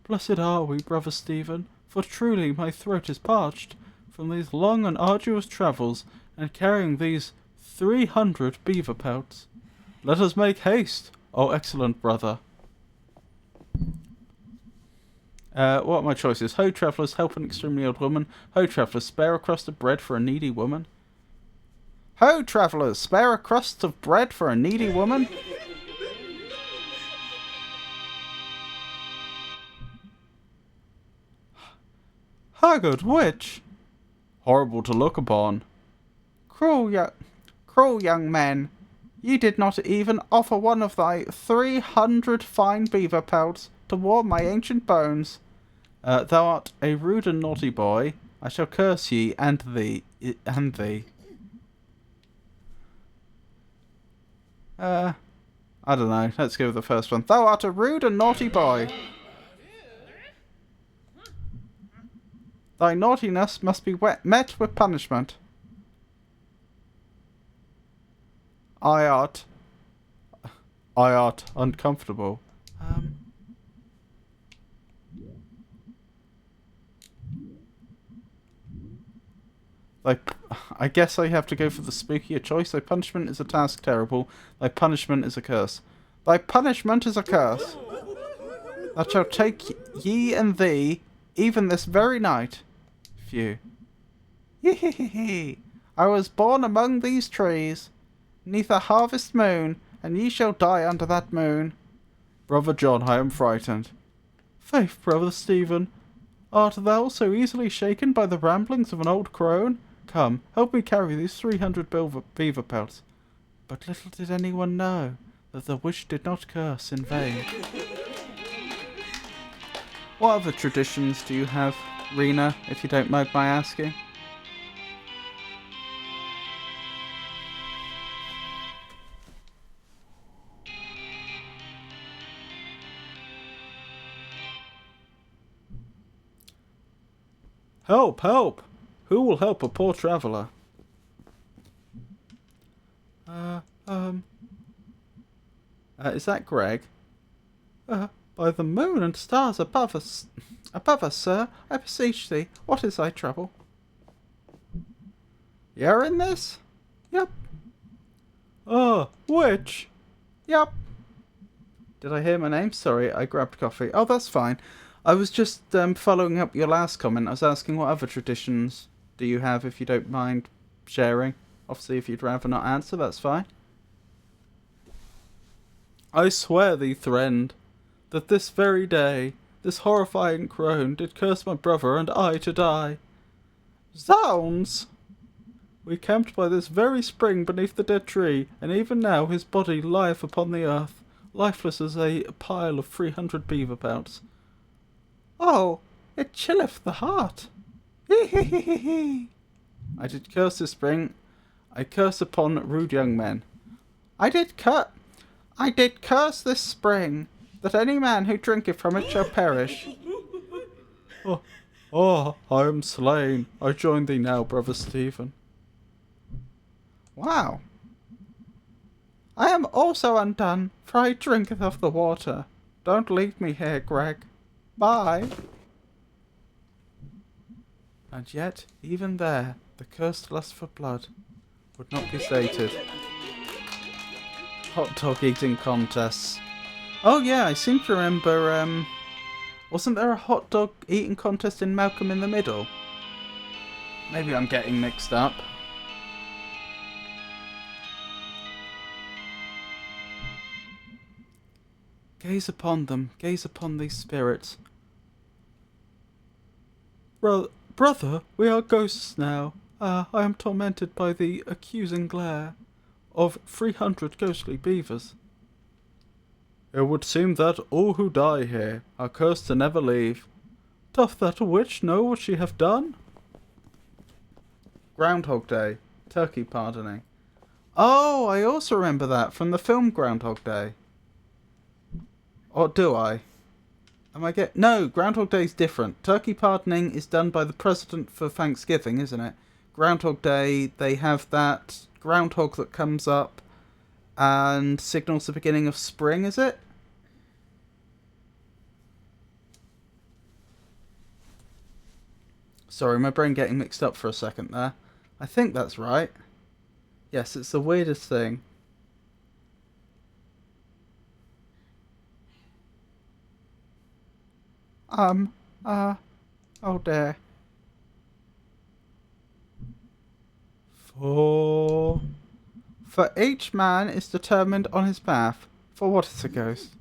Blessed are we, Brother Stephen, for truly my throat is parched from these long and arduous travels, and carrying these 300 beaver pelts. Let us make haste, O excellent brother. What are my choices? Ho, travellers, help an extremely old woman. Ho, travellers, spare a crust of bread for a needy woman. Ho, travellers, spare a crust of bread for a needy woman. Haggard witch. Horrible to look upon. Cruel young men. Ye did not even offer one of thy 300 fine beaver pelts to warm my ancient bones. Thou art a rude and naughty boy. I shall curse ye and thee. I don't know. Let's go with the first one. Thou art a rude and naughty boy. Thy naughtiness must be met with punishment. I art uncomfortable. I guess I have to go for the spookier choice. Thy punishment is a task terrible. Thy punishment is a curse. Thy punishment is a curse. That shall take ye and thee, even this very night. Phew. Yee. I was born among these trees. 'neath a harvest moon, and ye shall die under that moon. Brother John, I am frightened. Faith, brother Stephen, art thou so easily shaken by the ramblings of an old crone? Come, help me carry these 300 beaver pelts. But little did anyone know that the witch did not curse in vain. What other traditions do you have, Rena, if you don't mind my asking? Help, help! Who will help a poor traveller? Is that Greg? By the moon and stars above us, sir, I beseech thee, what is thy trouble? You're in this? Yep. Witch? Yep. Did I hear my name? Sorry, I grabbed coffee. Oh, that's fine. I was just following up your last comment. I was asking what other traditions do you have, if you don't mind sharing. Obviously, if you'd rather not answer, that's fine. I swear thee, friend, that this very day, this horrifying crone did curse my brother and I to die. Zounds! We camped by this very spring beneath the dead tree, and even now his body lieth upon the earth, lifeless as a pile of 300 beaver pelts. Oh, it chilleth the heart. Hee hee hee hee hee. I did curse this spring. I curse upon rude young men. I did curse this spring, that any man who drinketh from it shall perish. I am slain. I join thee now, brother Stephen. Wow. I am also undone, for I drinketh of the water. Don't leave me here, Greg. Bye. And yet, even there, the cursed lust for blood would not be sated. Hot dog eating contests. Oh yeah, I seem to remember, wasn't there a hot dog eating contest in Malcolm in the Middle? Maybe I'm getting mixed up. Gaze upon them, gaze upon these spirits. Brother, we are ghosts now. I am tormented by the accusing glare of 300 ghostly beavers. It would seem that all who die here are cursed to never leave. Doth that witch know what she hath done? Groundhog Day. Turkey pardoning. Oh, I also remember that from the film Groundhog Day. Or do I? No, Groundhog Day is different. Turkey pardoning is done by the president for Thanksgiving, isn't it? Groundhog Day, they have that groundhog that comes up and signals the beginning of spring, is it? Sorry, my brain getting mixed up for a second there. I think that's right. Yes, it's the weirdest thing. Oh dear. For each man is determined on his path. For what is a ghost?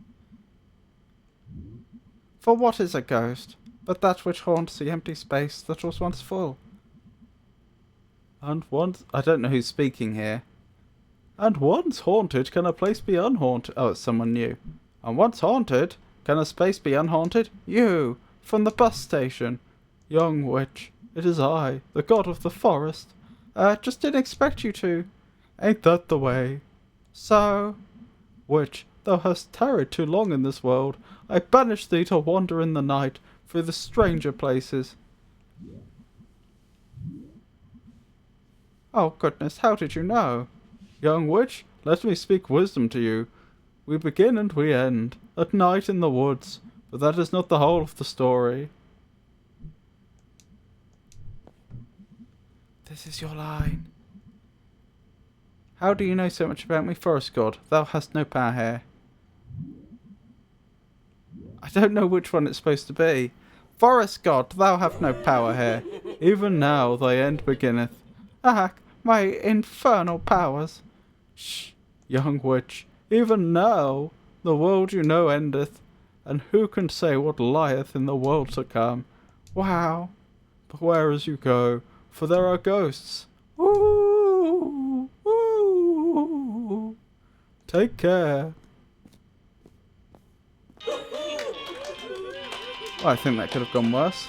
For what is a ghost, but that which haunts the empty space that was once full? And once... I don't know who's speaking here. And once haunted, can a place be unhaunted? Oh, it's someone new. And once haunted, can a space be unhaunted? You, from the bus station. Young witch, it is I, the god of the forest. Just didn't expect you to. Ain't that the way? So, witch, thou hast tarried too long in this world. I banish thee to wander in the night through the stranger places. Oh goodness, how did you know? Young witch, let me speak wisdom to you. We begin and we end, at night in the woods, but that is not the whole of the story. This is your line. How do you know so much about me, forest god? Thou hast no power here. I don't know which one it's supposed to be. Forest god, thou have no power here. Even now thy end beginneth. Ah, my infernal powers. Shh, young witch, even now the world you know endeth, and who can say what lieth in the world to come? Wow! Beware as you go, for there are ghosts. Ooh, ooh. Take care. Oh, I think that could have gone worse.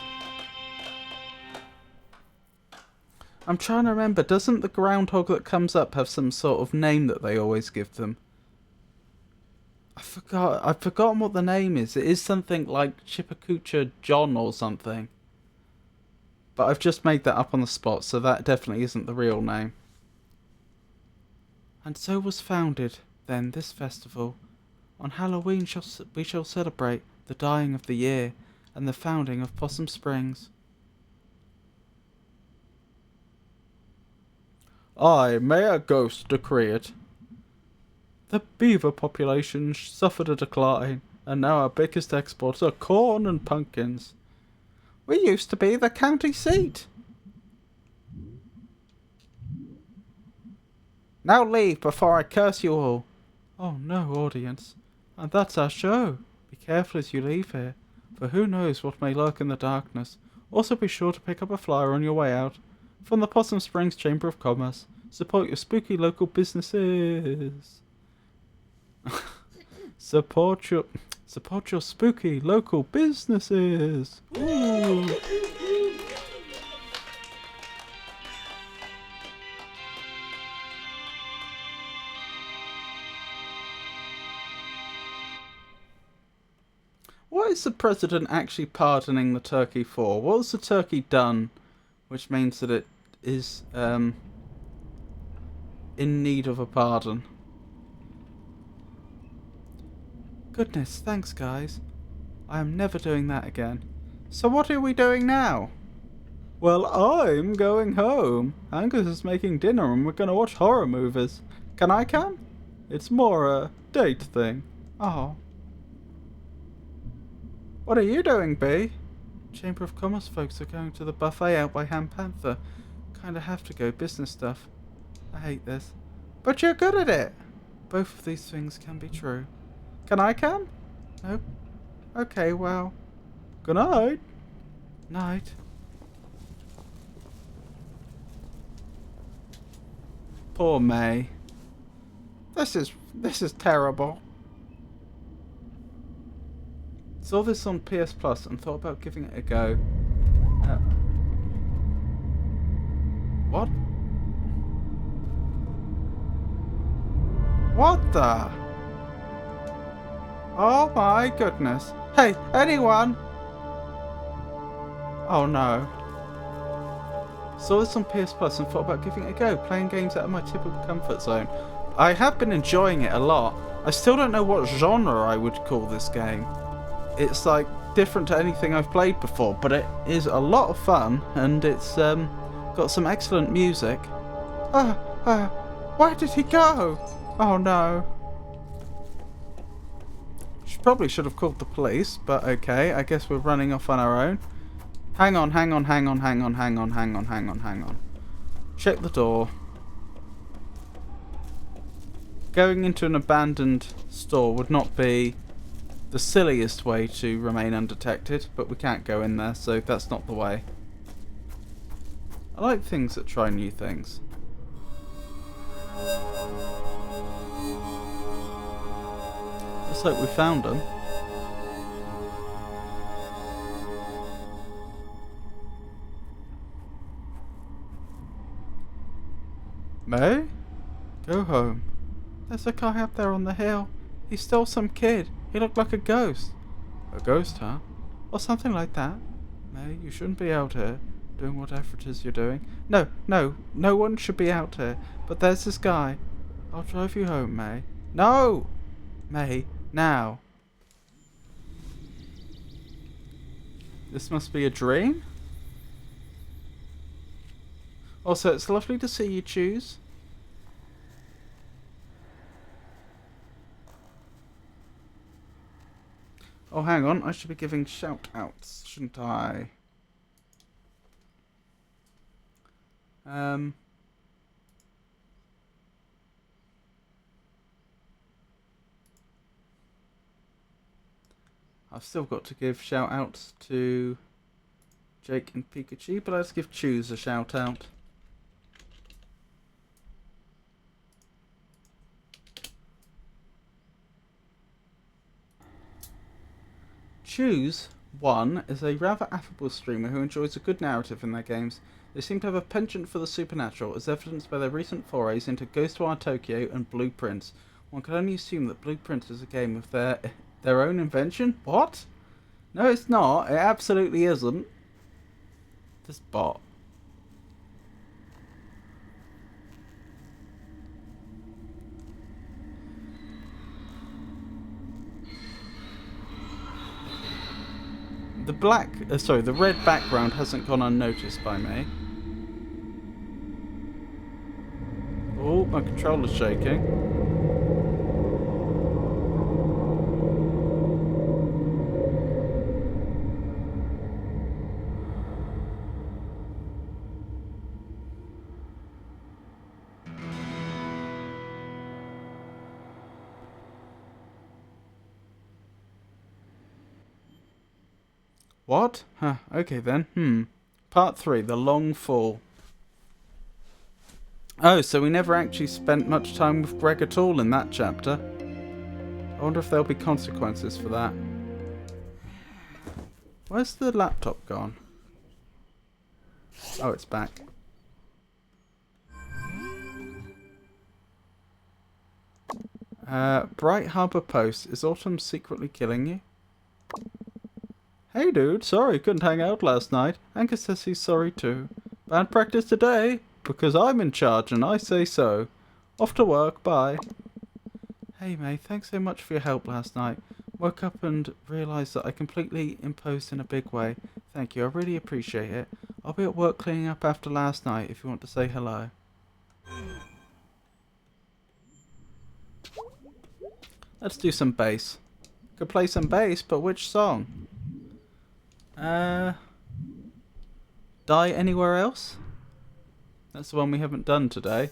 I'm trying to remember, doesn't the groundhog that comes up have some sort of name that they always give them? I forgot. I've forgotten what the name is. It is something like Chippacucha John or something. But I've just made that up on the spot, so that definitely isn't the real name. And so was founded, then, this festival. On Halloween we shall celebrate the dying of the year and the founding of Possum Springs. I, Mayor Ghost, decree it. The beaver population suffered a decline, and now our biggest exports are corn and pumpkins. We used to be the county seat. Now leave before I curse you all. Oh no, audience. And that's our show. Be careful as you leave here, for who knows what may lurk in the darkness. Also be sure to pick up a flyer on your way out. From the Possum Springs Chamber of Commerce. Support your spooky local businesses. Support your spooky local businesses. Ooh. What is the president actually pardoning the turkey for? What has the turkey done, which means that it is in need of a pardon? Goodness, thanks guys. I am never doing that again. So what are we doing now? Well, I'm going home. Angus is making dinner and we're going to watch horror movies. Can I come? It's more a date thing. Oh. What are you doing, B? Chamber of Commerce folks are going to the buffet out by Ham Panther. Kinda have to go, business stuff. I hate this. But you're good at it! Both of these things can be true. Can I come? Nope. Okay, well. Good night. Night. Poor May. This is terrible. Saw this on PS Plus and thought about giving it a go. What? What the? Oh my goodness. Hey, anyone? Oh no. Saw this on PS Plus and thought about giving it a go, playing games out of my typical comfort zone. I have been enjoying it a lot. I still don't know what genre I would call this game. It's like different to anything I've played before, but it is a lot of fun and it's got some excellent music. Where did he go? Oh no. Probably should have called the police, but okay, I guess we're running off on our own. Hang on. Check the door. Going into an abandoned store would not be the silliest way to remain undetected, but we can't go in there, so that's not the way. I like things that try new things. Looks like we found them. May? Go home. There's a guy up there on the hill. He stole some kid. He looked like a ghost. A ghost, huh? Or something like that. May, you shouldn't be out here doing whatever it is you're doing. No one should be out here. But there's this guy. I'll drive you home, May. No! May, now. This must be a dream? Also, it's lovely to see you choose. Oh, hang on. I should be giving shout-outs, shouldn't I? I've still got to give shout outs to Jake and Pikachu, but let's give Choose a shout out. Choose 1 is a rather affable streamer who enjoys a good narrative in their games. They seem to have a penchant for the supernatural, as evidenced by their recent forays into Ghostwire Tokyo and Blueprints. One can only assume that Blueprints is a game of their own invention? What? No, it's not. It absolutely isn't. This bot. The red background hasn't gone unnoticed by me. Oh, my controller's shaking. What? Huh, okay then. Part 3, The Long Fall. Oh, so we never actually spent much time with Greg at all in that chapter. I wonder if there'll be consequences for that. Where's the laptop gone? Oh, it's back. Bright Harbour Post. Is Autumn secretly killing you? Hey dude, sorry, couldn't hang out last night. Angus says he's sorry too. Band practice today, because I'm in charge and I say so. Off to work, bye. Hey May, thanks so much for your help last night. Woke up and realised that I completely imposed in a big way. Thank you, I really appreciate it. I'll be at work cleaning up after last night if you want to say hello. Let's do some bass. Could play some bass, but which song? Die Anywhere Else? That's the one we haven't done today.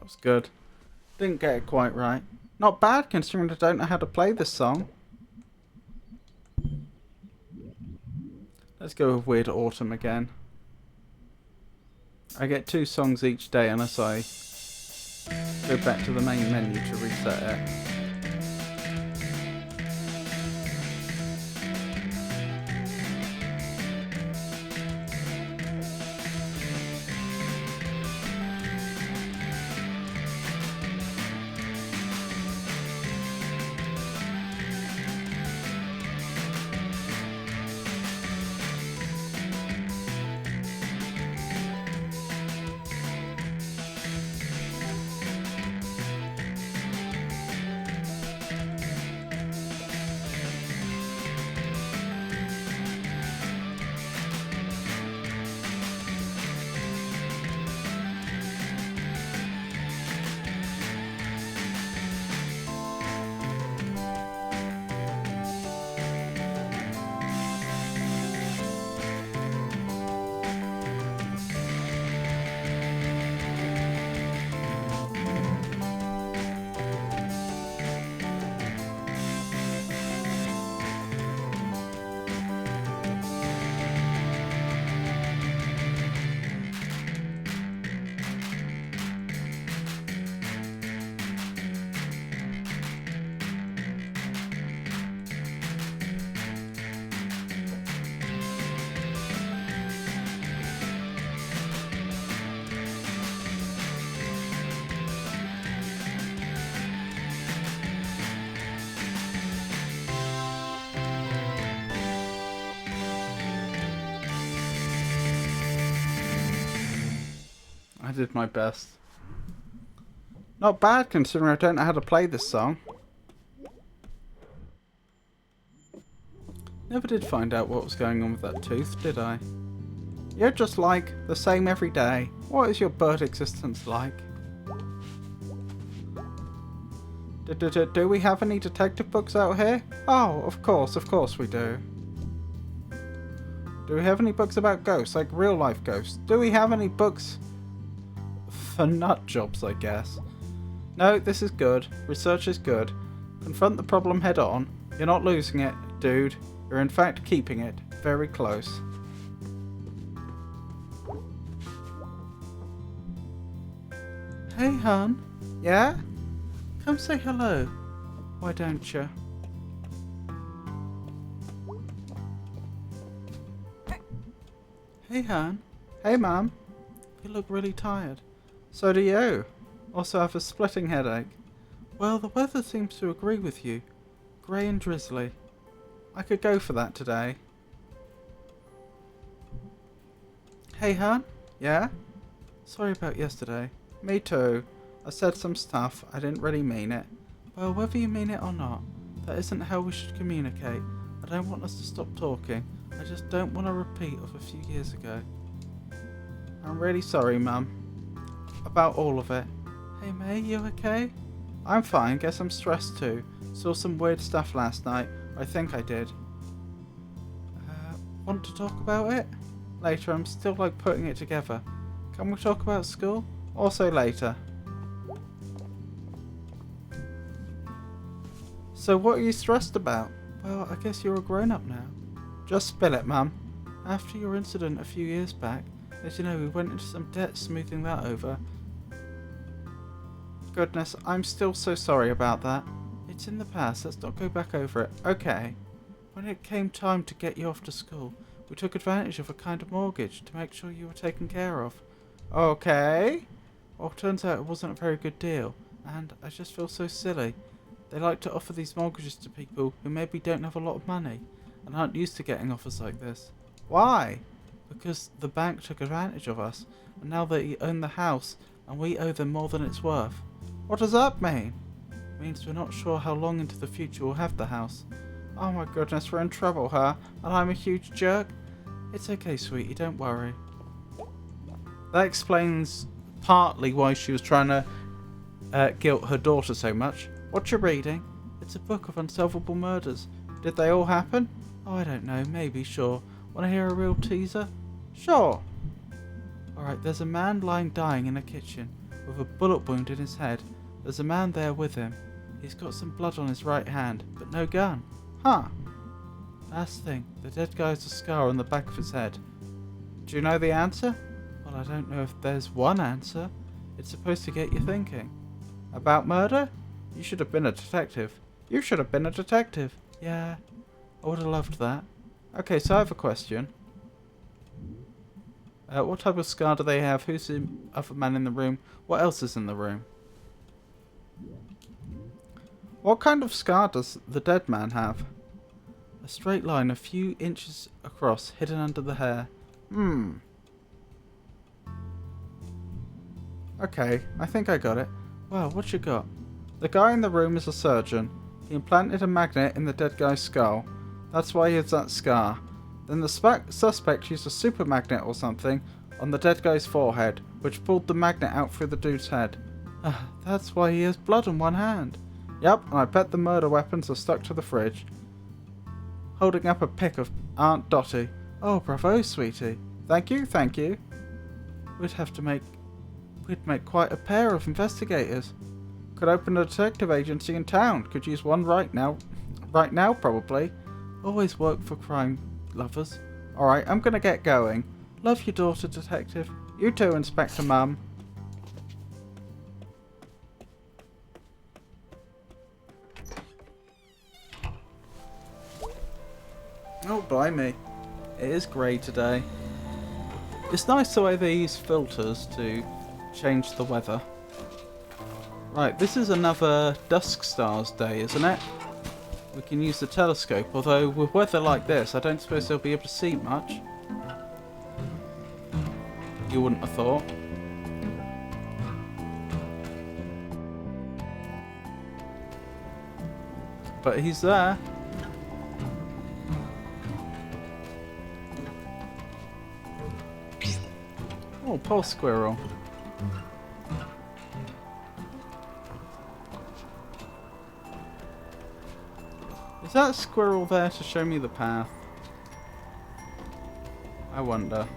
Was good. Didn't get it quite right. Not bad considering I don't know how to play this song. Let's go with Weird Autumn again. I get 2 songs each day unless I go back to the main menu to reset it. I did my best. Not bad considering I don't know how to play this song. Never did find out what was going on with that tooth, did I? You're just like the same every day. What is your bird existence like? Do we have any detective books out here? Oh, of course we do. Do we have any books about ghosts, like real life ghosts? Do we have any books for nut jobs, I guess? No, this is good. Research is good. Confront the problem head on. You're not losing it, dude. You're in fact keeping it very close. Hey, hon. Yeah? Come say hello. Why don't you? Hey, hon. Hey, Mum. You look really tired. So do you. Also have a splitting headache. Well, the weather seems to agree with you. Grey and drizzly. I could go for that today. Hey, hon? Yeah? Sorry about yesterday. Me too. I said some stuff. I didn't really mean it. Well, whether you mean it or not, that isn't how we should communicate. I don't want us to stop talking. I just don't want a repeat of a few years ago. I'm really sorry, Mum. About all of it. Hey, May, you okay? I'm fine. Guess I'm stressed too. Saw some weird stuff last night. I think I did. Want to talk about it? Later, I'm still like putting it together. Can we talk about school? Also later. So what are you stressed about? Well, I guess you're a grown-up now. Just spill it, Mum. After your incident a few years back, as you know, we went into some debt smoothing that over. Goodness, I'm still so sorry about that. It's in the past, let's not go back over it. Okay. When it came time to get you off to school, we took advantage of a kind of mortgage to make sure you were taken care of. Okay. Well, turns out it wasn't a very good deal, and I just feel so silly. They like to offer these mortgages to people who maybe don't have a lot of money, and aren't used to getting offers like this. Why? Because the bank took advantage of us, and now they own the house, and we owe them more than it's worth. What does that mean? It means we're not sure how long into the future we'll have the house. Oh my goodness, we're in trouble, huh? And I'm a huge jerk? It's okay, sweetie, don't worry. That explains partly why she was trying to guilt her daughter so much. What you reading? It's a book of unsolvable murders. Did they all happen? Oh, I don't know, maybe, sure. Want to hear a real teaser? Sure. Alright, there's a man lying dying in a kitchen with a bullet wound in his head. There's a man there with him. He's got some blood on his right hand, but no gun. Huh. Last thing, the dead guy has a scar on the back of his head. Do you know the answer? Well, I don't know if there's one answer. It's supposed to get you thinking. About murder? You should have been a detective. You should have been a detective. Yeah, I would have loved that. Okay, so I have a question. What type of scar do they have? Who's the other man in the room? What else is in the room? What kind of scar does the dead man have? A straight line a few inches across, hidden under the hair. Okay, I think I got it. Wow, what you got? The guy in the room is a surgeon. He implanted a magnet in the dead guy's skull. That's why he has that scar. Then the suspect used a super magnet or something on the dead guy's forehead, which pulled the magnet out through the dude's head. That's why he has blood on one hand. Yep, and I bet the murder weapons are stuck to the fridge. Holding up a pic of Aunt Dottie. Oh, bravo, sweetie. Thank you, thank you. We'd make quite a pair of investigators. Could open a detective agency in town. Could use one right now. Right now, probably. Always work for crime lovers. Alright, I'm gonna get going. Love your daughter, detective. You too, Inspector Mum. Oh, blimey. It is grey today. It's nice the way they use filters to change the weather. Right, this is another Dusk Stars day, isn't it? We can use the telescope, although with weather like this, I don't suppose they'll be able to see much. You wouldn't have thought. But he's there. Oh, poor squirrel. Is that squirrel there to show me the path? I wonder.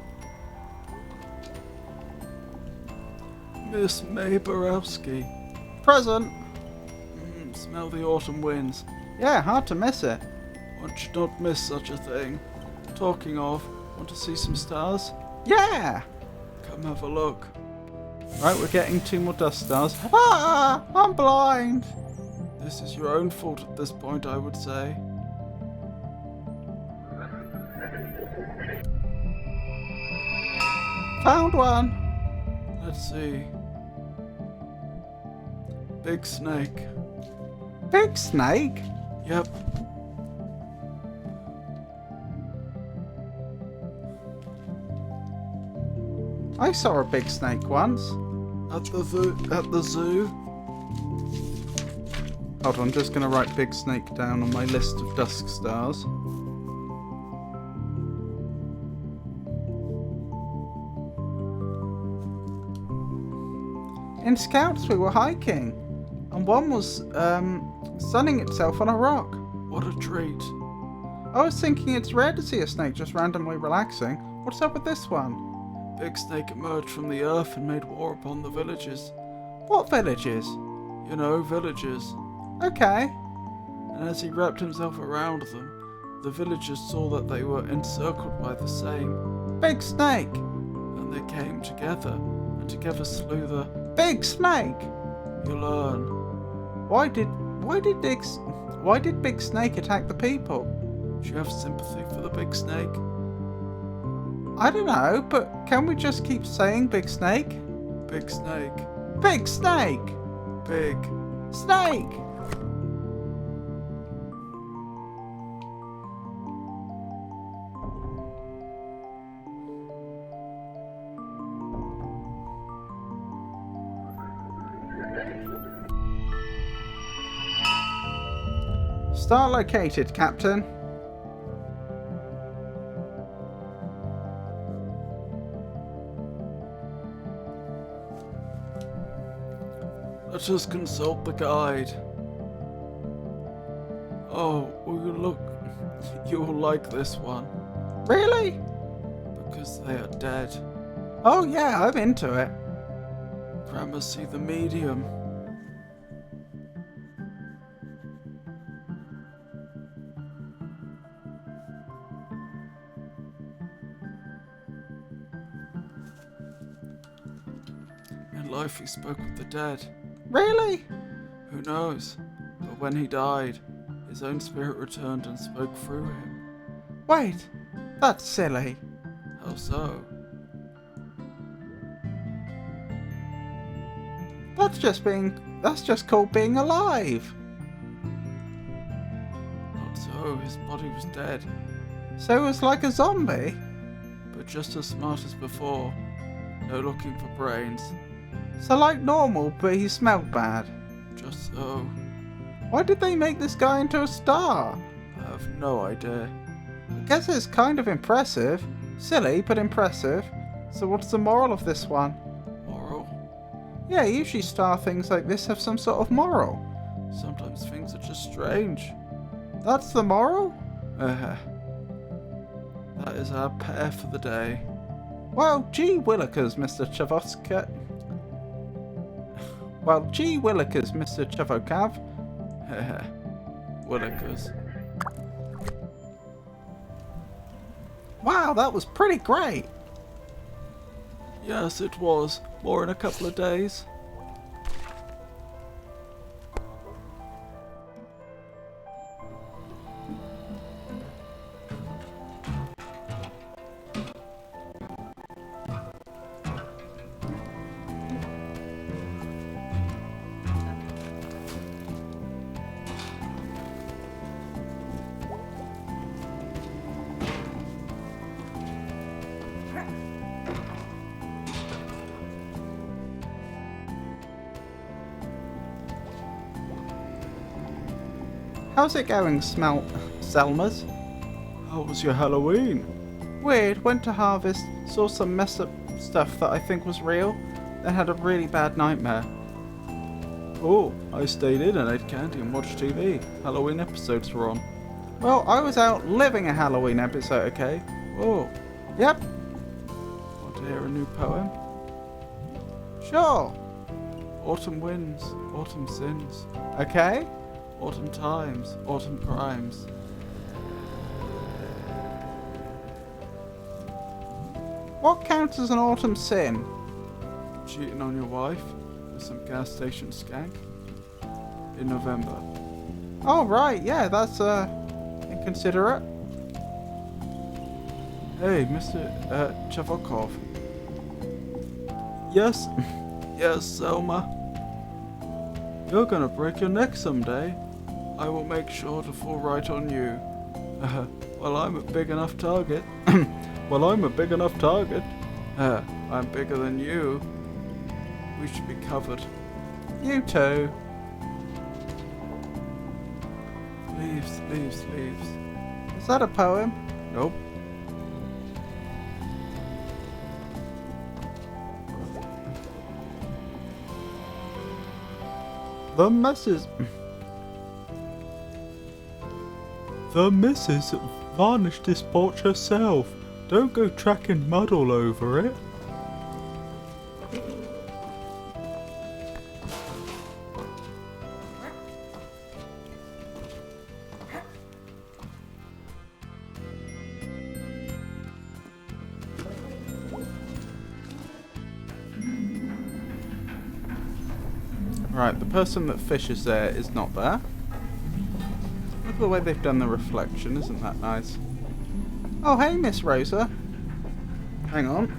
Miss May Borowski. Present! Smell the autumn winds. Yeah, hard to miss it. One should not miss such a thing. Talking of, want to see some stars? Yeah! Come have a look. Right, we're getting 2 more dust stars. Ah! I'm blind! This is your own fault at this point, I would say. Found one! Let's see. Big snake. Big snake? Yep. I saw a big snake once. At the zoo? Hold on, I'm just going to write big snake down on my list of dusk stars. In Scouts we were hiking, and one was sunning itself on a rock. What a treat. I was thinking it's rare to see a snake just randomly relaxing. What's up with this one? Big snake emerged from the earth and made war upon the villages. What villages? You know, villages. Okay. And as he wrapped himself around them, the villagers saw that they were encircled by the same big snake. And they came together, and together slew the big snake. You learn. Why did Big Snake attack the people? Do you have sympathy for the big snake? I don't know, but can we just keep saying Big Snake? Big Snake. Big Snake! Big Snake! Star located, Captain. Let us consult the guide. Oh, you will like this one. Really? Because they are dead. Oh yeah, I'm into it. Gramercy the medium. life he spoke with the dead. Really? Who knows? But when he died, his own spirit returned and spoke through him. Wait, that's silly. How so? That's just called being alive. Not so, his body was dead, So it was like a zombie? but just as smart as before. No looking for brains. So like normal, but he smelled bad. Just so. Why did they make this guy into a star? I have no idea. I guess it's kind of impressive. Silly, but impressive. So what's the moral of this one? Moral? Yeah, usually star things like this have some sort of moral. Sometimes things are just strange. That's the moral? That is our pair for the day. Well, gee willikers, Mr. Chavoska. Well, gee willikers, Mr. Chavokav. Willikers. Wow, that was pretty great. Yes, it was. More in a couple of days. How's it going, Selmas? How was your Halloween? Weird, went to Harfest, saw some messed up stuff that I think was real, then had a really bad nightmare. Oh, I stayed in and ate candy and watched TV. Halloween episodes were on. Well, I was out living a Halloween episode, okay? Oh, Yep, want to hear a new poem? sure. Autumn winds, autumn sins. Okay. Autumn times, autumn crimes. What counts as an autumn sin? Cheating on your wife with some gas station skank in November. Oh, right, yeah, that's, inconsiderate. Hey, Mr. Chavokov. Yes. Yes, Selma. You're gonna break your neck someday. I will make sure to fall right on you. Well, I'm a big enough target. Well, I'm a big enough target. I'm bigger than you. We should be covered. You too. Leaves, leaves, leaves. Is that a poem? Nope. The missus... The missus varnished this porch herself. Don't go tracking mud all over it. Right, the person that fishes there is not there. Look at the way they've done the reflection, isn't that nice? Oh, hey, Miss Rosa. Hang on.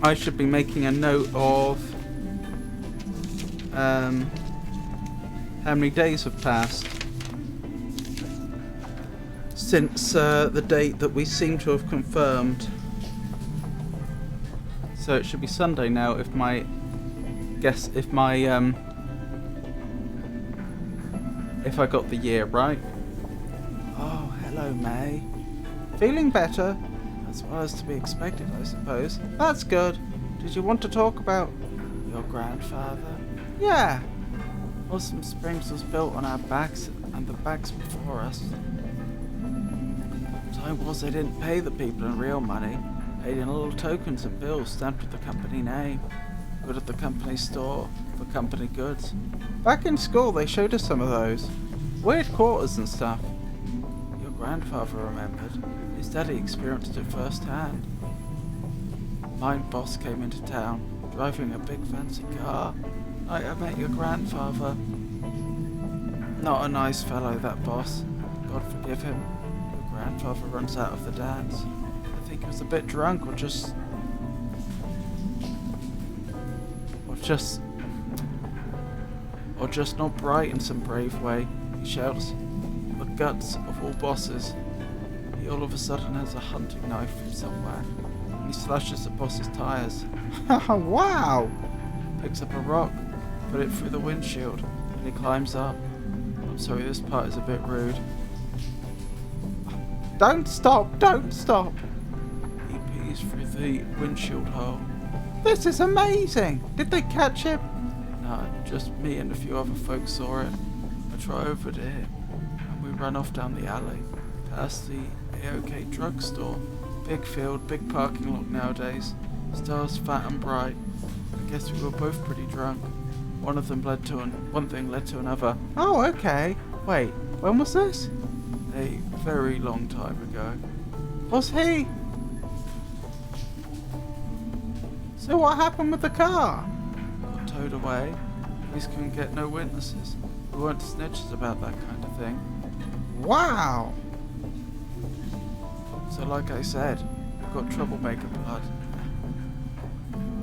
I should be making a note of how many days have passed since the date that we seem to have confirmed. So it should be Sunday now if my if I got the year right. Oh, hello, May. Feeling better? As well as to be expected, I suppose. That's good. Did you want to talk about... Your grandfather? Yeah. Awesome Springs was built on our backs and the backs before us. Time was they didn't pay the people in real money. Paid in little tokens and bills stamped with the company name. Good at the company store for company goods. Back in school they showed us some of those. Weird quarters and stuff. Your grandfather remembered. His daddy experienced it firsthand. Mine boss came into town, driving a big fancy car. I met your grandfather. Not a nice fellow, that boss. God forgive him. Your grandfather runs out of the dance. I think he was a bit drunk or just not bright in some brave way. He shouts the guts of all bosses. He all of a sudden has a hunting knife from somewhere, and he slashes the boss's tires. Wow! Picks up a rock, put it through the windshield, and he climbs up. I'm sorry, this part is a bit rude. Don't stop! Don't stop! He pees through the windshield hole. This is amazing! Did they catch him? Nah, just me and a few other folks saw it. I try over to him, and we run off down the alley, past the AOK drugstore. Big field, big parking lot nowadays. Stars fat and bright. I guess we were both pretty drunk. One thing led to another. Oh, okay. Wait, when was this? A very long time ago. Was he? So what happened with the car? Got towed away. Police couldn't get no witnesses. We weren't snitches about that kind of thing. Wow! So like I said, we've got troublemaker blood.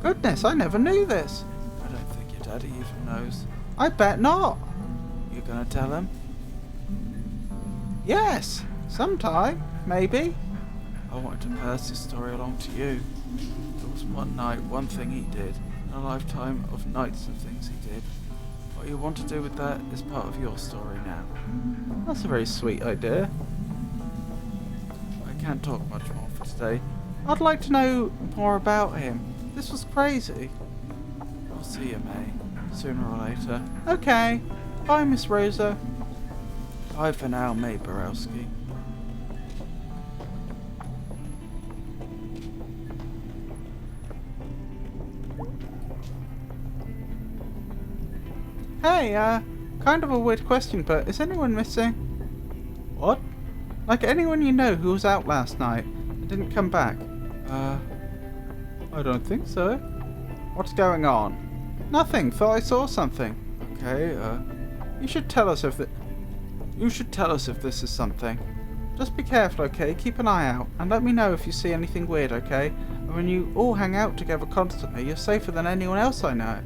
Goodness, I never knew this. I don't think your daddy even knows. I bet not. You gonna tell him? Yes, sometime, maybe. I wanted to pass this story along to you. There was one night, one thing he did, and a lifetime of nights of things he did. What you want to do with that is part of your story now. That's a very sweet idea. I can't talk much more for today. I'd like to know more about him. This was crazy. I'll see you, May, sooner or later. Okay. Bye, Miss Rosa. Bye for now, May Borowski. Hey, kind of a weird question, but is anyone missing? What? Like anyone you know who was out last night and didn't come back? I don't think so. What's going on? Nothing. Thought I saw something. Okay, You should tell us if this is something. Just be careful, okay? Keep an eye out, and let me know if you see anything weird, okay? And when you all hang out together constantly, you're safer than anyone else I know.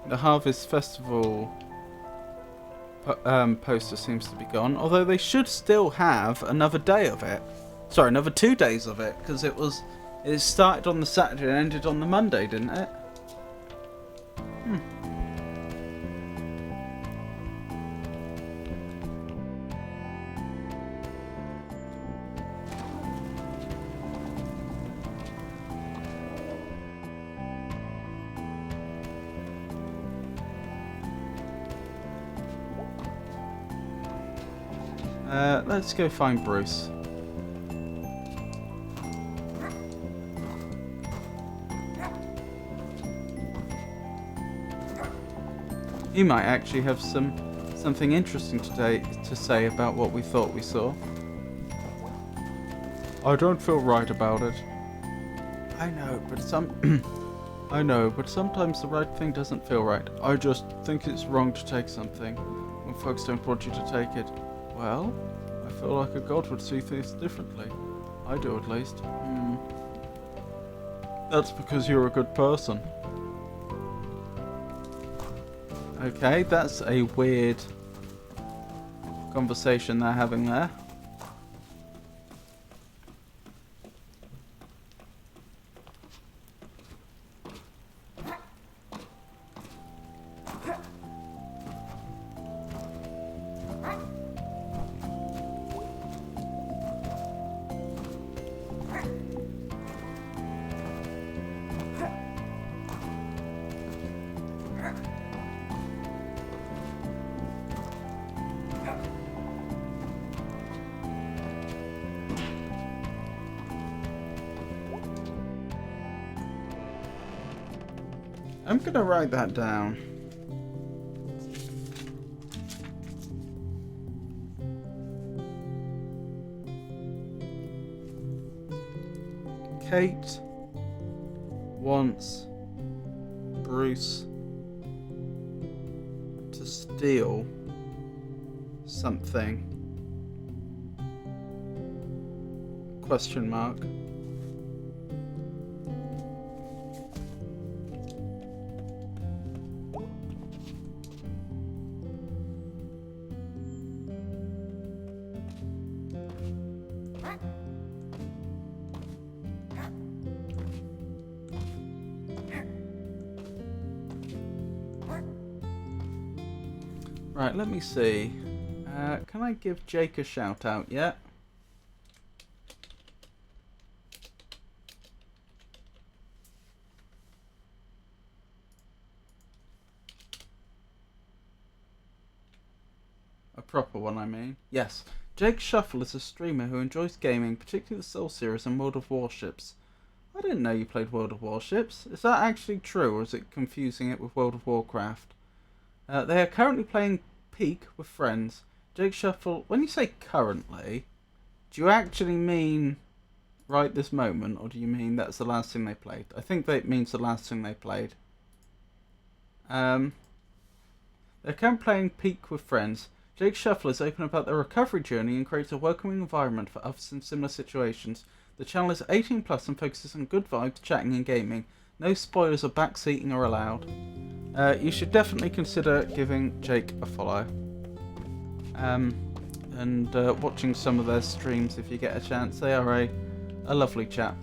The Harvest Festival poster seems to be gone, although they should still have another day of it. Sorry, another 2 days of it, because it started on the Saturday and ended on the Monday, didn't it? Let's go find Bruce. You might actually have something interesting today to say about what we thought we saw. I don't feel right about it. I know, but sometimes the right thing doesn't feel right. I just think it's wrong to take something when folks don't want you to take it. Well, I feel like a god would see things differently. I do, at least. That's because you're a good person. Okay, that's a weird conversation they're having there. I'm gonna write that down. Kate wants Bruce to steal something. Question mark. Right, let me see. Can I give Jake a shout out yet? A proper one, I mean. Yes. Jake Shuffle is a streamer who enjoys gaming, particularly the Soul series and World of Warships. I didn't know you played World of Warships. Is that actually true, or is it confusing it with World of Warcraft? They are currently playing Peak with friends. Jake Shuffle, when you say currently, do you actually mean right this moment, or do you mean that's the last thing they played? I think that means the last thing they played. They're currently playing Peak with friends. Jake Shuffle is open about their recovery journey and creates a welcoming environment for others in similar situations. The channel is 18 plus and focuses on good vibes, chatting and gaming. No spoilers or backseating are allowed. You should definitely consider giving Jake a follow. And watching some of their streams if you get a chance. They are a lovely chap.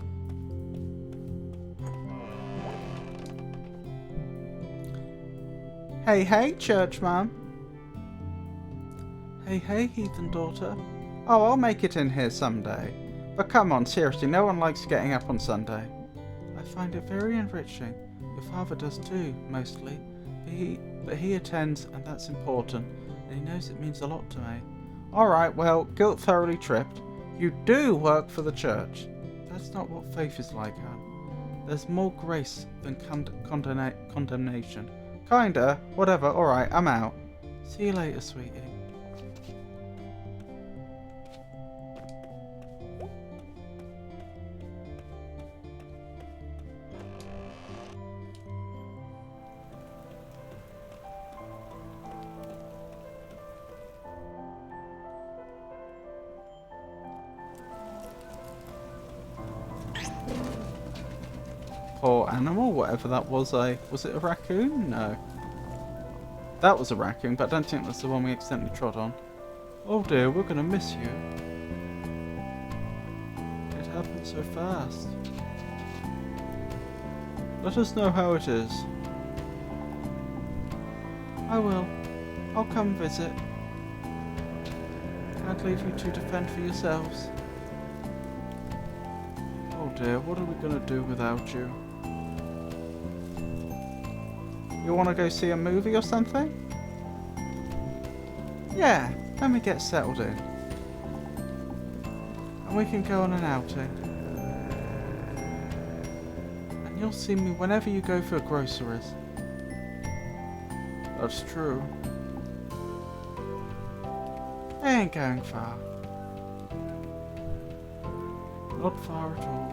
Hey, church mom. Hey, heathen daughter. Oh, I'll make it in here someday. But come on, seriously, no one likes getting up on Sunday. I find it very enriching. Your father does too, mostly. But he attends, and that's important. And he knows it means a lot to me. Alright, well, guilt thoroughly tripped. You do work for the church. That's not what faith is like, hon. There's more grace than condemnation. Kinda. Whatever. Alright, I'm out. See you later, sweetie. Poor animal, whatever that was. Was it a raccoon? No. That was a raccoon, but I don't think that's the one we accidentally trod on. Oh dear, we're gonna miss you. It happened so fast. Let us know how it is. I will. I'll come visit. Can't leave you to defend for yourselves. Oh dear, what are we gonna do without you? You want to go see a movie or something? Yeah, let me get settled in. And we can go on an outing. And you'll see me whenever you go for groceries. That's true. I ain't going far. Not far at all.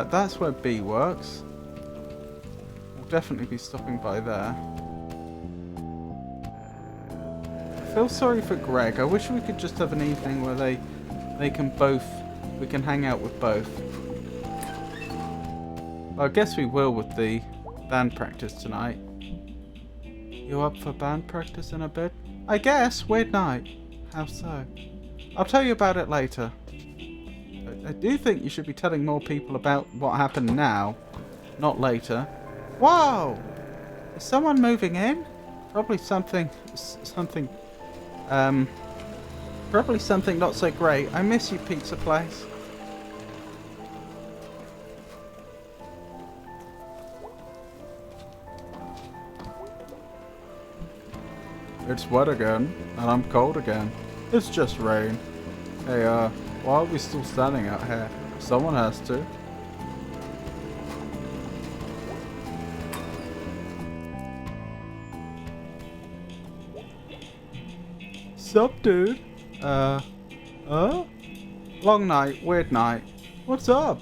That's where B works. We'll definitely be stopping by there. I feel sorry for Greg. I wish we could just have an evening where we can hang out with both. Well, I guess we will with the band practice tonight. You up for band practice in a bit? I guess. Weird night. How so? I'll tell you about it later. I do think you should be telling more people about what happened now, not later. Whoa! Is someone moving in? Probably something not so great. I miss you, pizza place. It's wet again, and I'm cold again. It's just rain. Hey, why are we still standing out here? Someone has to. Sup, dude? Long night, weird night. What's up?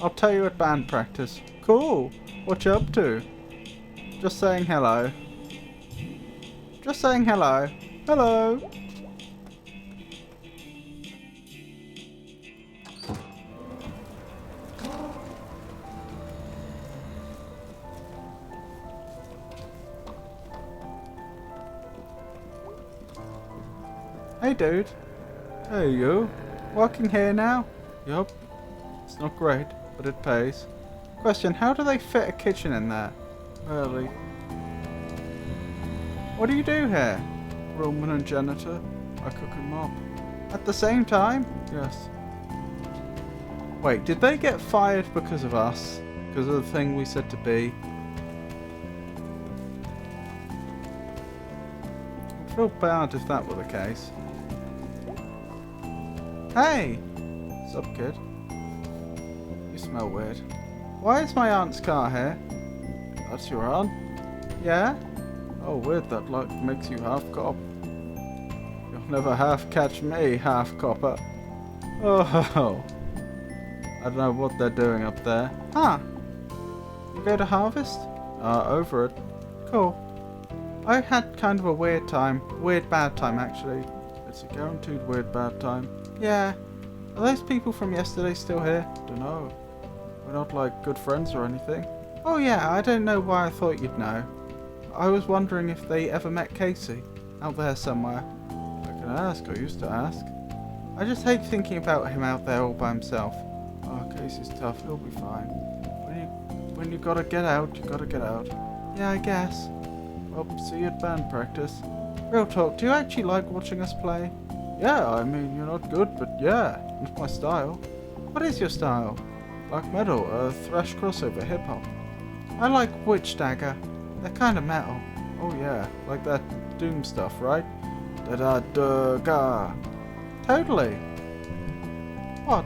I'll tell you at band practice. Cool. What you up to? Just saying hello. Just saying hello. Hello. Hey, dude. Hey, you. Working here now? Yup. It's not great, but it pays. Question, how do they fit a kitchen in there? Barely. What do you do here? Roman and janitor. I cook and mop. At the same time? Yes. Wait, did they get fired because of us? Because of the thing we said to be? I'd feel bad if that were the case. Hey! Sup, kid? You smell weird. Why is my aunt's car here? That's your aunt? Yeah? Oh, weird, that like makes you half cop. You'll never half catch me, half copper. Oh, I don't know what they're doing up there. Huh? You go to Harfest? Over it. Cool. I had kind of a weird time. Weird bad time, actually. It's a guaranteed weird bad time. Yeah. Are those people from yesterday still here? Dunno. We're not like good friends or anything. Oh yeah, I don't know why I thought you'd know. I was wondering if they ever met Casey. Out there somewhere. I can ask, I used to ask. I just hate thinking about him out there all by himself. Oh, Casey's tough, he'll be fine. When you gotta get out, you gotta get out. Yeah, I guess. Well, see you at band practice. Real talk, do you actually like watching us play? Yeah, I mean, you're not good, but yeah, it's my style. What is your style? Black metal, thrash crossover, hip-hop. I like Witch Dagger. They're kind of metal. Oh yeah, like that doom stuff, right? Da-da-da-ga. Totally. What?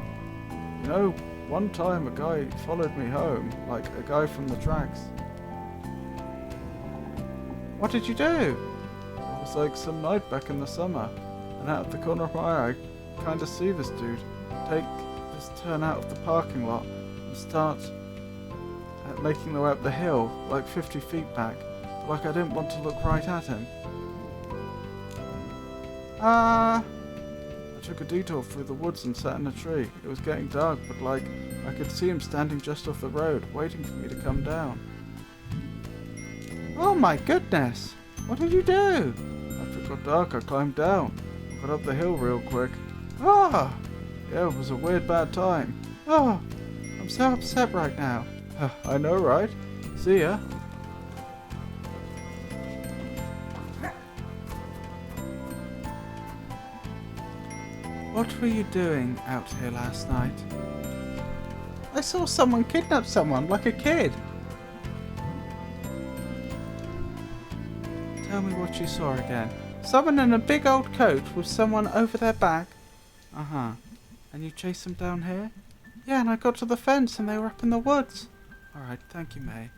You know, one time a guy followed me home, like a guy from the tracks. What did you do? It was like some night back in the summer, and out of the corner of my eye, I kind of see this dude take this turn out of the parking lot and start making their way up the hill, like 50 feet back, but like I didn't want to look right at him. I took a detour through the woods and sat in a tree. It was getting dark, but like, I could see him standing just off the road, waiting for me to come down. Oh my goodness! What did you do? After it got dark, I climbed down. Got up the hill real quick. Ah! Yeah, it was a weird bad time. Oh! I'm so upset right now. I know, right? See ya. What were you doing out here last night? I saw someone kidnap someone, like a kid. Tell me what you saw again. Someone in a big old coat with someone over their back. Uh-huh. And you chased them down here? Yeah, and I got to the fence and they were up in the woods. Alright, thank you, May.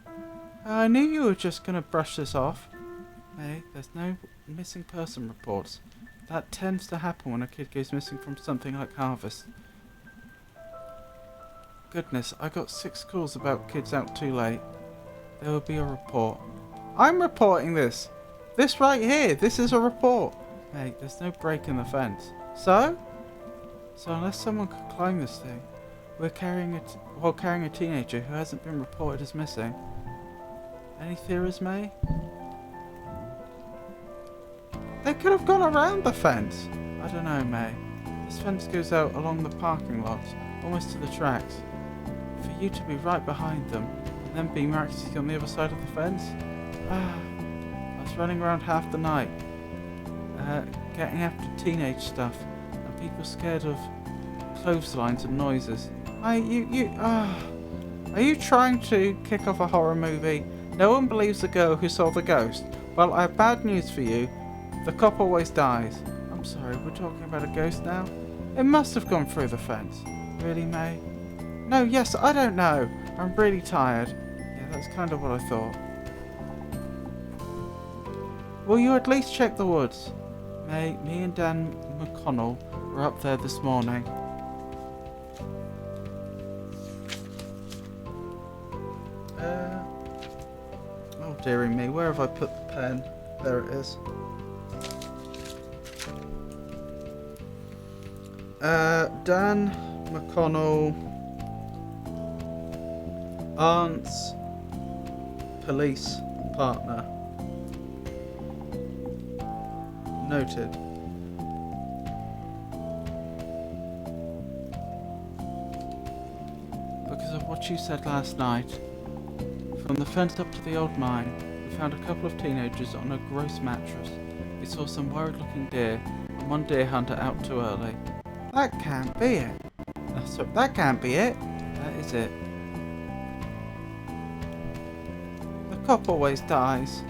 I knew you were just going to brush this off. May, there's no missing person reports. That tends to happen when a kid goes missing from something like Harfest. Goodness, I got 6 calls about kids out too late. There will be a report. I'm reporting this! This right here, this is a report! Mate, there's no break in the fence. So? So unless someone could climb this thing, we're carrying a teenager who hasn't been reported as missing. Any theories, May? They could have gone around the fence. I don't know, May. This fence goes out along the parking lot, almost to the tracks. For you to be right behind them, and then be miraculously on the other side of the fence? I was running around half the night, getting after teenage stuff, and people scared of clotheslines and noises. Are you trying to kick off a horror movie? No one believes the girl who saw the ghost. Well, I have bad news for you. The cop always dies. I'm sorry, we're talking about a ghost now? It must have gone through the fence. Really, May? No, yes, I don't know. I'm really tired. Yeah, that's kind of what I thought. Will you at least check the woods? May, me and Dan McConnell were up there this morning. Oh dearie me, where have I put the pen? There it is. Dan McConnell, aunt's police partner. Noted. Because of what you said last night, from the fence up to the old mine, we found a couple of teenagers on a gross mattress. We saw some worried-looking deer and one deer hunter out too early. That can't be it. Sorry, that can't be it. That is it. The cop always dies.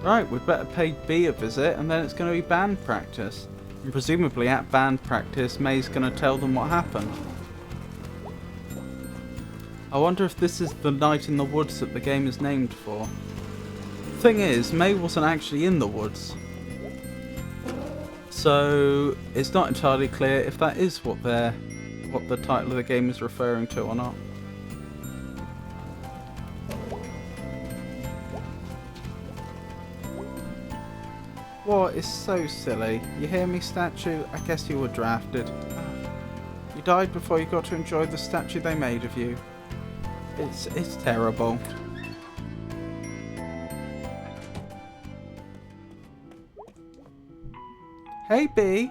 Right, we'd better pay B a visit, and then it's going to be band practice. And presumably at band practice, May's going to tell them what happened. I wonder if this is the night in the woods that the game is named for. Thing is, May wasn't actually in the woods. So, it's not entirely clear if that is what the title of the game is referring to or not. What is so silly? You hear me, statue? I guess you were drafted. You died before you got to enjoy the statue they made of you. It's terrible. Hey, B.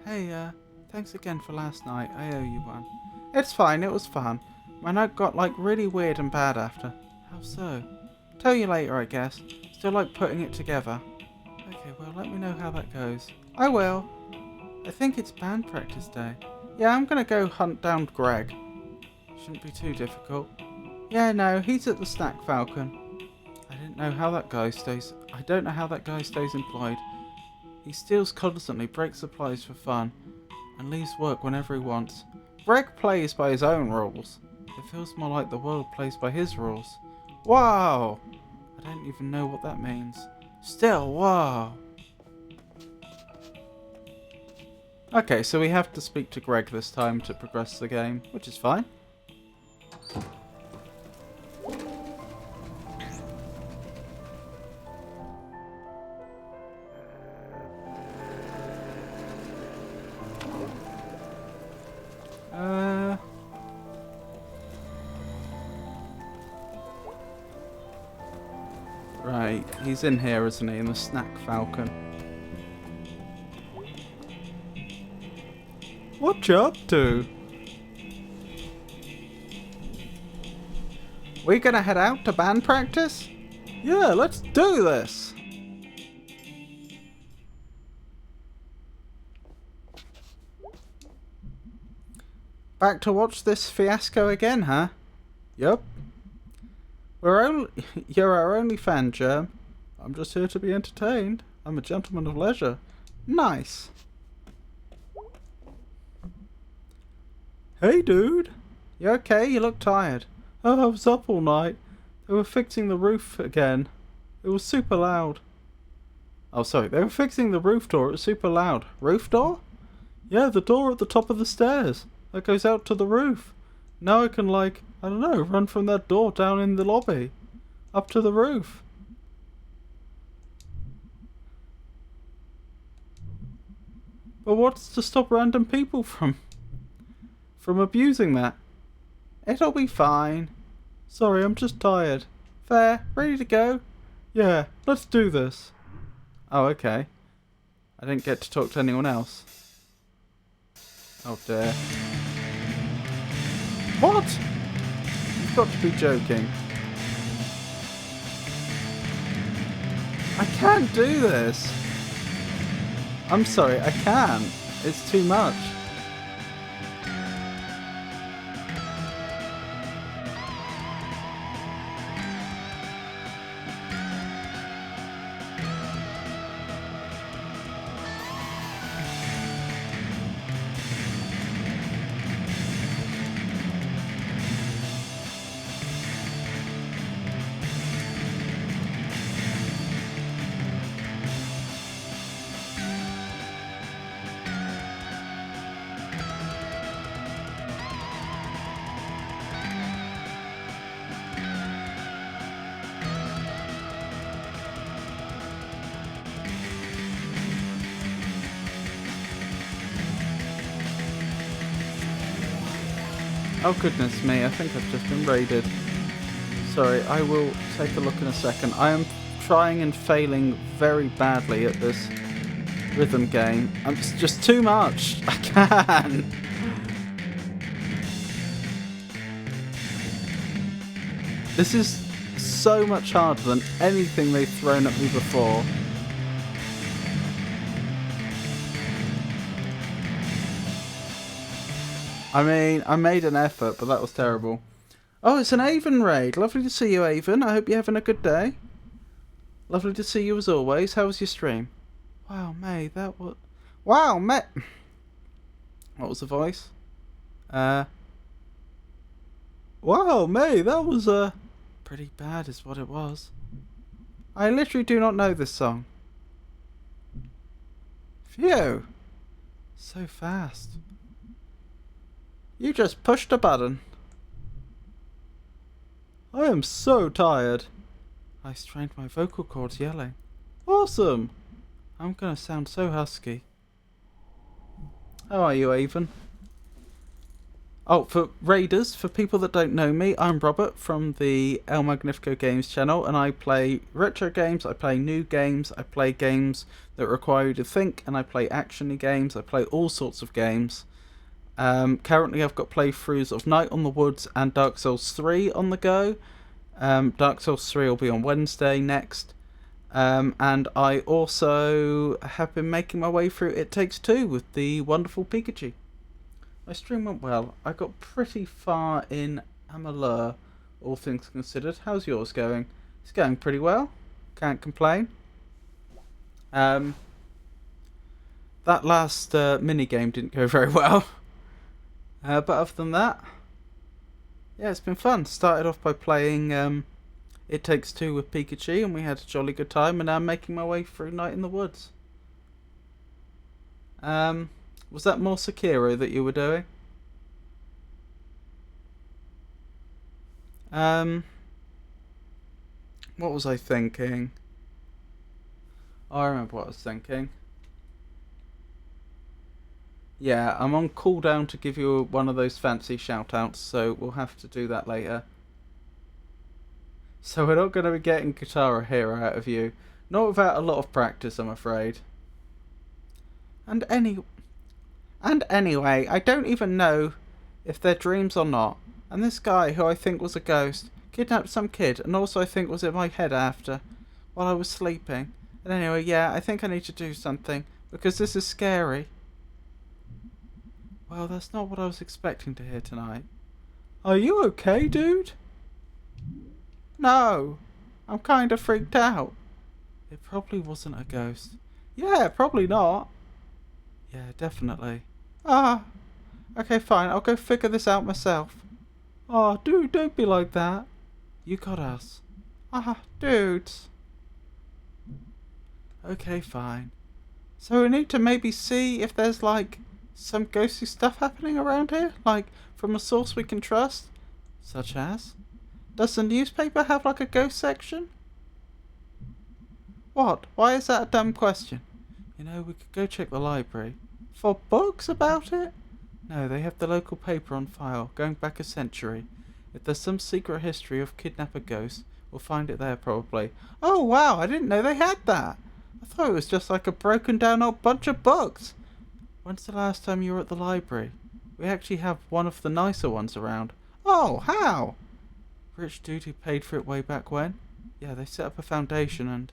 Hey, thanks again for last night. I owe you one. It's fine, it was fun. My night got, like, really weird and bad after. How so? Tell you later, I guess. Still like putting it together. Okay, well, let me know how that goes. I will. I think it's band practice day. Yeah, I'm gonna go hunt down Greg. Shouldn't be too difficult. Yeah, no, he's at the Snack Falcon. I don't know how that guy stays employed. He steals constantly, breaks supplies for fun, and leaves work whenever he wants. Greg plays by his own rules. It feels more like the world plays by his rules. Wow! I don't even know what that means. Still, wow! Okay, so we have to speak to Greg this time to progress the game, which is fine. Right, he's in here, isn't he, in the Snack Falcon. What you up to? We gonna head out to band practice? Yeah, let's do this! Back to watch this fiasco again, huh? Yup. You're our only fan, Germ. I'm just here to be entertained. I'm a gentleman of leisure. Nice. Hey, dude. You okay? You look tired. Oh, I was up all night. They were fixing the roof again. It was super loud. Oh, sorry. They were fixing the roof door. It was super loud. Roof door? Yeah, the door at the top of the stairs. That goes out to the roof. Now I can, like, I don't know, run from that door down in the lobby. Up to the roof. But what's to stop random people from abusing that? It'll be fine. Sorry, I'm just tired. Fair? Ready to go? Yeah, let's do this. Oh, okay. I didn't get to talk to anyone else. Oh dear. What? got to be joking. I can't do this. I'm sorry, I can't. It's too much. Oh goodness me, I think I've just been raided. Sorry, I will take a look in a second. I am trying and failing very badly at this rhythm game. It's just too much. I can't. This is so much harder than anything they've thrown at me before. I mean, I made an effort, but that was terrible. Oh, it's an Avon raid. Lovely to see you, Avon. I hope you're having a good day. Lovely to see you as always. How was your stream? Wow, May, that was... Wow, May... What was the voice? Wow, May, that was, pretty bad is what it was. I literally do not know this song. Phew. So fast. You just pushed a button. I am so tired. I strained my vocal cords yelling. Awesome! I'm gonna sound so husky. How are you, Avon? Oh, for raiders, for people that don't know me, I'm Robert from the El Magnifico Games channel, and I play retro games, I play new games, I play games that require you to think, and I play action-y games, I play all sorts of games. Currently I've got playthroughs of Night on the Woods and Dark Souls 3 on the go. Dark Souls 3 will be on Wednesday next. And I also have been making my way through It Takes Two with the wonderful Pikachu. My stream went well. I got pretty far in Amalur, all things considered. How's yours going? It's going pretty well. Can't complain. That last mini-game didn't go very well. But other than that, yeah, it's been fun. Started off by playing It Takes Two with Pikachu, and we had a jolly good time, and now I'm making my way through Night in the Woods. Was that more Sekiro that you were doing? What was I thinking? Oh, I remember what I was thinking. Yeah, I'm on cooldown to give you one of those fancy shoutouts, so we'll have to do that later. So we're not going to be getting Guitar Hero out of you. Not without a lot of practice, I'm afraid. And anyway, I don't even know if they're dreams or not. And this guy, who I think was a ghost, kidnapped some kid, and also I think was in my head after, while I was sleeping. And anyway, yeah, I think I need to do something, because this is scary. Well, that's not what I was expecting to hear tonight. Are you okay, dude? No, I'm kind of freaked out. It probably wasn't a ghost. Yeah, probably not. Yeah, definitely. Okay, fine, I'll go figure this out myself. Oh, dude, don't be like that. You got us. Dudes. Okay, fine. So we need to maybe see if there's, like, some ghostly stuff happening around here? Like, from a source we can trust? Such as? Does the newspaper have, like, a ghost section? What? Why is that a dumb question? You know, we could go check the library. For books about it? No, they have the local paper on file, going back a century. If there's some secret history of kidnapper ghosts, we'll find it there probably. Oh wow, I didn't know they had that! I thought it was just like a broken down old bunch of books. When's the last time you were at the library? We actually have one of the nicer ones around. Oh, how? Rich dude who paid for it way back when? Yeah, they set up a foundation and...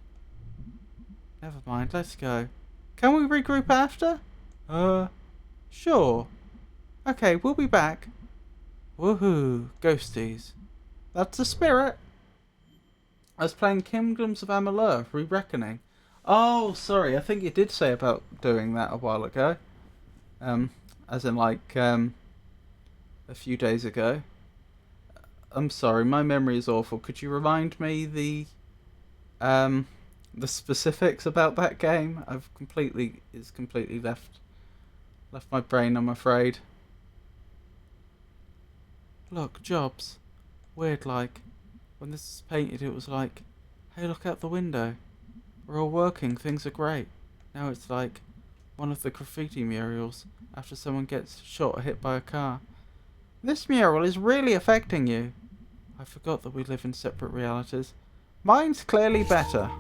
Never mind, let's go. Can we regroup after? Sure. Okay, we'll be back. Woohoo, ghosties. That's the spirit. I was playing Kingdoms of Amalur, Re-Reckoning. Oh, sorry, I think you did say about doing that a while ago. As in like, a few days ago. I'm sorry, my memory is awful. Could you remind me the specifics about that game? It's completely left my brain, I'm afraid. Look, jobs. Weird, like, when this is painted it was like, hey, look out the window. We're all working, things are great. Now it's like one of the graffiti murals after someone gets shot or hit by a car. This mural is really affecting you. I forgot that we live in separate realities. Mine's clearly better.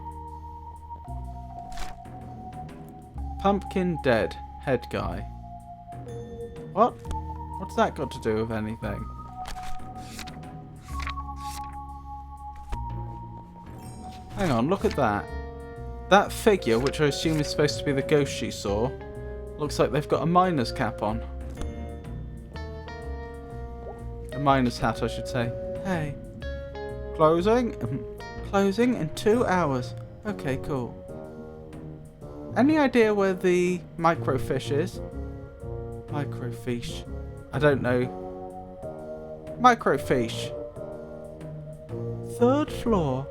Pumpkin dead. Head guy. What? What's that got to do with anything? Hang on, look at that. That figure, which I assume is supposed to be the ghost she saw, looks like they've got a miner's cap on. A miner's hat, I should say. Hey. Closing? Closing in 2 hours. Okay, cool. Any idea where the microfiche is? Microfiche. I don't know. Microfiche. 3rd floor.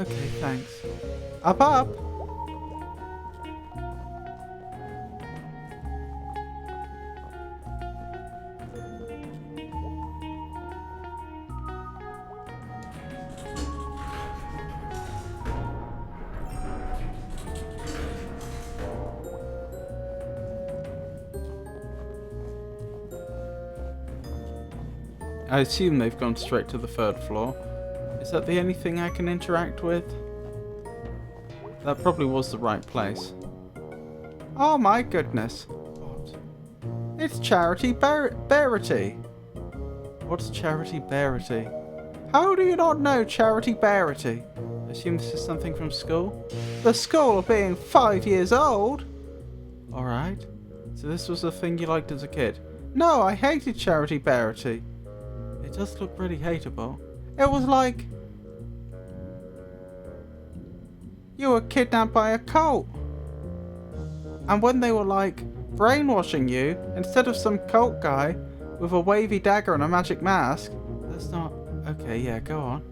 Okay, thanks. Up, up! I assume they've gone straight to the 3rd floor. Is that the only thing I can interact with? That probably was the right place. Oh my goodness. What? It's Charity Bearity. What's Charity Bearity? How do you not know Charity Bearity? I assume this is something from school? The school of being 5 years old? Alright. So this was the thing you liked as a kid? No, I hated Charity Bearity. It does look pretty hateable. It was like... you were kidnapped by a cult. And when they were like brainwashing you, instead of some cult guy with a wavy dagger and a magic mask, that's not... okay, yeah, go on.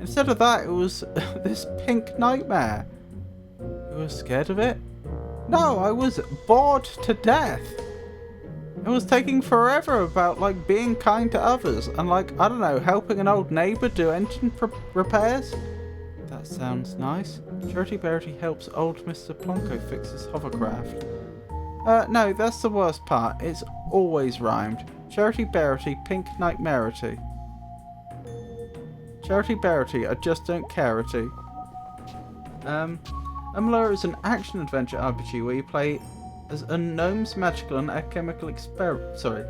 Instead of that, it was this pink nightmare. You were scared of it? No, I was bored to death. It was taking forever about like being kind to others and like, I don't know, helping an old neighbour do engine repairs. That sounds nice. Charity Bearity helps old Mr. Plonko fix his hovercraft. No, that's the worst part. It's always rhymed. Charity Bearity, Pink Nightmarity. Charity Bearity, I just don't care-ity. Amalur is an action-adventure RPG where you play as a gnome's magical and alchemical experiment. Sorry.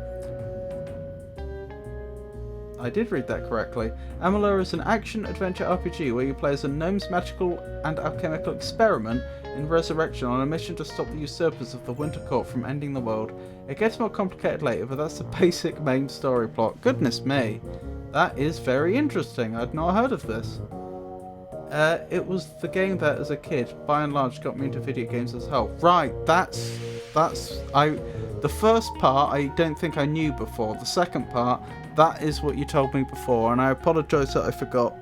I did read that correctly. Amalur is an action-adventure RPG where you play as a gnome's magical and alchemical experiment in Resurrection on a mission to stop the usurpers of the Winter Court from ending the world. It gets more complicated later, but that's the basic main story plot. Goodness me. That is very interesting. I'd not heard of this. It was the game that, as a kid, by and large, got me into video games as a whole. Right, the first part I don't think I knew before. The second part, that is what you told me before, and I apologise that I forgot.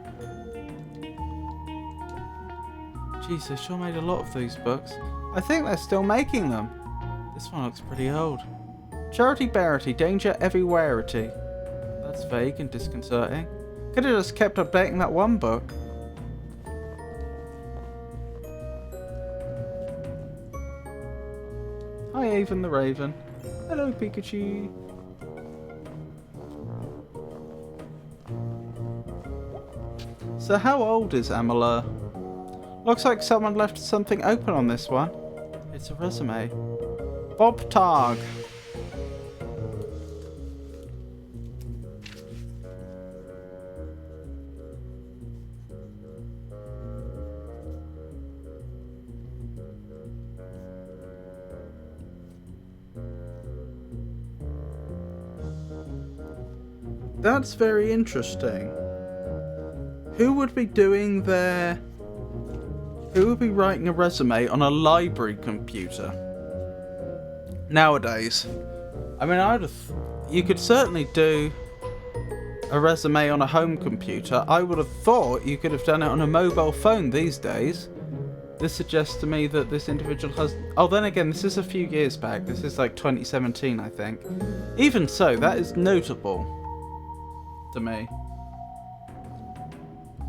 Jeez, they sure made a lot of these books. I think they're still making them. This one looks pretty old. Charity Bearity, Danger Everywhere-ity. That's vague and disconcerting. Could have just kept updating that one book. Hi, Avon the Raven. Hello, Pikachu. So how old is Amalur? Looks like someone left something open on this one. It's a resume. Bob Targ. That's very interesting. Who would be doing their... Who would be writing a resume on a library computer? Nowadays. I mean, you could certainly do a resume on a home computer. I would have thought you could have done it on a mobile phone these days. This suggests to me that this individual has... Oh, then again, this is a few years back. This is like 2017, I think. Even so, that is notable to me.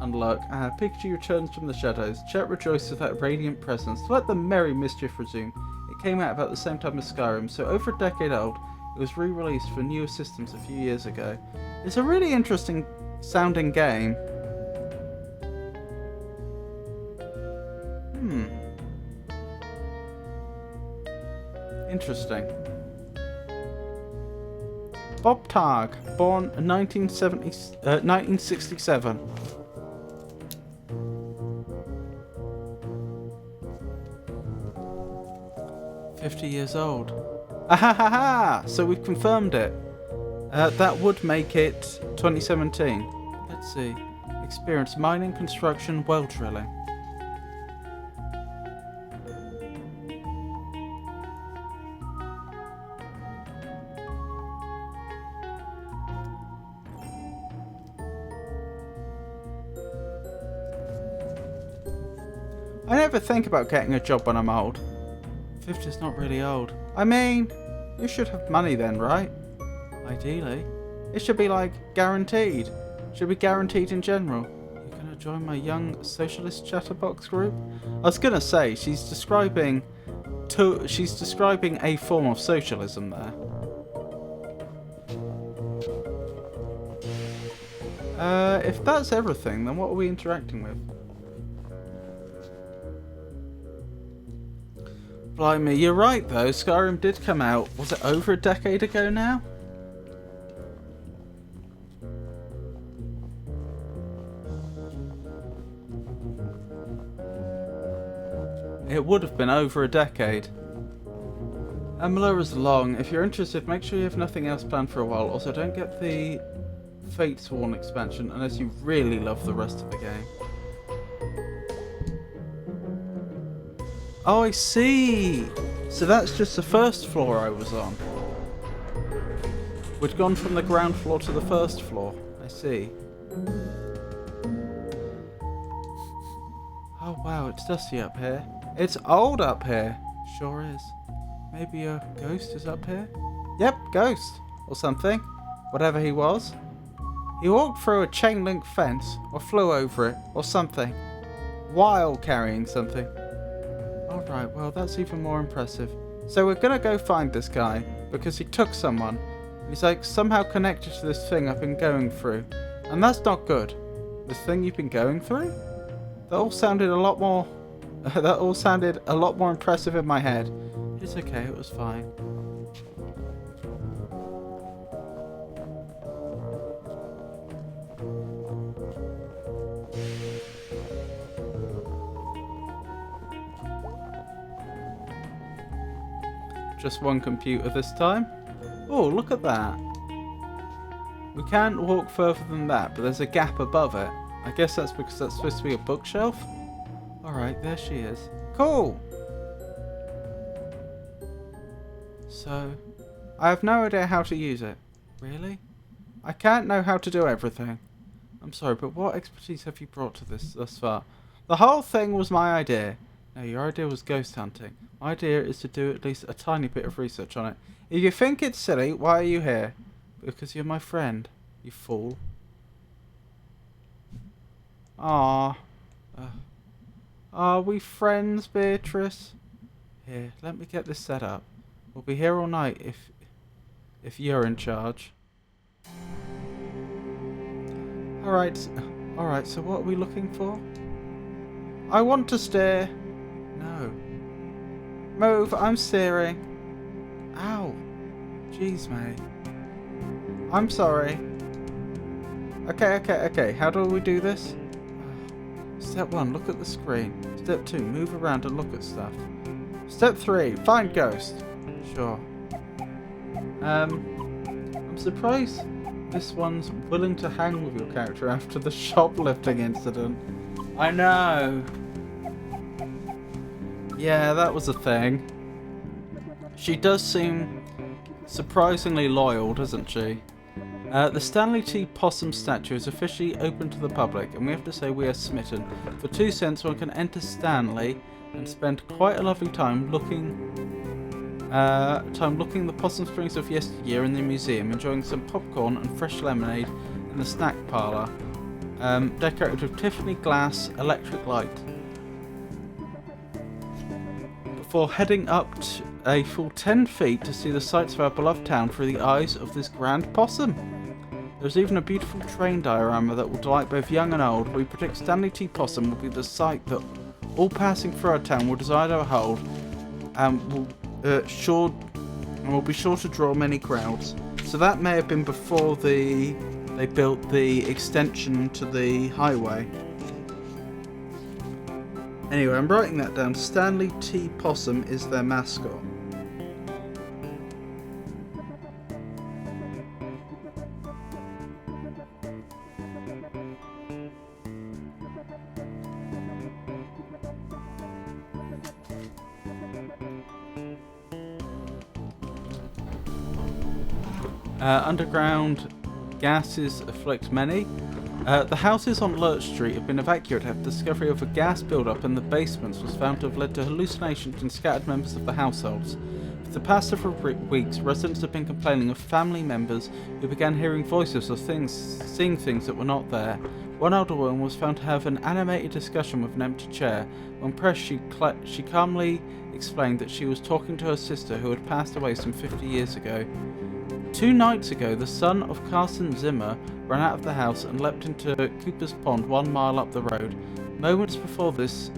Unlock. Pikachu returns from the shadows. Chet rejoices with that radiant presence. Let the merry mischief resume. It came out about the same time as Skyrim, so over a decade old. It was re-released for newer systems a few years ago. It's a really interesting sounding game. Interesting. Bob Targ, born in 1967. "50 years old. Ahahaha! So we've confirmed it. That would make it 2017. Let's see. Experience mining, construction, well drilling. I never think about getting a job when I'm old. 50's not really old. I mean, you should have money then, right? Ideally. It should be like guaranteed. Should be guaranteed in general. You gonna join my young socialist chatterbox group? I was gonna say, she's describing a form of socialism there. If that's everything, then what are we interacting with? Blimey, you're right though, Skyrim did come out, was it over a decade ago now? It would have been over a decade. Amala's long. If you're interested, make sure you have nothing else planned for a while. Also, don't get the Fatesworn expansion unless you really love the rest of the game. Oh, I see! So that's just the first floor I was on. We'd gone from the ground floor to the first floor. I see. Oh wow, it's dusty up here. It's old up here. Sure is. Maybe a ghost is up here? Yep, ghost. Or something. Whatever he was. He walked through a chain link fence, or flew over it, or something. While carrying something. Alright, well that's even more impressive. So we're gonna go find this guy, because he took someone. He's like somehow connected to this thing I've been going through. And that's not good. This thing you've been going through? That all sounded a lot more... that all sounded a lot more impressive in my head. It's okay, it was fine. Just one computer this time. Oh, look at that. We can't walk further than that, but there's a gap above it. I guess that's because that's supposed to be a bookshelf. Alright, there she is. Cool! So, I have no idea how to use it. Really? I can't know how to do everything. I'm sorry, but what expertise have you brought to this thus far? The whole thing was my idea. No, your idea was ghost hunting. My idea is to do at least a tiny bit of research on it. If you think it's silly, why are you here? Because you're my friend, you fool. Ah. Are we friends, Beatrice? Here, let me get this set up. We'll be here all night if you're in charge. Alright, so what are we looking for? I want to steer. No. Move, I'm steering. Ow. Jeez, mate. I'm sorry. Okay. How do we do this? Step 1, look at the screen. Step 2, move around and look at stuff. Step 3, find ghost. Sure. I'm surprised this one's willing to hang with your character after the shoplifting incident. I know. Yeah, that was a thing. She does seem surprisingly loyal, doesn't she? The Stanley T. Possum statue is officially open to the public, and we have to say we are smitten. For 2 cents, one can enter Stanley and spend quite a lovely time looking the Possum Springs of yesteryear in the museum, enjoying some popcorn and fresh lemonade in the snack parlour, decorated with Tiffany glass electric light. Before heading up a full 10 feet to see the sights of our beloved town through the eyes of this grand possum. There's even a beautiful train diorama that will delight both young and old. We predict Stanley T. Possum will be the sight that all passing through our town will desire to behold, and will be sure to draw many crowds. So that may have been before they built the extension to the highway. Anyway, I'm writing that down. Stanley T. Possum is their mascot. Underground gases afflict many. The houses on Lurch Street have been evacuated after discovery of a gas build-up in the basements was found to have led to hallucinations in scattered members of the households. For the past several weeks, residents have been complaining of family members who began hearing voices or seeing things that were not there. One older woman was found to have an animated discussion with an empty chair. When pressed, she calmly explained that she was talking to her sister who had passed away some 50 years ago. 2 nights ago, the son of Carson Zimmer ran out of the house and leapt into Cooper's Pond 1 mile up the road. Moments before this,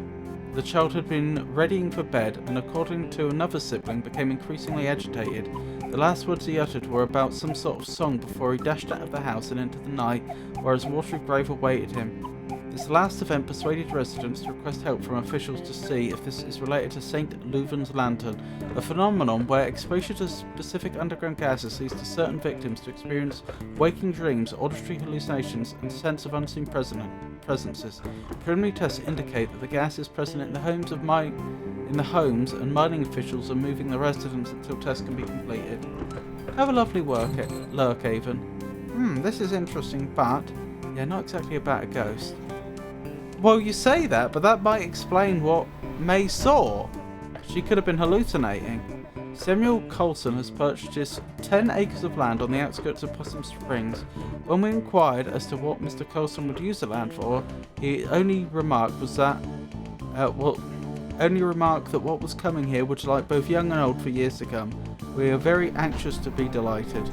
the child had been readying for bed and, according to another sibling, became increasingly agitated. The last words he uttered were about some sort of song before he dashed out of the house and into the night, where his watery grave awaited him. This last event persuaded residents to request help from officials to see if this is related to St. Leuven's lantern, a phenomenon where exposure to specific underground gases leads to certain victims to experience waking dreams, auditory hallucinations, and sense of unseen presences. Preliminary tests indicate that the gas is present in the homes, and mining officials are moving the residents until tests can be completed. Have a lovely lurk, Haven. This is interesting, but yeah, not exactly about a ghost. Well, you say that, but that might explain what May saw. She could have been hallucinating. Samuel Coulson has purchased 10 acres of land on the outskirts of Possum Springs. When we inquired as to what Mr. Coulson would use the land for, he only remarked that what was coming here would delight both young and old for years to come. We are very anxious to be delighted.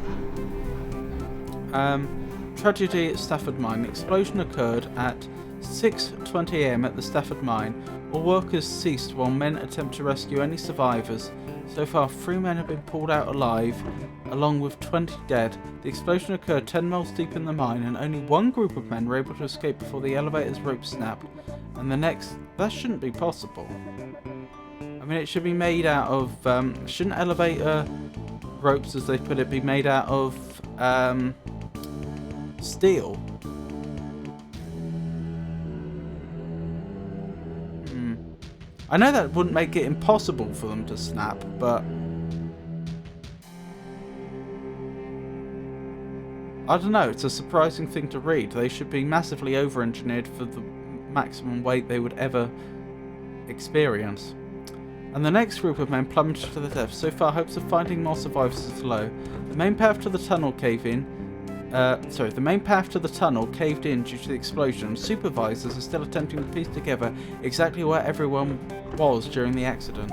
Tragedy at Stafford Mine. The explosion occurred at 6:20 am at the Stafford Mine. All workers ceased while men attempt to rescue any survivors. So far, 3 men have been pulled out alive, along with 20 dead. The explosion occurred 10 miles deep in the mine, and only one group of men were able to escape before the elevator's rope snapped. And the next... That shouldn't be possible. I mean, it should be made out of... shouldn't elevator ropes, as they put it, be made out of... steel? I know that wouldn't make it impossible for them to snap, but I don't know, it's a surprising thing to read. They should be massively over-engineered for the maximum weight they would ever experience. And the next group of men plummeted to their death. So far, hopes of finding more survivors is low. The main path to the tunnel caved in due to the explosion. Supervisors are still attempting to piece together exactly where everyone was during the accident.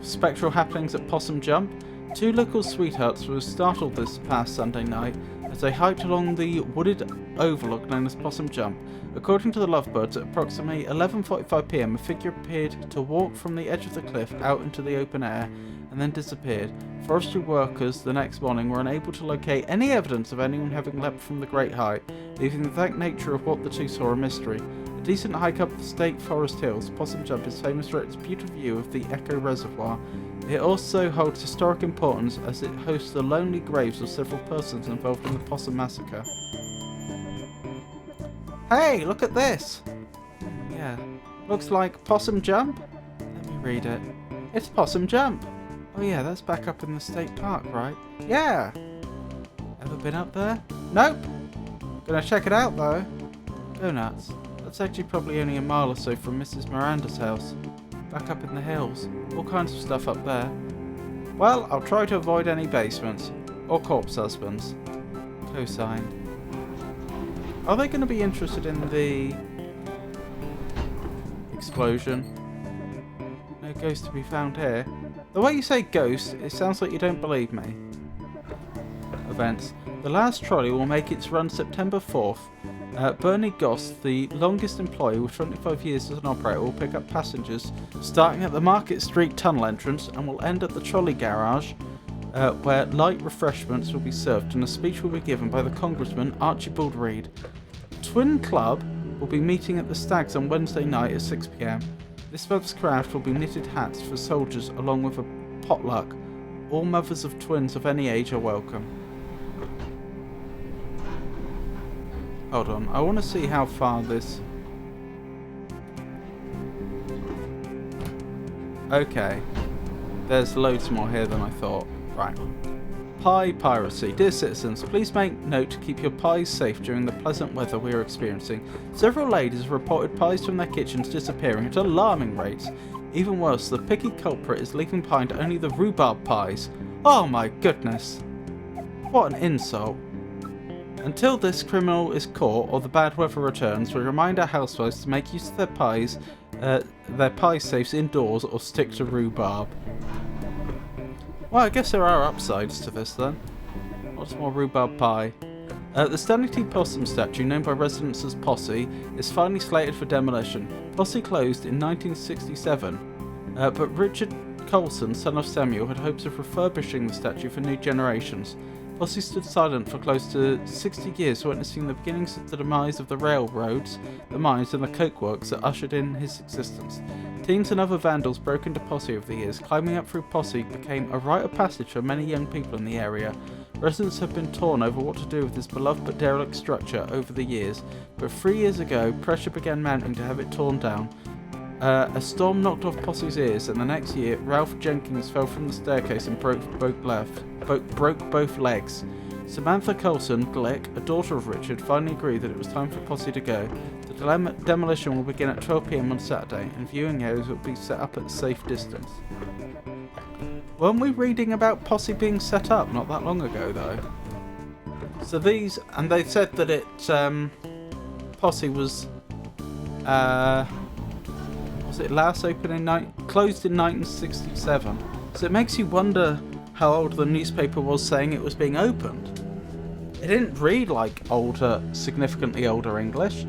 Spectral happenings at Possum Jump. 2 local sweethearts were startled this past Sunday night as they hiked along the wooded overlook known as Possum Jump. According to the Lovebirds, at approximately 11:45 p.m, a figure appeared to walk from the edge of the cliff out into the open air and then disappeared. Forestry workers the next morning were unable to locate any evidence of anyone having leapt from the great height, leaving the exact nature of what the two saw a mystery. A decent hike up the State Forest Hills, Possum Jump is famous for its beautiful view of the Echo Reservoir. It also holds historic importance as it hosts the lonely graves of several persons involved in the Possum Massacre. Hey, look at this! Yeah, looks like Possum Jump? Let me read it. It's Possum Jump! Oh yeah, that's back up in the state park, right? Yeah! Ever been up there? Nope! Gonna check it out though. Go nuts. That's actually probably only a mile or so from Mrs. Miranda's house. Back up in the hills. All kinds of stuff up there. Well, I'll try to avoid any basements. Or corpse husbands. Cosigned. Are they going to be interested in the explosion? No ghost to be found here. The way you say ghost, it sounds like you don't believe me. Events. The last trolley will make its run September 4th. Bernie Goss, the longest employee with 25 years as an operator, will pick up passengers starting at the Market Street tunnel entrance and will end at the trolley garage, where light refreshments will be served and a speech will be given by the Congressman Archibald Reed. Twin Club will be meeting at the Stags on Wednesday night at 6 p.m. This month's craft will be knitted hats for soldiers along with a potluck. All mothers of twins of any age are welcome. Hold on, I want to see how far this... Okay. There's loads more here than I thought. Right. Pie piracy. Dear citizens, please make note to keep your pies safe during the pleasant weather we are experiencing. Several ladies have reported pies from their kitchens disappearing at alarming rates. Even worse, the picky culprit is leaving behind only the rhubarb pies. Oh my goodness. What an insult. Until this criminal is caught or the bad weather returns, we remind our housewives to make use of their pie safes indoors or stick to rhubarb. Well, I guess there are upsides to this then. Lots more rhubarb pie. The Stanley T. Possum statue, known by residents as Posse, is finally slated for demolition. Posse closed in 1967, but Richard Colson, son of Samuel, had hopes of refurbishing the statue for new generations. Posse stood silent for close to 60 years, witnessing the beginnings of the demise of the railroads, the mines and the coke works that ushered in his existence. Teens and other vandals broke into Posse over the years. Climbing up through Posse became a rite of passage for many young people in the area. Residents have been torn over what to do with this beloved but derelict structure over the years, but 3 years ago, pressure began mounting to have it torn down. A storm knocked off Posse's ears, and the next year, Ralph Jenkins fell from the staircase and broke both legs. Samantha Colson, Glick, a daughter of Richard, finally agreed that it was time for Posse to go. The demolition will begin at 12 p.m. on Saturday, and viewing areas will be set up at a safe distance. Weren't we reading about Posse being set up not that long ago, though? So these, and they said that it, Posse was it last opened closed in 1967. So it makes you wonder how old the newspaper was saying it was being opened. It didn't read like older, significantly older English.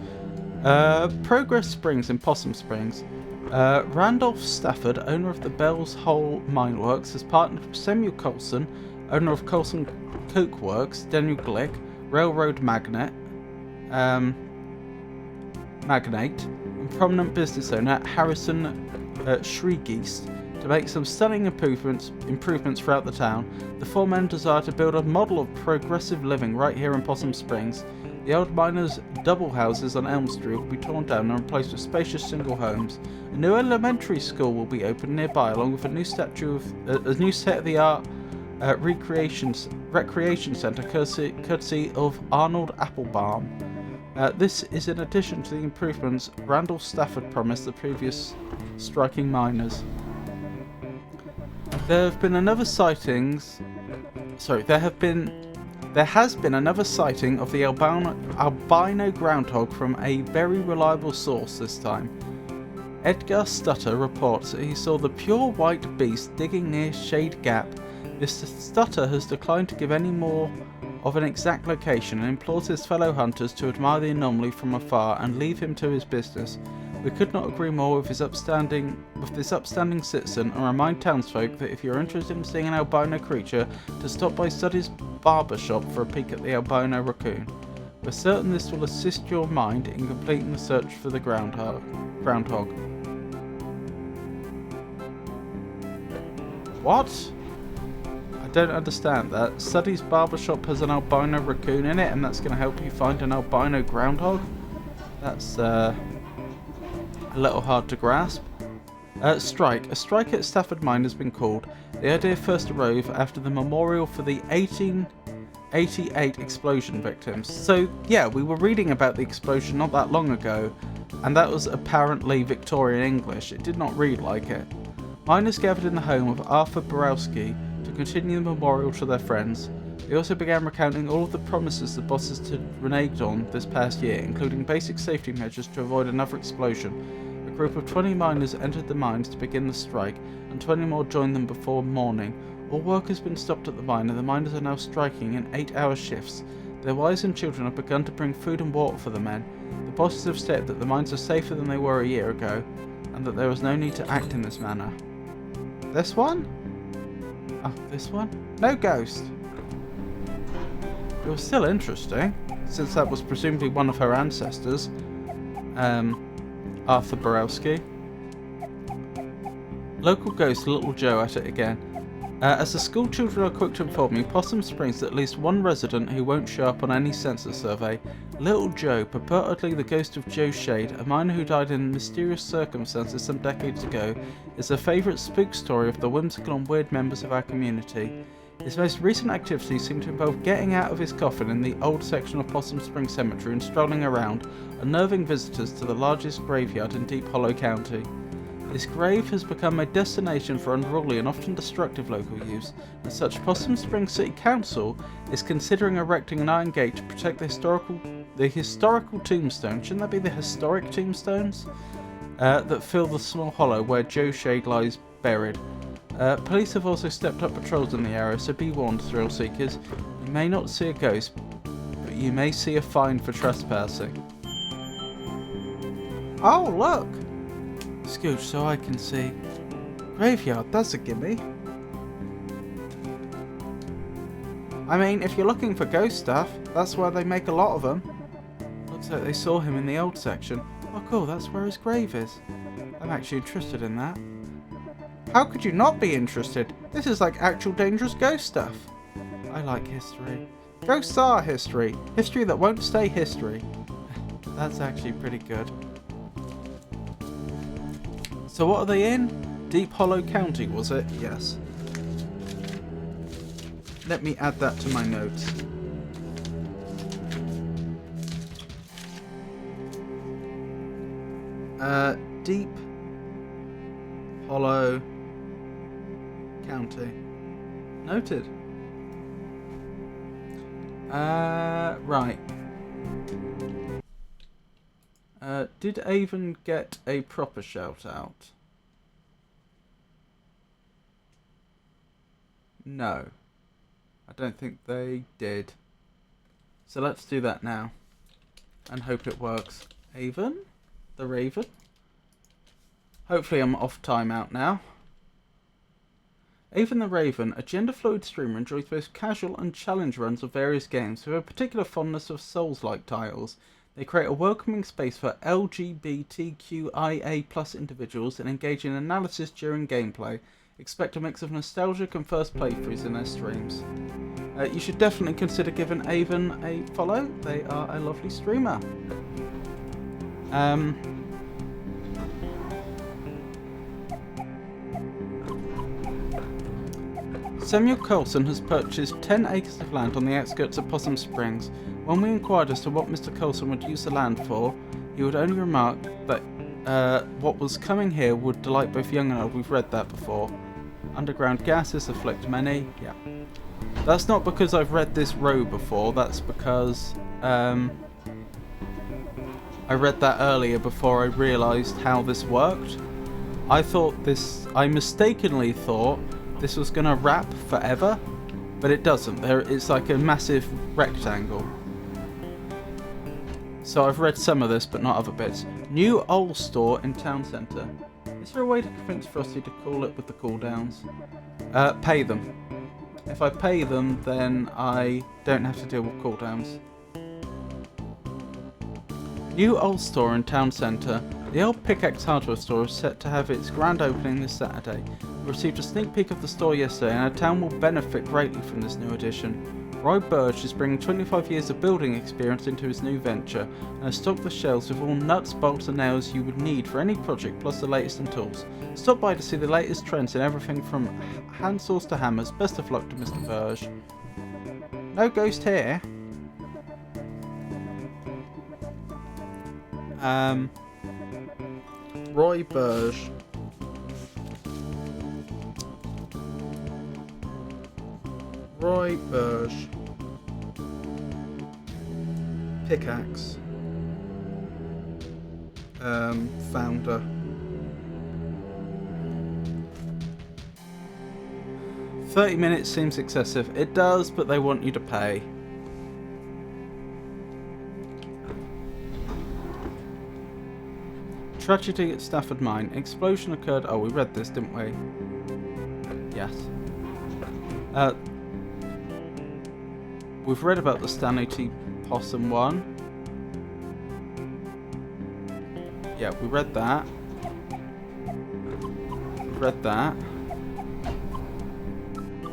Progress Springs in Possum Springs. Randolph Stafford, owner of the Bell's Hole Mine Works, has partnered with Samuel Colson, owner of Colson Coke Works, Daniel Glick, railroad magnate, and prominent business owner Harrison Shriegeist to make some stunning improvements throughout the town. The four men desire to build a model of progressive living right here in Possum Springs. The old miners' double houses on Elm Street will be torn down and replaced with spacious single homes. A new elementary school will be opened nearby, along with a new a new state-of-the-art recreation centre courtesy of Arnold Applebaum. This is in addition to the improvements Randall Stafford promised the previous striking miners. There has been another sighting of the albino groundhog from a very reliable source this time. Edgar Stutter reports that he saw the pure white beast digging near Shade Gap. Mr. Stutter has declined to give any more of an exact location and implores his fellow hunters to admire the anomaly from afar and leave him to his business. We could not agree more with this upstanding citizen and remind townsfolk that if you're interested in seeing an albino creature, to stop by Studdy's barber shop for a peek at the albino raccoon. We're certain this will assist your mind in completing the search for the groundhog. What? I don't understand that. Suddy's barbershop has an albino raccoon in it, and that's going to help you find an albino groundhog? That's a little hard to grasp. Strike. A strike at Stafford Mine has been called. The idea first arose after the memorial for the 1888 explosion victims. So, yeah, we were reading about the explosion not that long ago, and that was apparently Victorian English. It did not read like it. Miners gathered in the home of Arthur Borowski to continue the memorial to their friends. They also began recounting all of the promises the bosses had reneged on this past year, including basic safety measures to avoid another explosion. A group of 20 miners entered the mines to begin the strike, and 20 more joined them before morning. All work has been stopped at the mine, and the miners are now striking in 8-hour shifts. Their wives and children have begun to bring food and water for the men. The bosses have stated that the mines are safer than they were a year ago, and that there is no need to act in this manner. This one? Oh, this one? No ghost. It was still interesting, since that was presumably one of her ancestors, Arthur Borowski. Local ghost Little Joe at it again. As the school children are quick to inform me, Possum Springs at least one resident who won't show up on any census survey. Little Joe, purportedly the ghost of Joe Shade, a miner who died in mysterious circumstances some decades ago, is a favourite spook story of the whimsical and weird members of our community. His most recent activities seem to involve getting out of his coffin in the old section of Possum Springs Cemetery and strolling around, unnerving visitors to the largest graveyard in Deep Hollow County. This grave has become a destination for unruly and often destructive local use. As such, Possum Springs City Council is considering erecting an iron gate to protect the historical tombstone. Shouldn't that be the historic tombstones? That fill the small hollow where Joe Shade lies buried. Police have also stepped up patrols in the area, so be warned, thrill seekers. You may not see a ghost, but you may see a fine for trespassing. Oh, look! Scooch so I can see. Graveyard, that's a gimme. I mean, if you're looking for ghost stuff, that's where they make a lot of them. Looks like they saw him in the old section. Oh cool, that's where his grave is. I'm actually interested in that. How could you not be interested? This is like actual dangerous ghost stuff. I like history. Ghosts are history. History that won't stay history. That's actually pretty good. So what are they in? Deep Hollow County, was it? Yes. Let me add that to my notes. Deep Hollow County. Noted. Right. Did Avon get a proper shout out? No. I don't think they did. So let's do that now. And hope it works. Avon? The Raven? Hopefully I'm off timeout now. Avon the Raven, a gender-fluid streamer, enjoys both casual and challenge runs of various games with a particular fondness of Souls-like titles. They create a welcoming space for LGBTQIA+ individuals and engage in analysis during gameplay. Expect a mix of nostalgic and first playthroughs in their streams. You should definitely consider giving Avon a follow. They are a lovely streamer. Samuel Coulson has purchased 10 acres of land on the outskirts of Possum Springs. When we inquired as to what Mr. Coulson would use the land for, he would only remark that what was coming here would delight both young and old. We've read that before. Underground gases afflict many. Yeah. That's not because I've read this row before. That's because I read that earlier before I realised how this worked. I mistakenly thought this was going to wrap forever, but it doesn't. It's like a massive rectangle. So I've read some of this, but not other bits. New old store in town centre. Is there a way to convince Frosty to call it with the cooldowns? Pay them. If I pay them, then I don't have to deal with cooldowns. New old store in town centre. The old Pickaxe hardware store is set to have its grand opening this Saturday. We received a sneak peek of the store yesterday, and our town will benefit greatly from this new addition. Roy Burge is bringing 25 years of building experience into his new venture, and has stocked the shelves with all nuts, bolts and nails you would need for any project, plus the latest in tools. Stop by to see the latest trends in everything from hand saws to hammers. Best of luck to Mr. Burge. No ghost here. Roy Burge. Roy Burge. Pickaxe. Founder. $30 minutes seems excessive. It does, but they want you to pay. Tragedy at Stafford Mine. Explosion occurred. Oh, we read this, didn't we? Yes. We've read about the Stanley T. Possum one. Yeah, we read that. We read that.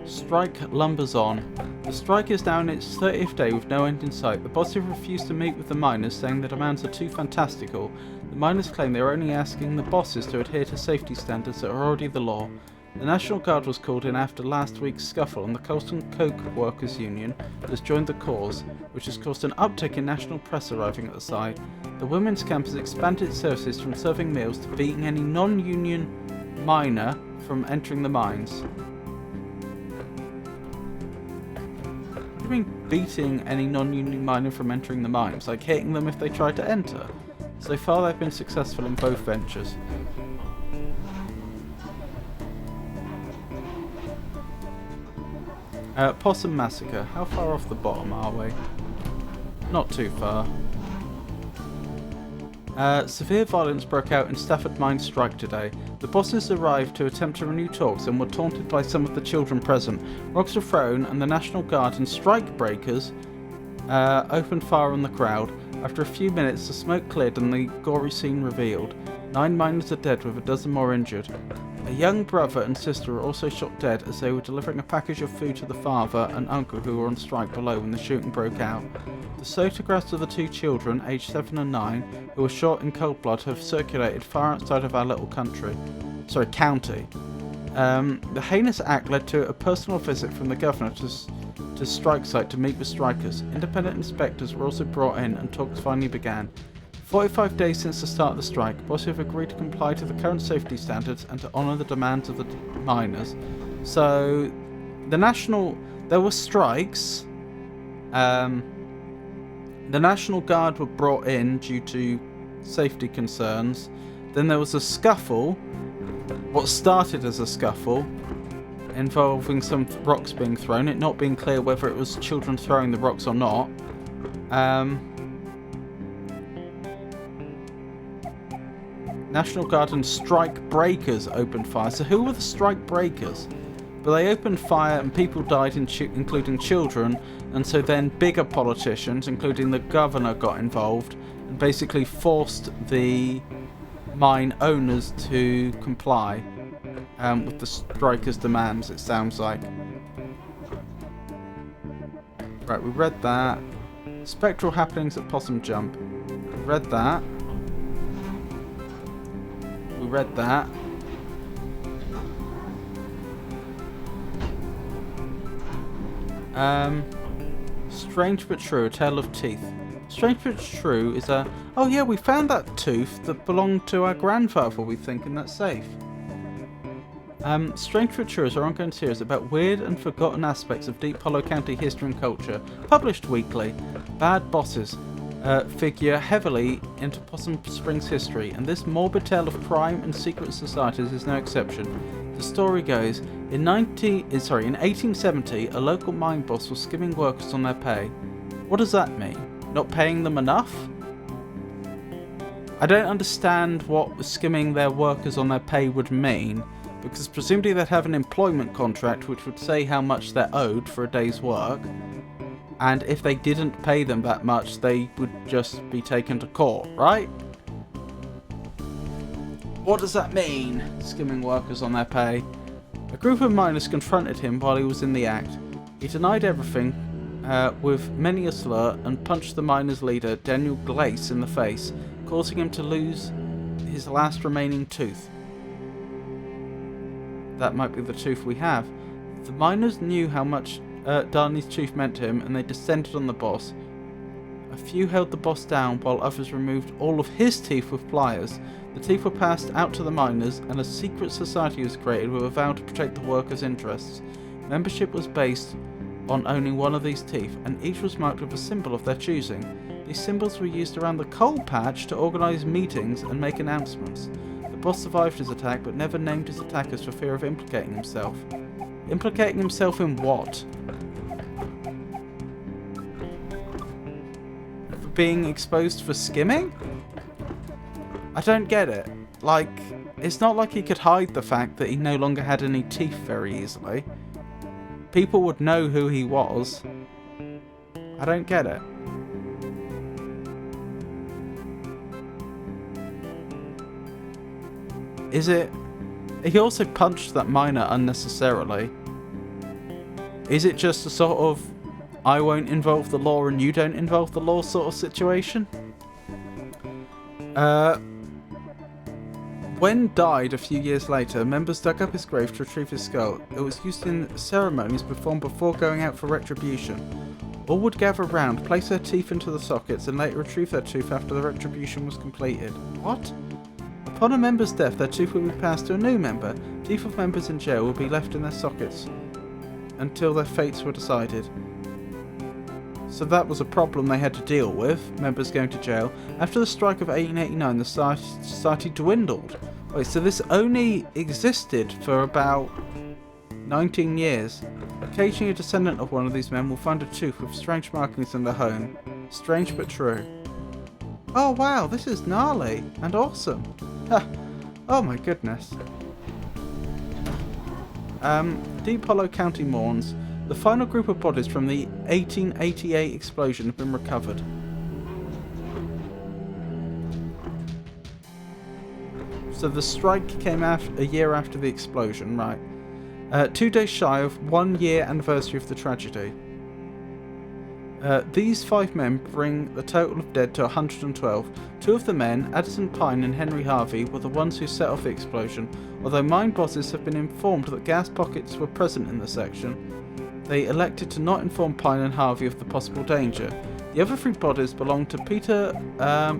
Strike lumbers on. The strike is now in its 30th day with no end in sight. The bosses have refused to meet with the miners, saying the demands are too fantastical. The miners claim they are only asking the bosses to adhere to safety standards that are already the law. The National Guard was called in after last week's scuffle, and the Colston Coke Workers Union has joined the cause, which has caused an uptick in national press arriving at the site. The women's camp has expanded its services from serving meals to beating any non-union miner from entering the mines. What do you mean beating any non-union miner from entering the mines? Like hitting them if they try to enter? So far they've been successful in both ventures. Possum Massacre. How far off the bottom are we? Not too far. Severe violence broke out in Stafford Mine strike today. The bosses arrived to attempt to renew talks and were taunted by some of the children present. Rocks were thrown and the National Guard and strike breakers opened fire on the crowd. After a few minutes, the smoke cleared and the gory scene revealed. 9 miners are dead with a dozen more injured. A young brother and sister were also shot dead as they were delivering a package of food to the father and uncle who were on strike below when the shooting broke out. The photographs of the 2 children, aged 7 and 9, who were shot in cold blood have circulated far outside of our little county. The heinous act led to a personal visit from the governor to strike site to meet with strikers. Independent inspectors were also brought in and talks finally began. 45 days since the start of the strike, bosses have agreed to comply to the current safety standards and to honour the demands of the miners. So, there were strikes. The National Guard were brought in due to safety concerns. Then there was a scuffle, what started as a scuffle, involving some rocks being thrown, it not being clear whether it was children throwing the rocks or not. National Guard and strike breakers opened fire. So who were the strike breakers? But they opened fire and people died, including children, and so then bigger politicians, including the governor, got involved and basically forced the mine owners to comply with the strikers' demands, it sounds like. Right, we read that. Spectral happenings at Possum Jump. We read that. We read that. Strange but true, a tale of teeth. Strange but true is a... Oh yeah, we found that tooth that belonged to our grandfather, we think, in that safe. Strange but True is our ongoing series about weird and forgotten aspects of Deep Hollow County history and culture. Published weekly. Bad bosses figure heavily into Possum Springs history, and this morbid tale of crime and secret societies is no exception. The story goes, in 1870, a local mine boss was skimming workers on their pay. What does that mean? Not paying them enough? I don't understand what skimming their workers on their pay would mean, because presumably they'd have an employment contract which would say how much they're owed for a day's work, and if they didn't pay them that much, they would just be taken to court, right? What does that mean, skimming workers on their pay? A group of miners confronted him while he was in the act. He denied everything with many a slur and punched the miners' leader, Daniel Glace, in the face, causing him to lose his last remaining tooth. That might be the tooth we have. The miners knew how much Darnay's tooth meant to him, and they descended on the boss. A few held the boss down, while others removed all of his teeth with pliers. The teeth were passed out to the miners, and a secret society was created with a vow to protect the workers' interests. Membership was based on owning one of these teeth, and each was marked with a symbol of their choosing. These symbols were used around the coal patch to organise meetings and make announcements. The boss survived his attack, but never named his attackers for fear of implicating himself. Implicating himself in what? For being exposed for skimming? I don't get it. Like, it's not like he could hide the fact that he no longer had any teeth very easily. People would know who he was. I don't get it. Is it... He also punched that miner unnecessarily. Is it just a sort of I won't involve the law and you don't involve the law sort of situation? When died a few years later, members dug up his grave to retrieve his skull. It was used in ceremonies performed before going out for retribution. All would gather round, place their teeth into the sockets, and later retrieve their tooth after the retribution was completed. What? Upon a member's death, their tooth will be passed to a new member. Teeth of members in jail will be left in their sockets until their fates were decided. So that was a problem they had to deal with, members going to jail. After the strike of 1889, the society dwindled. Wait, so this only existed for about 19 years. Occasionally a descendant of one of these men will find a tooth with strange markings in their home. Strange but true. Oh wow, this is gnarly and awesome. Oh my goodness. Deep Hollow County mourns. The final group of bodies from the 1888 explosion have been recovered. So the strike came a year after the explosion, right? 2 days shy of 1 year anniversary of the tragedy. These 5 men bring the total of dead to 112. 2 of the men, Addison Pine and Henry Harvey, were the ones who set off the explosion. Although mine bosses have been informed that gas pockets were present in the section, they elected to not inform Pine and Harvey of the possible danger. The other 3 bodies belonged to Peter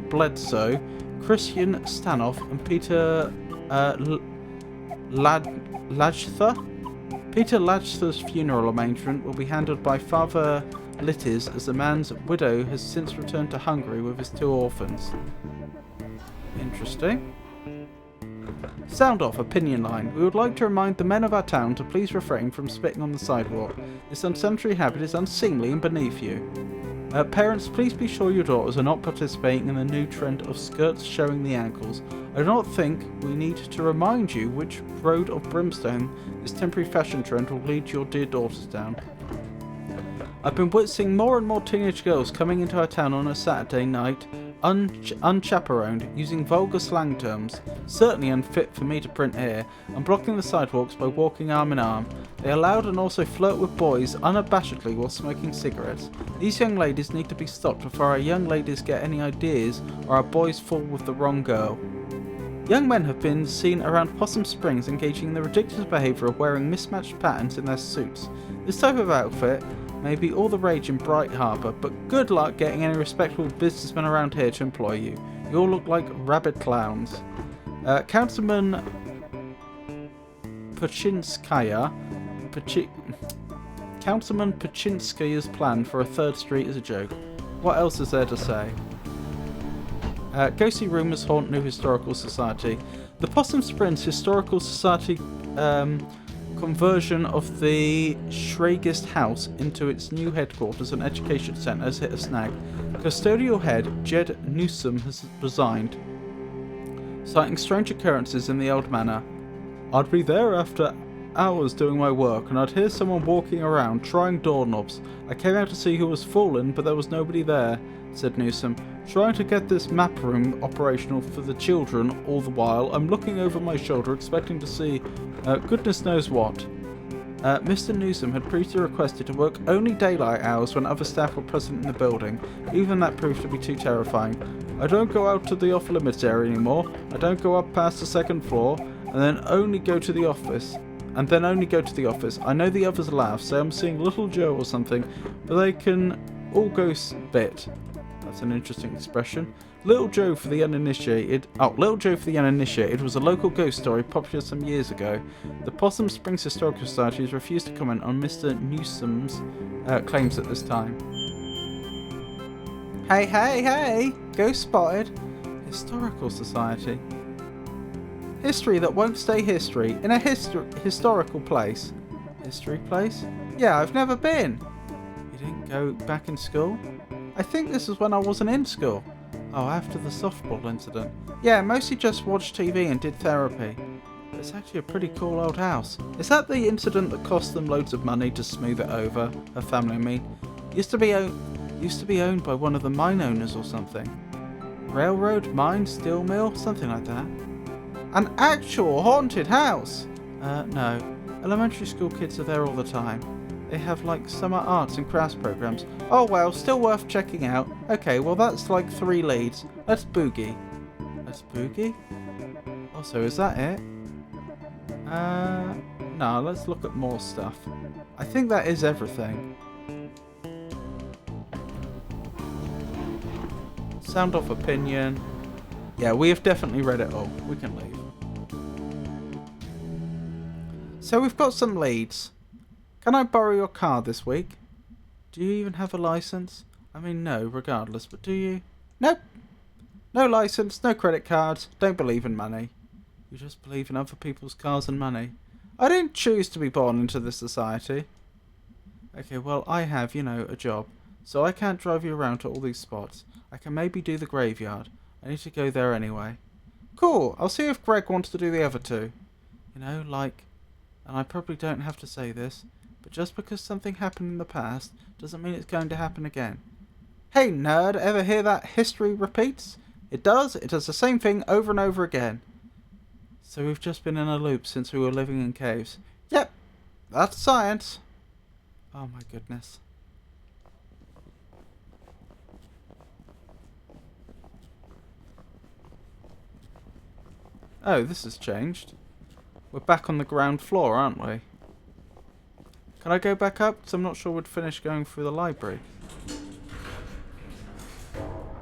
Bledsoe, Christian Stanoff, and Peter Lajther. Peter Lajther's funeral arrangement will be handled by Father Littis, as the man's widow has since returned to Hungary with his 2 orphans. Interesting. Sound off, opinion line. We would like to remind the men of our town to please refrain from spitting on the sidewalk. This unsanitary habit is unseemly and beneath you. Parents, please be sure your daughters are not participating in the new trend of skirts showing the ankles. I do not think we need to remind you which road of brimstone this temporary fashion trend will lead your dear daughters down. I've been witnessing more and more teenage girls coming into our town on a Saturday night, unchaperoned, using vulgar slang terms, certainly unfit for me to print here, and blocking the sidewalks by walking arm in arm. They allowed and also flirt with boys unabashedly while smoking cigarettes. These young ladies need to be stopped before our young ladies get any ideas or our boys fall with the wrong girl. Young men have been seen around Possum Springs engaging in the ridiculous behaviour of wearing mismatched patterns in their suits. This type of outfit may be all the rage in Bright Harbour, but good luck getting any respectable businessmen around here to employ you. You all look like rabid clowns. Councilman Pachinskaya's plan for a 3rd street is a joke. What else is there to say? Ghostly rumours haunt New Historical Society. The Possum Springs Historical Society conversion of the Schraegist House into its new headquarters and education centre has hit a snag. Custodial head Jed Newsom has resigned, citing strange occurrences in the old manor. I'd be there after hours doing my work and I'd hear someone walking around trying doorknobs. I came out to see who was fallen, but there was nobody there, said Newsom. Trying to get this map room operational for the children all the while. I'm looking over my shoulder expecting to see goodness knows what. Mr. Newsom had previously requested to work only daylight hours when other staff were present in the building. Even that proved to be too terrifying. I don't go out to the off-limits area anymore. I don't go up past the second floor, and then only go to the office. I know the others laugh, say I'm seeing Little Joe or something, but they can all go spit. That's an interesting expression. Little Joe for the uninitiated was a local ghost story popular some years ago. The Possum Springs Historical Society has refused to comment on Mr. Newsom's claims at this time. Hey! Ghost spotted. Historical Society. History that won't stay history in a historical place. History place? Yeah, I've never been. You didn't go back in school? I think this is when I wasn't in school. Oh, after the softball incident. Yeah, mostly just watched TV and did therapy. It's actually a pretty cool old house. Is that the incident that cost them loads of money to smooth it over? Her family, I mean. Used to be owned by one of the mine owners or something. Railroad, mine, steel mill, something like that. An actual haunted house? No. Elementary school kids are there all the time. They have like summer arts and crafts programs. Oh well, still worth checking out. Okay, well that's like 3 leads. Let's boogie. Let's boogie? Also, is that it? No, let's look at more stuff. I think that is everything. Sound off opinion. Yeah, we have definitely read it all. We can leave. So we've got some leads. Can I borrow your car this week? Do you even have a license? I mean, no, regardless, but do you? Nope. No license, no credit cards, don't believe in money. You just believe in other people's cars and money. I didn't choose to be born into this society. Okay, well, I have, a job. So I can't drive you around to all these spots. I can maybe do the graveyard. I need to go there anyway. Cool, I'll see if Greg wants to do the other 2. And I probably don't have to say this, but just because something happened in the past doesn't mean it's going to happen again. Hey nerd, ever hear that history repeats? It does the same thing over and over again. So we've just been in a loop since we were living in caves. Yep, that's science. Oh my goodness. Oh, this has changed. We're back on the ground floor, aren't we? Can I go back up? Because I'm not sure we'd finish going through the library.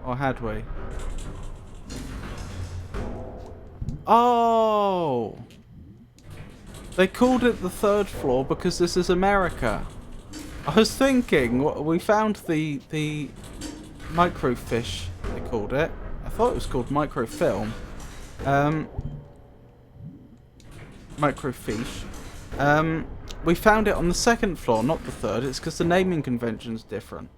Or had we? Oh! They called it the 3rd floor because this is America. I was thinking, we found the microfiche, they called it. I thought it was called microfilm. Microfiche. We found it on the 2nd floor, not the 3rd. It's because the naming convention's different.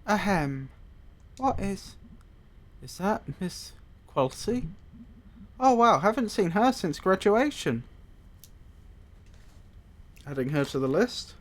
Ahem. What is... Is that Miss Quilty? Oh wow, haven't seen her since graduation. Adding her to the list.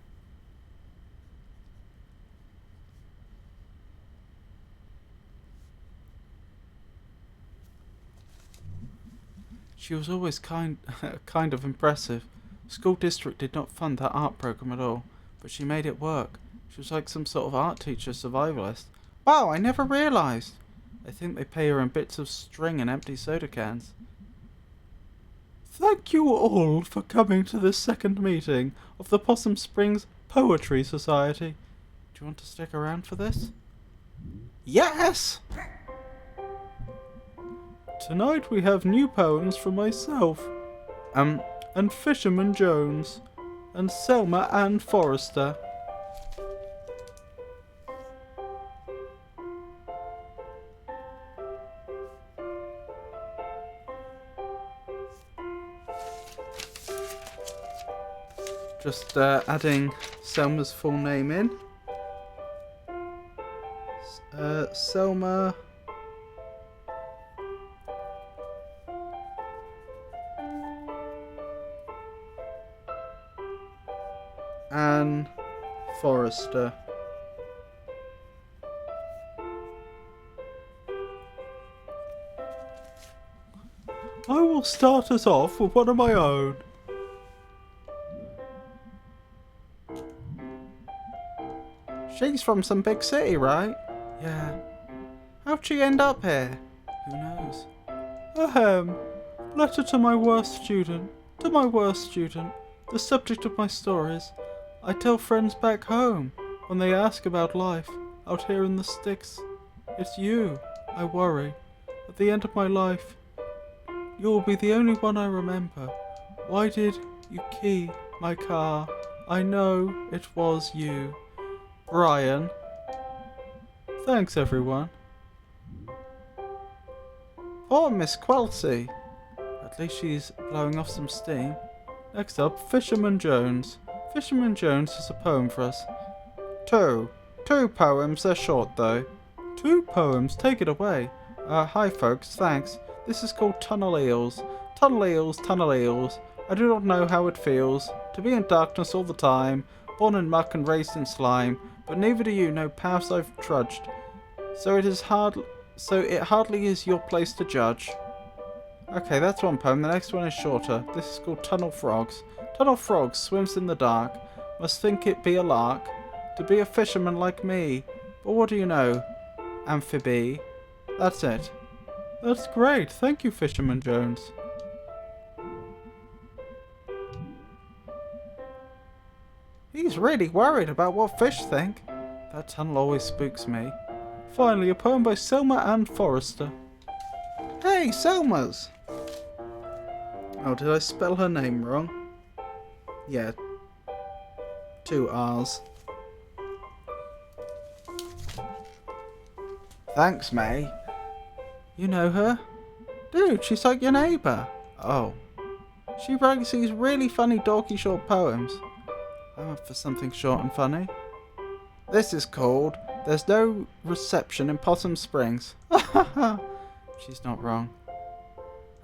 She was always kind of impressive. School district did not fund that art program at all, but she made it work. She was like some sort of art teacher survivalist. Wow, I never realised. I think they pay her in bits of string and empty soda cans. Thank you all for coming to this 2nd meeting of the Possum Springs Poetry Society. Do you want to stick around for this? Yes! Tonight we have new poems from myself, and Fisherman Jones, and Selma Ann Forrester. Just adding Selma's full name in. Selma. Anne Forrester. I will start us off with one of my own. She's from some big city, right? Yeah, How'd she end up here? who knows? Ahem. Letter to my worst student. To my worst student. The subject of my stories. I tell friends back home when they ask about life out here in the sticks. It's you, I worry. At the end of my life, you will be the only one I remember. Why did you key my car? I know it was you. Brian. Thanks, everyone. Poor Miss Quelcy. At least she's blowing off some steam. Next up, Fisherman Jones. Fisherman Jones has a poem for us. Two poems, they're short though. 2 poems, take it away. Hi folks, thanks. This is called Tunnel Eels. Tunnel Eels, Tunnel Eels. I do not know how it feels to be in darkness all the time, born in muck and raised in slime, but neither do you know paths I've trudged. So it hardly is your place to judge. Okay, that's one poem. The next one is shorter. This is called Tunnel Frogs. Tunnel Frogs swims in the dark, must think it be a lark to be a fisherman like me. But what do you know, Amphibie? That's it. That's great. Thank you, Fisherman Jones. He's really worried about what fish think. That tunnel always spooks me. Finally, a poem by Selma Ann Forrester. Hey, Selma's! Oh, did I spell her name wrong? Yeah. 2 R's. Thanks, May. You know her? Dude, she's like your neighbour. Oh. She writes these really funny dorky short poems. I'm up for something short and funny. This is called There's No Reception in Possum Springs. She's not wrong.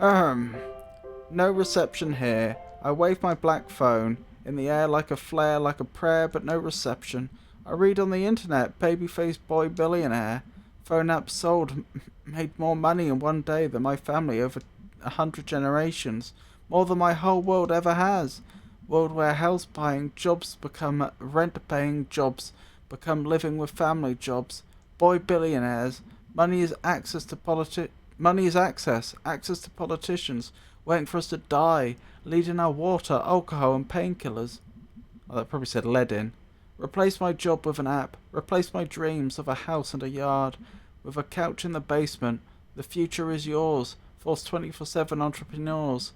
No reception here. I wave my black phone in the air like a flare, like a prayer, but no reception. I read on the internet, baby-faced boy billionaire. Phone app sold, made more money in one day than my family over 100 generations. More than my whole world ever has. World where house buying jobs become rent-paying jobs, become living with family jobs. Boy billionaires. Money is access to access to politicians, waiting for us to die, leading our water, alcohol and painkillers. Oh, that probably said lead in. Replace my job with an app. Replace my dreams of a house and a yard. With a couch in the basement. The future is yours. Force 24/7 entrepreneurs.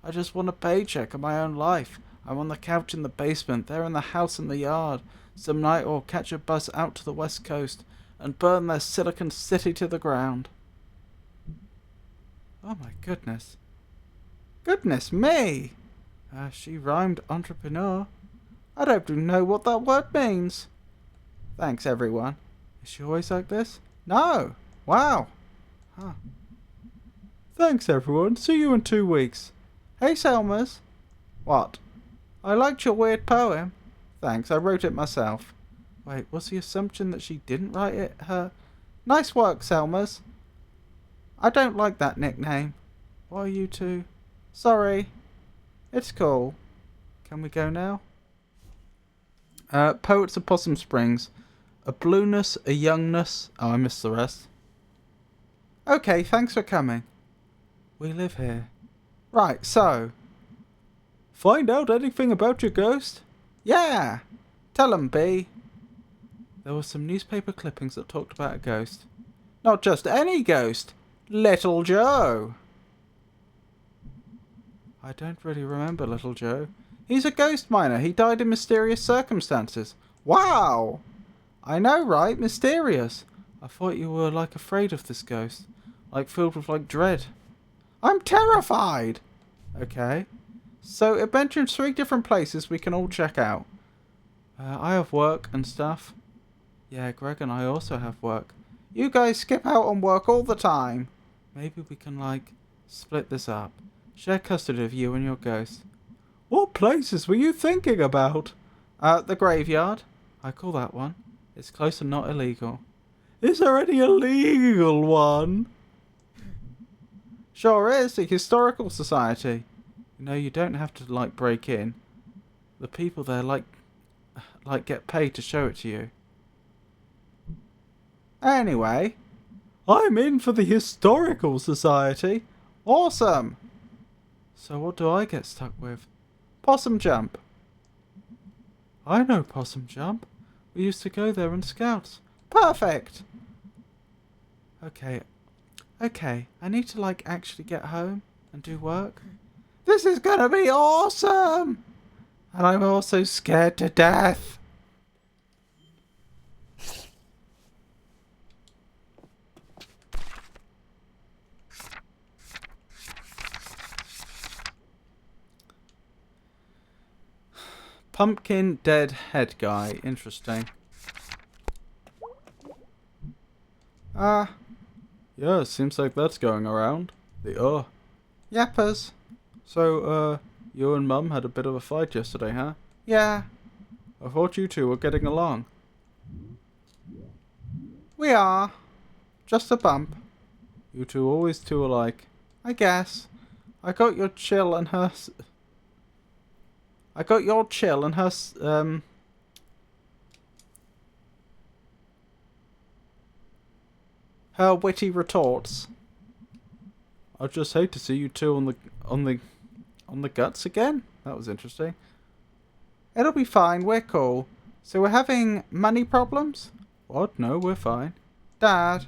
I just want a paycheck and my own life. I'm on the couch in the basement. They're in the house and the yard. Some night or catch a bus out to the west coast and burn their Silicon City to the ground. Oh my goodness. Goodness me! She rhymed entrepreneur. I don't even know what that word means. Thanks, everyone. Is she always like this? No. Wow. Huh. Thanks, everyone. See you in 2 weeks. Hey, Selmas. What? I liked your weird poem. Thanks, I wrote it myself. Wait, was the assumption that she didn't write it her? Nice work, Selmas. I don't like that nickname. What are you two? Sorry. It's cool. Can we go now? Poets of Possum Springs. A blueness, a youngness. Oh, I missed the rest. Okay, thanks for coming. We live here. Right, so. Find out anything about your ghost? Yeah! Tell 'em, B. There were some newspaper clippings that talked about a ghost. Not just any ghost. Little Joe. I don't really remember Little Joe. He's a ghost miner. He died in mysterious circumstances. Wow! I know, right? Mysterious. I thought you were, like, afraid of this ghost. Like, filled with, like, dread. I'm terrified! Okay. So, it mentions 3 different places we can all check out. I have work and stuff. Yeah, Greg and I also have work. You guys skip out on work all the time. Maybe we can, like, split this up. Share custody of you and your ghost. What places were you thinking about? The graveyard. I call that one. It's close and not illegal. Is there any illegal one? Sure is, the Historical Society. You know, you don't have to, like, break in. The people there, like get paid to show it to you. Anyway, I'm in for the Historical Society. awesome! So what do I get stuck with? Possum Jump. I know Possum Jump. We used to go there in Scouts. Perfect! Okay, I need to, like, actually get home and do work. This is gonna be awesome! And I'm also scared to death. Pumpkin dead head guy. Interesting. Yeah, seems like that's going around. Yappers. So, you and Mum had a bit of a fight yesterday, huh? Yeah, I thought you two were getting along. we are. Just a bump, You two always too alike. I guess. I got your chill and her her witty retorts. I just hate to see you two on the guts again. That was interesting. It'll be fine, we're cool. So we're having money problems? What? No, we're fine. Dad.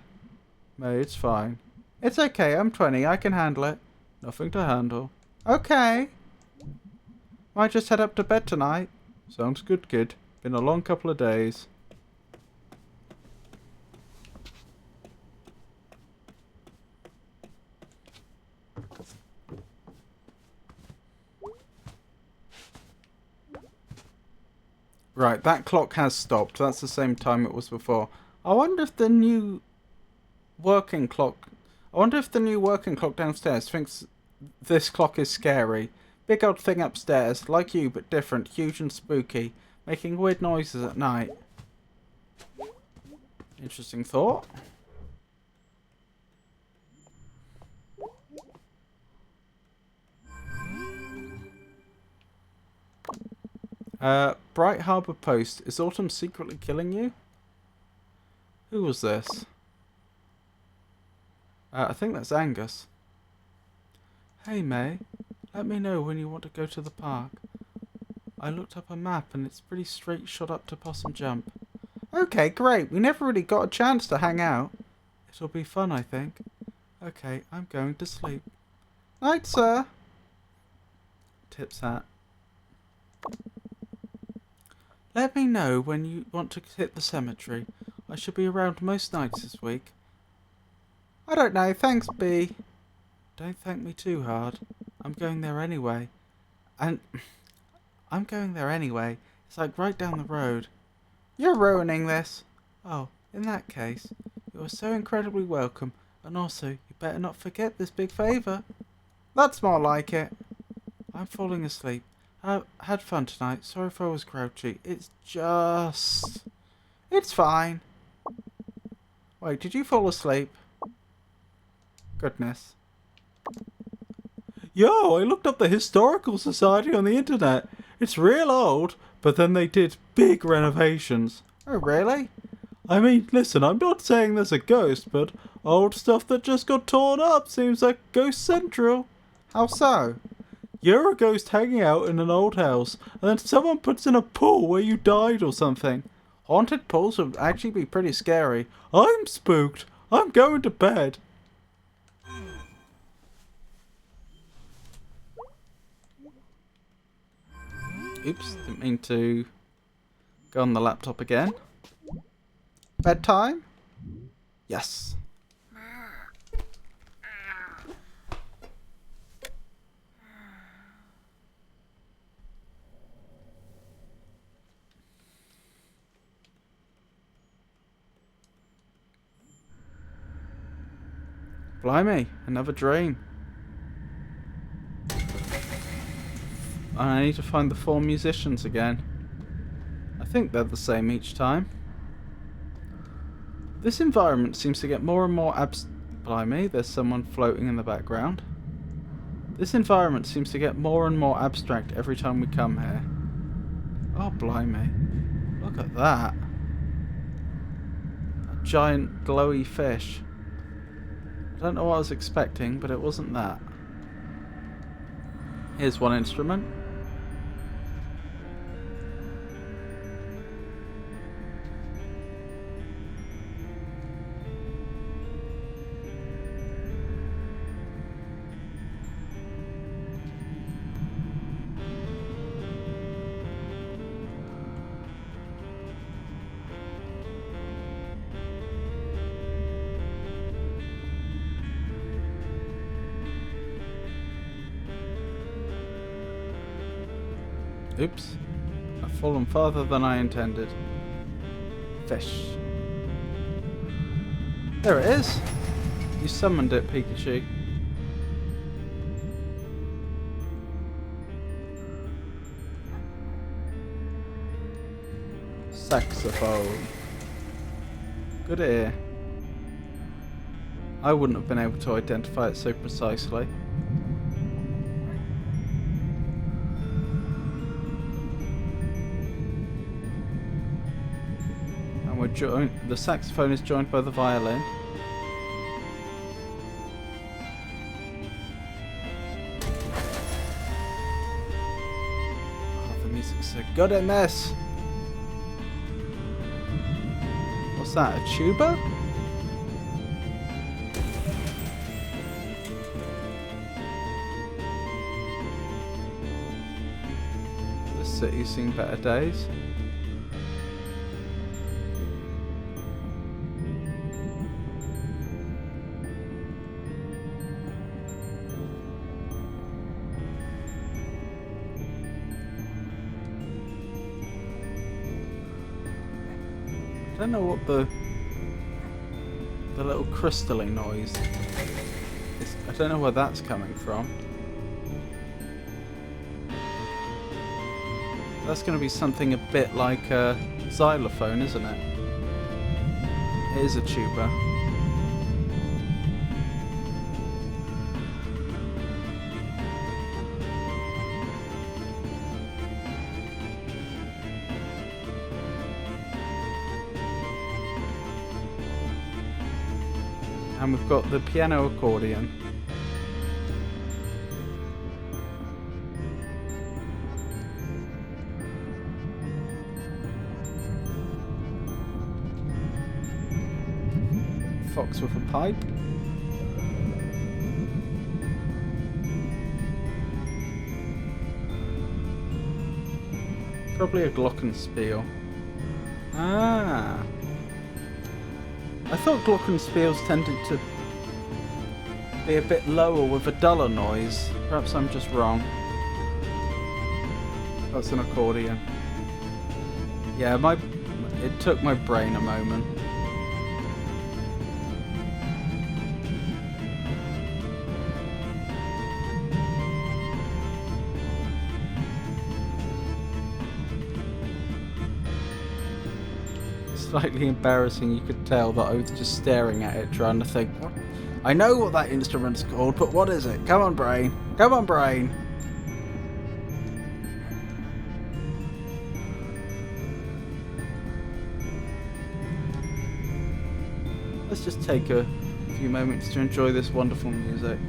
May, it's fine. It's okay, I'm 20, I can handle it. Nothing to handle. Okay. Might just head up to bed tonight. Sounds good, kid. Been a long couple of days. Right, that clock has stopped. That's the same time it was before. I wonder if the new working clock downstairs thinks this clock is scary. Big old thing upstairs, like you but different, huge and spooky, making weird noises at night. Interesting thought. Bright Harbour Post. Is Autumn secretly killing you? Who was this? I think that's Angus. Hey May, let me know when you want to go to the park. I looked up a map and it's pretty straight shot up to Possum Jump. Okay, great. We never really got a chance to hang out. It'll be fun, I think. Okay, I'm going to sleep. Night, sir. Tip's hat. Let me know when you want to hit the cemetery. I should be around most nights this week. I don't know, thanks, B. Don't thank me too hard. I'm going there anyway. And I'm going there anyway. It's like right down the road. You're ruining this. Oh, in that case, you are so incredibly welcome. And also, you better not forget this big favour. That's more like it. I'm falling asleep. I had fun tonight. Sorry if I was grouchy. It's fine. Wait, did you fall asleep? Goodness. Yo, I looked up the Historical Society on the internet. It's real old, but then they did big renovations. Oh, really? I mean, listen, I'm not saying there's a ghost, but old stuff that just got torn up seems like Ghost Central. How so? You're a ghost hanging out in an old house, and then someone puts in a pool where you died or something. Haunted pools would actually be pretty scary. I'm spooked. I'm going to bed. Oops, didn't mean to go on the laptop again. Bedtime? Yes. Blimey, another dream. And I need to find the 4 musicians again. I think they're the same each time. This environment seems to get more and more Blimey, there's someone floating in the background. This environment seems to get more and more abstract every time we come here. Oh, blimey. Look at that. A giant glowy fish. I don't know what I was expecting, but it wasn't that. Here's one instrument. Oops. I've fallen farther than I intended. Fish. There it is. You summoned it, Pikachu. Saxophone. Good ear. I wouldn't have been able to identify it so precisely. The saxophone is joined by the violin. Oh, the music's so good in this. What's that, a tuba? This city's seen better days. I don't know what the little crystalline noise is. I don't know where that's coming from. That's going to be something a bit like a xylophone, isn't it? It is a tuba. And we've got the piano accordion. Fox with a pipe. Probably a glockenspiel. Ah. I thought glockenspiels tended to be a bit lower with a duller noise. Perhaps I'm just wrong. That's an accordion. Yeah, it took my brain a moment. Slightly embarrassing, you could tell that I was just staring at it trying to think, I know what that instrument's called, but what is it? Come on, brain. Come on, brain. Let's just take a few moments to enjoy this wonderful music.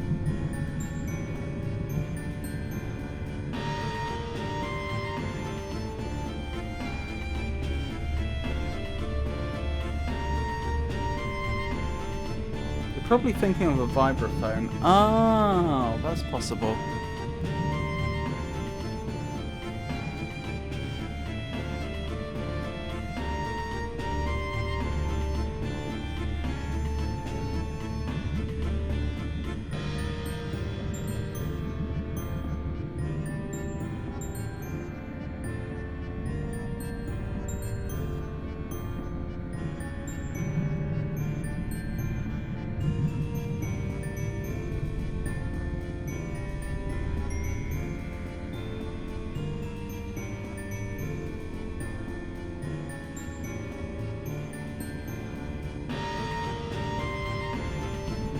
Probably thinking of a vibraphone. Oh, that's possible.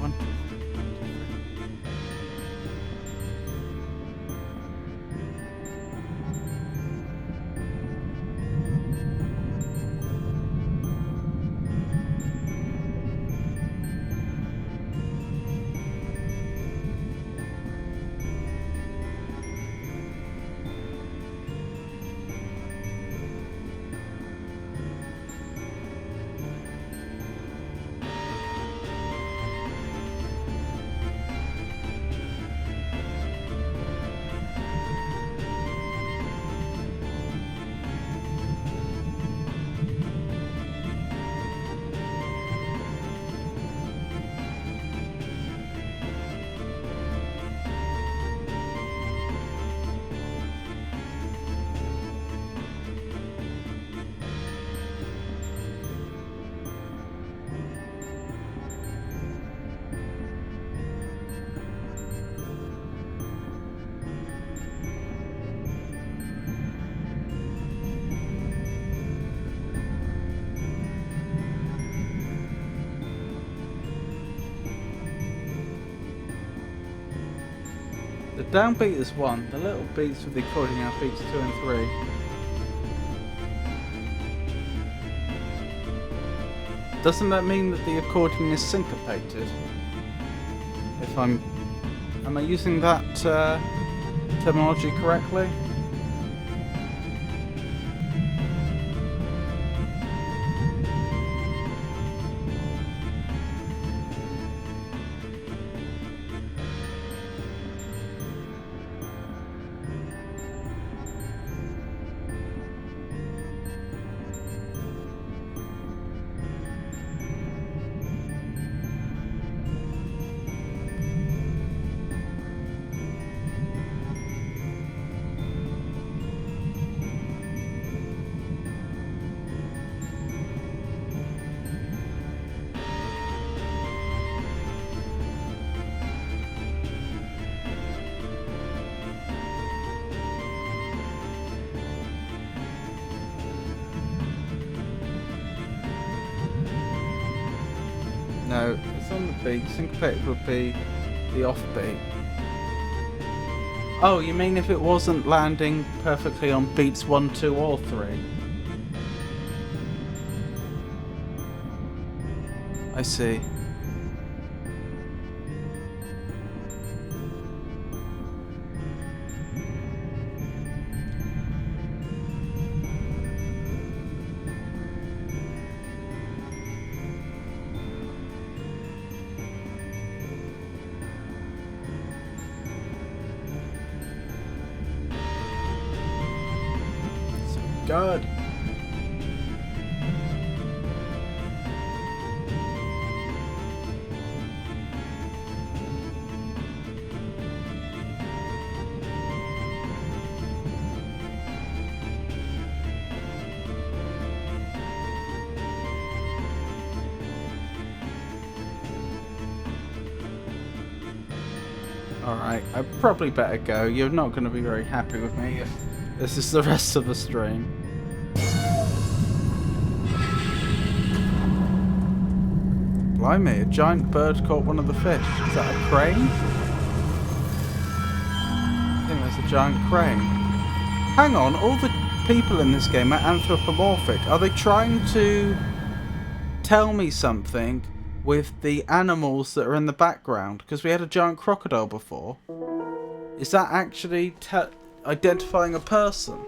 1, 2, 3, 1, 2, 3. The downbeat is 1, the little beats with the accordion are beats 2 and 3. Doesn't that mean that the accordion is syncopated? If am I using that terminology correctly? No, it's on the beat. Syncopated would be the offbeat. Oh, you mean if it wasn't landing perfectly on beats 1, 2 or 3? I see. God. Alright, I probably better go. You're not going to be very happy with me if this is the rest of the stream. Blimey, a giant bird caught one of the fish. Is that a crane? I think that's a giant crane. Hang on, all the people in this game are anthropomorphic. Are they trying to tell me something with the animals that are in the background? Because we had a giant crocodile before. Is that actually identifying a person?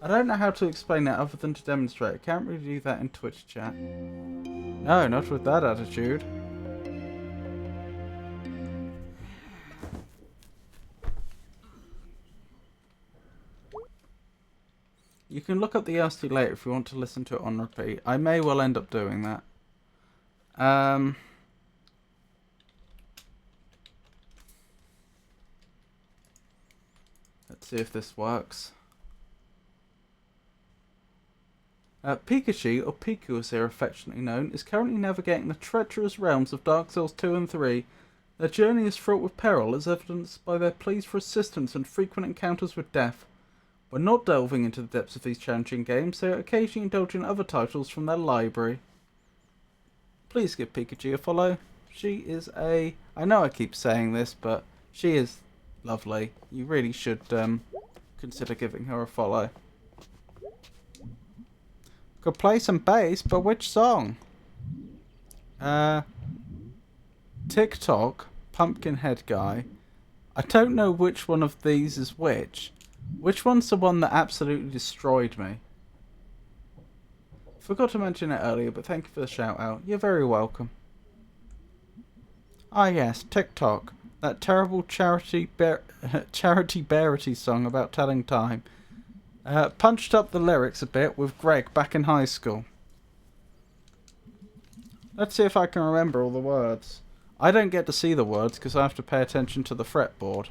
I don't know how to explain that other than to demonstrate. I can't really do that in Twitch chat. No, not with that attitude. You can look up the LST later if you want to listen to it on repeat. I may well end up doing that. Let's see if this works. Pikachu, or Piku as they are affectionately known, is currently navigating the treacherous realms of Dark Souls 2 and 3. Their journey is fraught with peril, as evidenced by their pleas for assistance and frequent encounters with death. When not delving into the depths of these challenging games, they are occasionally indulging in other titles from their library. Please give Pikachu a follow. She is a... I know I keep saying this, but she is lovely. You really should consider giving her a follow. Could play some bass, but which song? TikTok, Pumpkinhead Guy. I don't know which one of these is which. Which one's the one that absolutely destroyed me? Forgot to mention it earlier, but thank you for the shout out. You're very welcome. Ah yes, TikTok. That terrible charity Bearity song about telling time. Punched up the lyrics a bit with Greg back in high school. Let's see if I can remember all the words. I don't get to see the words because I have to pay attention to the fretboard.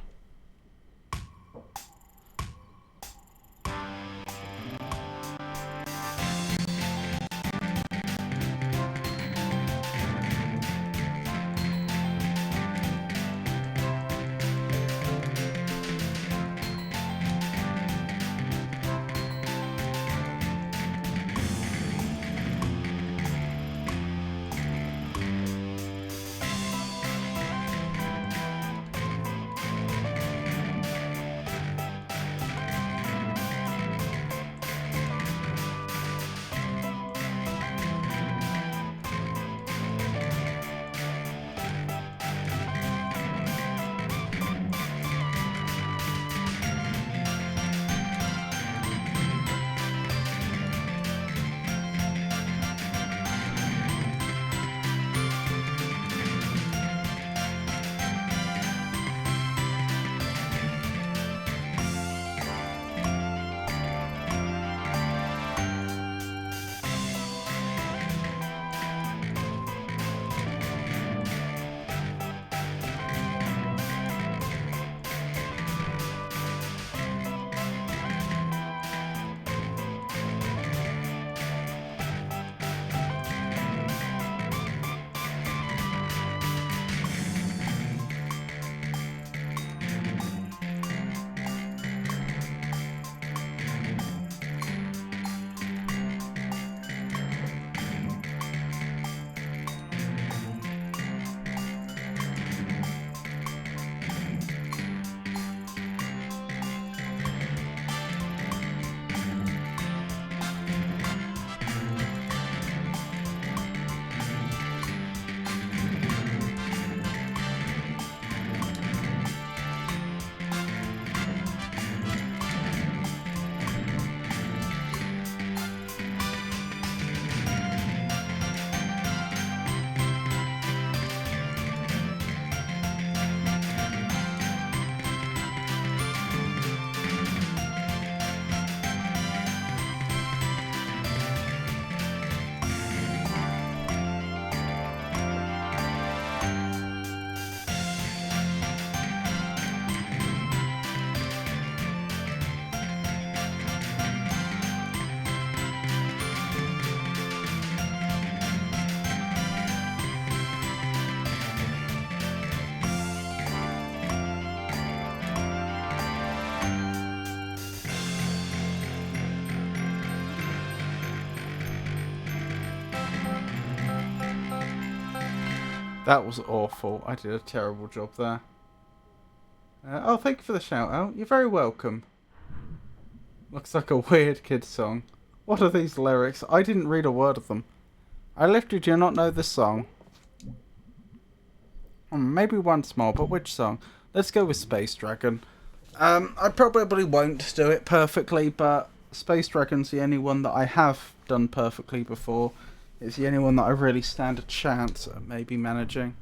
That was awful. I did a terrible job there. Oh, thank you for the shout out. You're very welcome. Looks like a weird kid song. What are these lyrics? I didn't read a word of them. I literally do not know this song. Maybe once more, but which song? Let's go with Space Dragon. I probably won't do it perfectly, but Space Dragon's the only one that I have done perfectly before. It's the only one that I really stand a chance at maybe managing.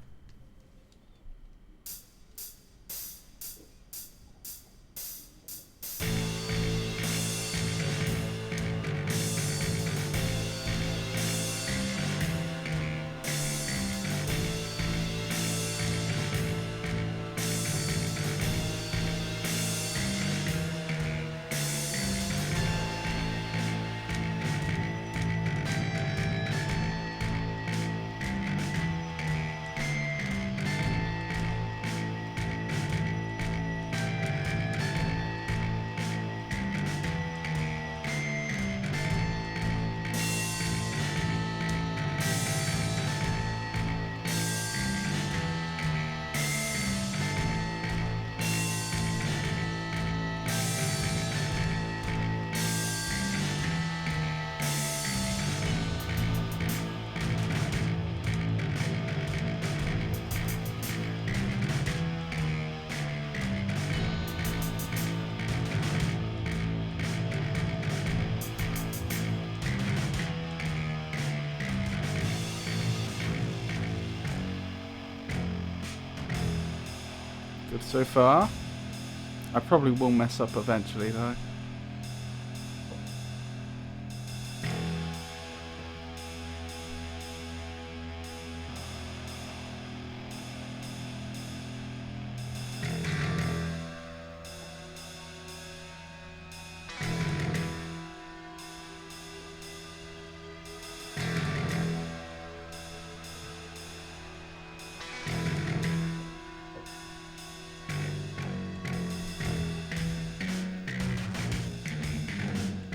Good so far. I probably will mess up eventually though.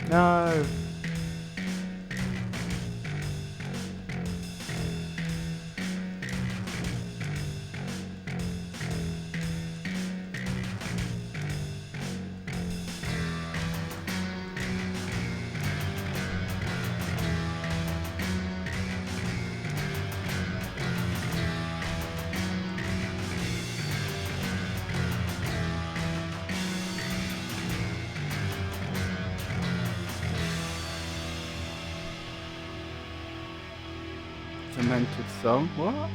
No. Demented song. What?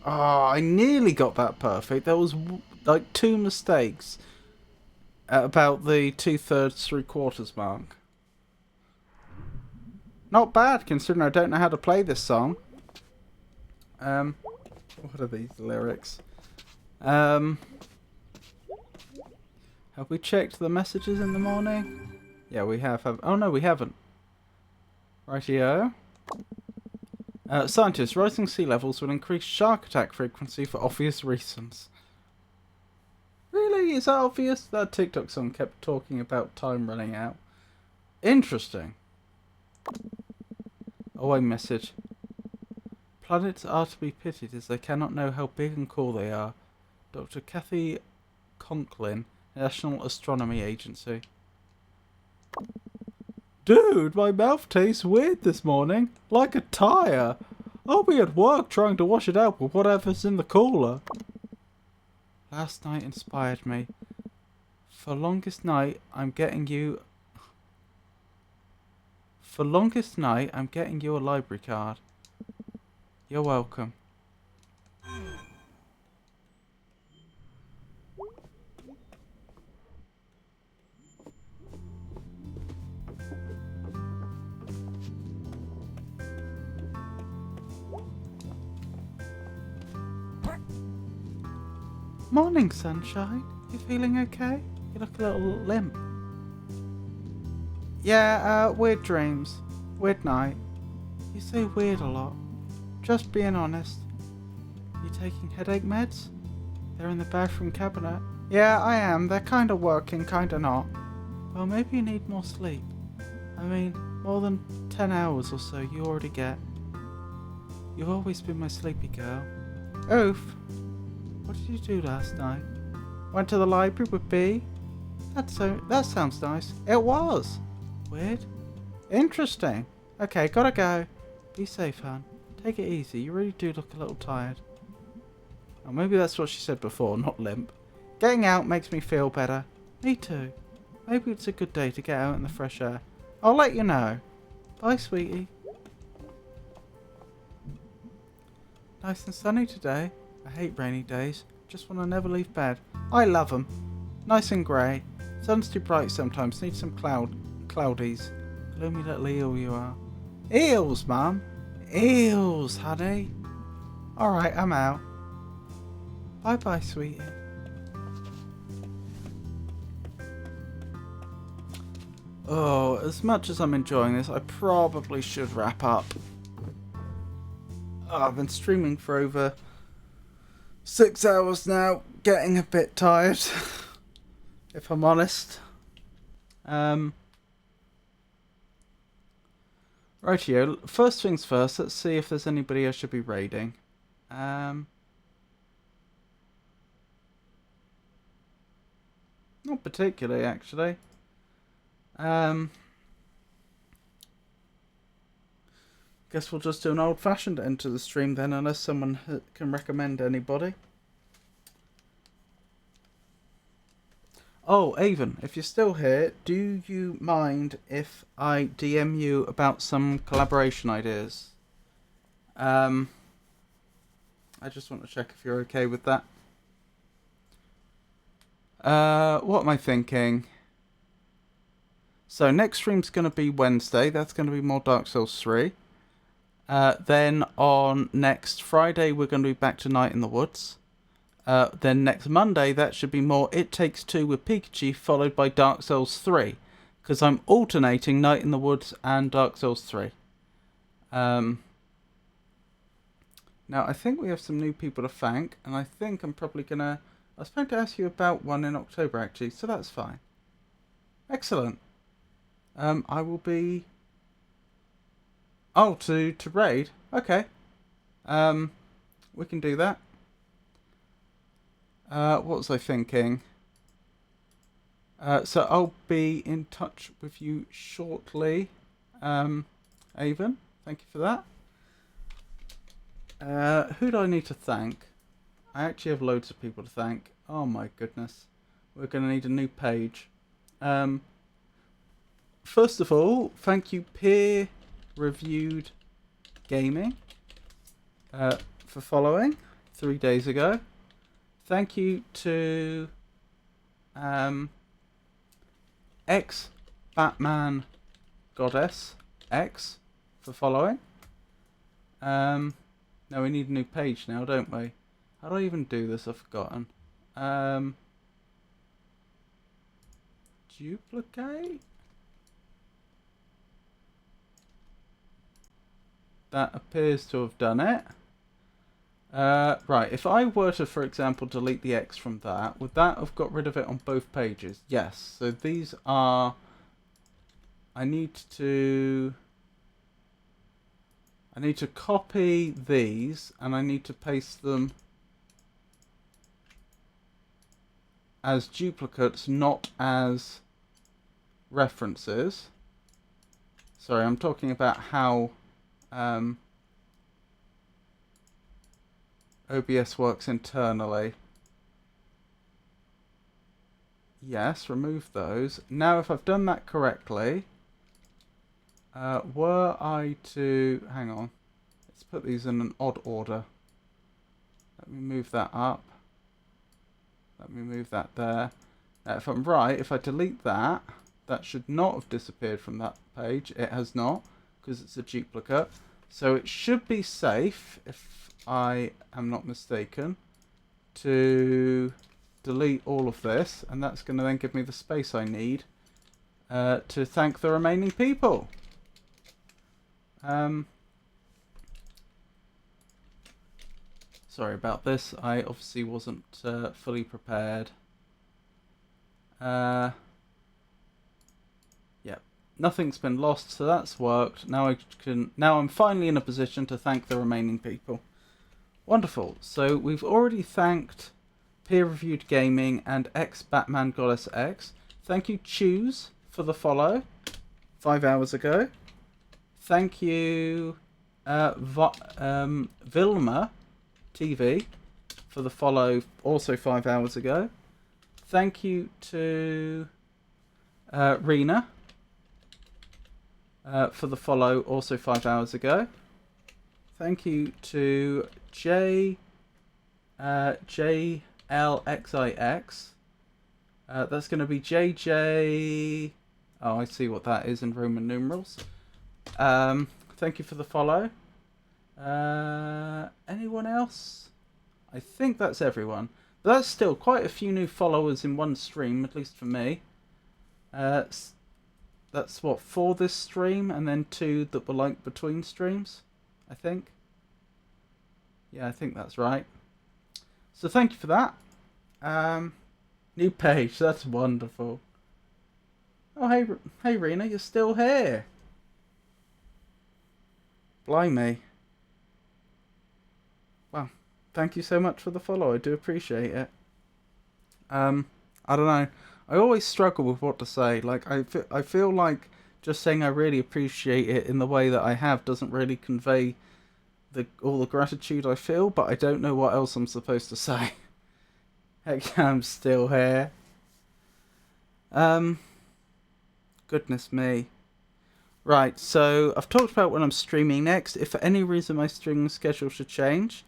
Oh, I nearly got that perfect. There was like 2 mistakes at about the 2/3, 3/4 mark. Not bad considering I don't know how to play this song. What are these lyrics? Have we checked the messages in the morning? Yeah, we have. Oh no, we haven't. Rightio. Scientists, rising sea levels will increase shark attack frequency for obvious reasons. Really? Is that obvious? That TikTok song kept talking about time running out. Interesting. Oh, a message. Planets are to be pitied as they cannot know how big and cool they are. Dr. Kathy Conklin, National Astronomy Agency. Dude, my mouth tastes weird this morning. Like a tyre. I'll be at work trying to wash it out with whatever's in the cooler. Last night inspired me. For longest night, I'm getting you a library card. You're welcome. Morning, sunshine. You feeling okay? You look a little limp. Yeah, weird dreams. Weird night. You say weird a lot. Just being honest. You taking headache meds? They're in the bathroom cabinet. Yeah, I am. They're kinda working, kinda not. Well, maybe you need more sleep. I mean, more than 10 hours or so you already get. You've always been my sleepy girl. Oof. What did you do last night? Went to the library with B? That sounds nice. It was. Weird. Interesting. Okay, gotta go. Be safe, hon. Take it easy. You really do look a little tired. Oh, maybe that's what she said before, not limp. Getting out makes me feel better. Me too. Maybe it's a good day to get out in the fresh air. I'll let you know. Bye, sweetie. Nice and sunny today. I hate rainy days. Just want to never leave bed. I love 'em. Nice and grey. Sun's too bright sometimes. Need some cloudies. Gloomy little eel you are. Eels, Mum. Eels, honey. Alright, I'm out. Bye-bye, sweetie. Oh, as much as I'm enjoying this, I probably should wrap up. Oh, I've been streaming for over 6 hours now, getting a bit tired, if I'm honest. Rightio, first things first, let's see if there's anybody I should be raiding. Not particularly, actually. Guess we'll just do an old-fashioned end to the stream then, unless someone can recommend anybody. Oh, Avon, if you're still here, do you mind if I DM you about some collaboration ideas? I just want to check if you're okay with that. What am I thinking? So next stream's going to be Wednesday. That's going to be more Dark Souls 3. Then on next Friday, we're going to be back to Night in the Woods. Then next Monday, that should be more It Takes Two with Pikachu, followed by Dark Souls 3. Because I'm alternating Night in the Woods and Dark Souls 3. Now, I think we have some new people to thank, and I think I'm probably going to... I was going to ask you about one in October, actually, so that's fine. Excellent. I will be... Oh, to raid? Okay. We can do that. What was I thinking? So I'll be in touch with you shortly. Avon, thank you for that. Who do I need to thank? I actually have loads of people to thank. Oh my goodness. We're going to need a new page. First of all, thank you Peer Reviewed Gaming for following 3 days ago. Thank you to X Batman Goddess X for following. Now we need a new page now, don't we? How do I even do this? I've forgotten. Duplicate? That appears to have done it. Right, if I were to, for example, delete the X from that, would that have got rid of it on both pages? Yes. So these are... I need to copy these, and I need to paste them as duplicates, not as references. Sorry, I'm talking about how OBS works internally. Yes, remove those. Now, if I've done that correctly, were I to... Hang on. Let's put these in an odd order. Let me move that up. Let me move that there. Now, if I'm right, if I delete that, that should not have disappeared from that page. It has not, because it's a duplicate. So it should be safe, if I am not mistaken, to delete all of this, and that's going to then give me the space I need to thank the remaining people. Sorry about this. I obviously wasn't fully prepared. Yeah, nothing's been lost, so that's worked. Now I'm finally in a position to thank the remaining people. Wonderful. So we've already thanked Peer Reviewed Gaming and X Batman Goddess X. Thank you Choose for the follow 5 hours ago. Thank you Vilma TV for the follow also 5 hours ago. Thank you to Rena for the follow also 5 hours ago. Thank you to JLXIX. That's going to be JJ. Oh, I see what that is in Roman numerals. Thank you for the follow. Anyone else? I think that's everyone. But that's still quite a few new followers in one stream, at least for me. That's what, 4 this stream, and then 2 that were like between streams, I think. Yeah, I think that's right. So thank you for that. New page, that's wonderful. Oh, hey Rena, you're still here. Blimey. Well, thank you so much for the follow. I do appreciate it. I don't know. I always struggle with what to say. Like, I feel like just saying I really appreciate it in the way that I have doesn't really convey all the gratitude I feel, but I don't know what else I'm supposed to say. Heck yeah, I'm still here. Goodness me. Right, so I've talked about when I'm streaming next. If for any reason my streaming schedule should change,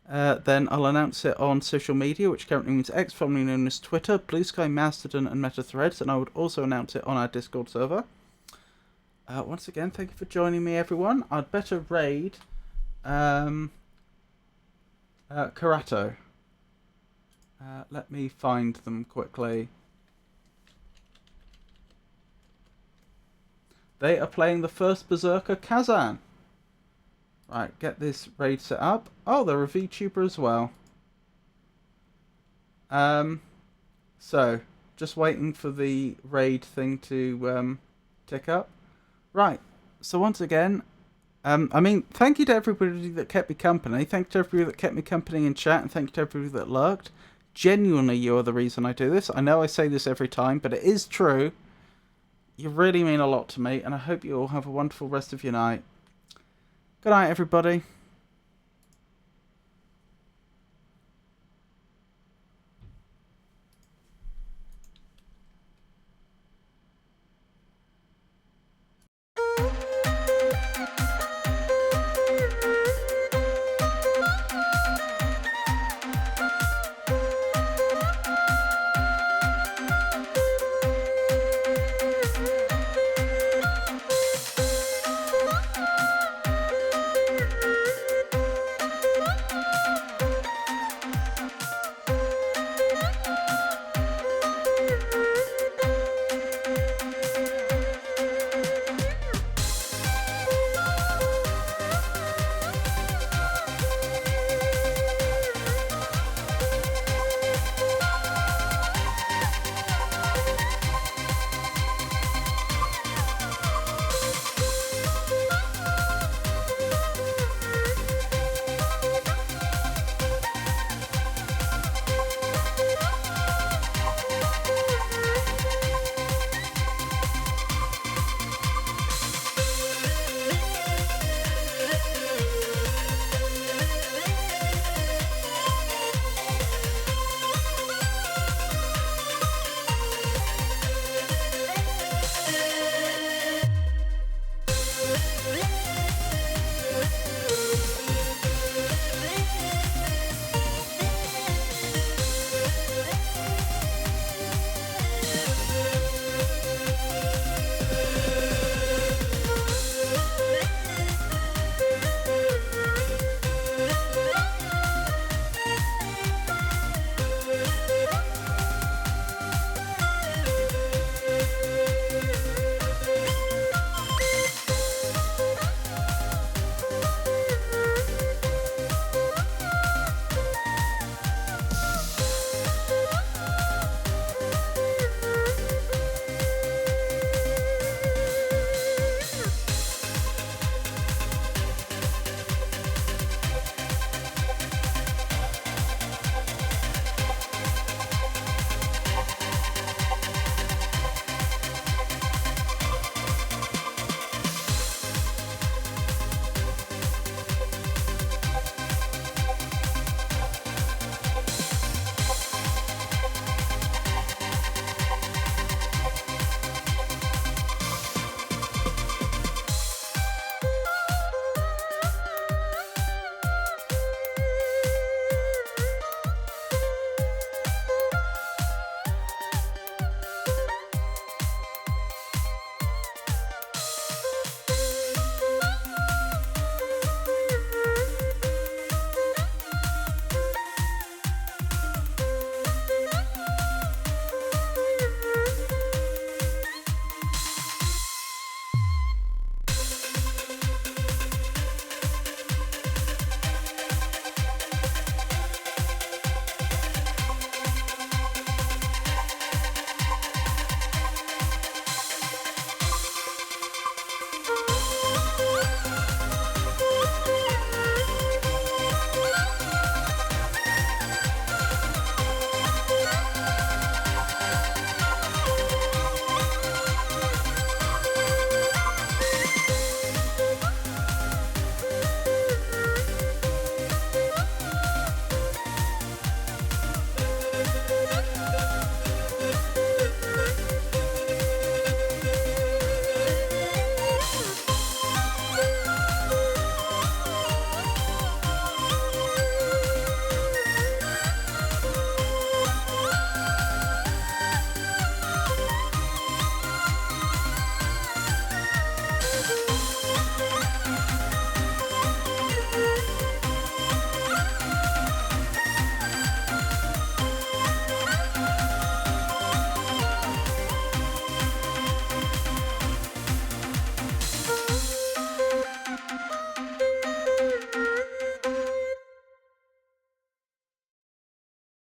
then I'll announce it on social media, which currently means X, formerly known as Twitter, Blue Sky, Mastodon, and Meta Threads, and I would also announce it on our Discord server. Once again, thank you for joining me, everyone. I'd better raid Karato. Let me find them quickly. They are playing the first Berserker Kazan. Right, get this raid set up. Oh, they're a VTuber as well. So, just waiting for the raid thing to tick up. Right, so once again, thank you to everybody that kept me company. Thank you to everybody that kept me company in chat, and thank you to everybody that lurked. Genuinely, you are the reason I do this. I know I say this every time, but it is true. You really mean a lot to me, and I hope you all have a wonderful rest of your night. Good night, everybody.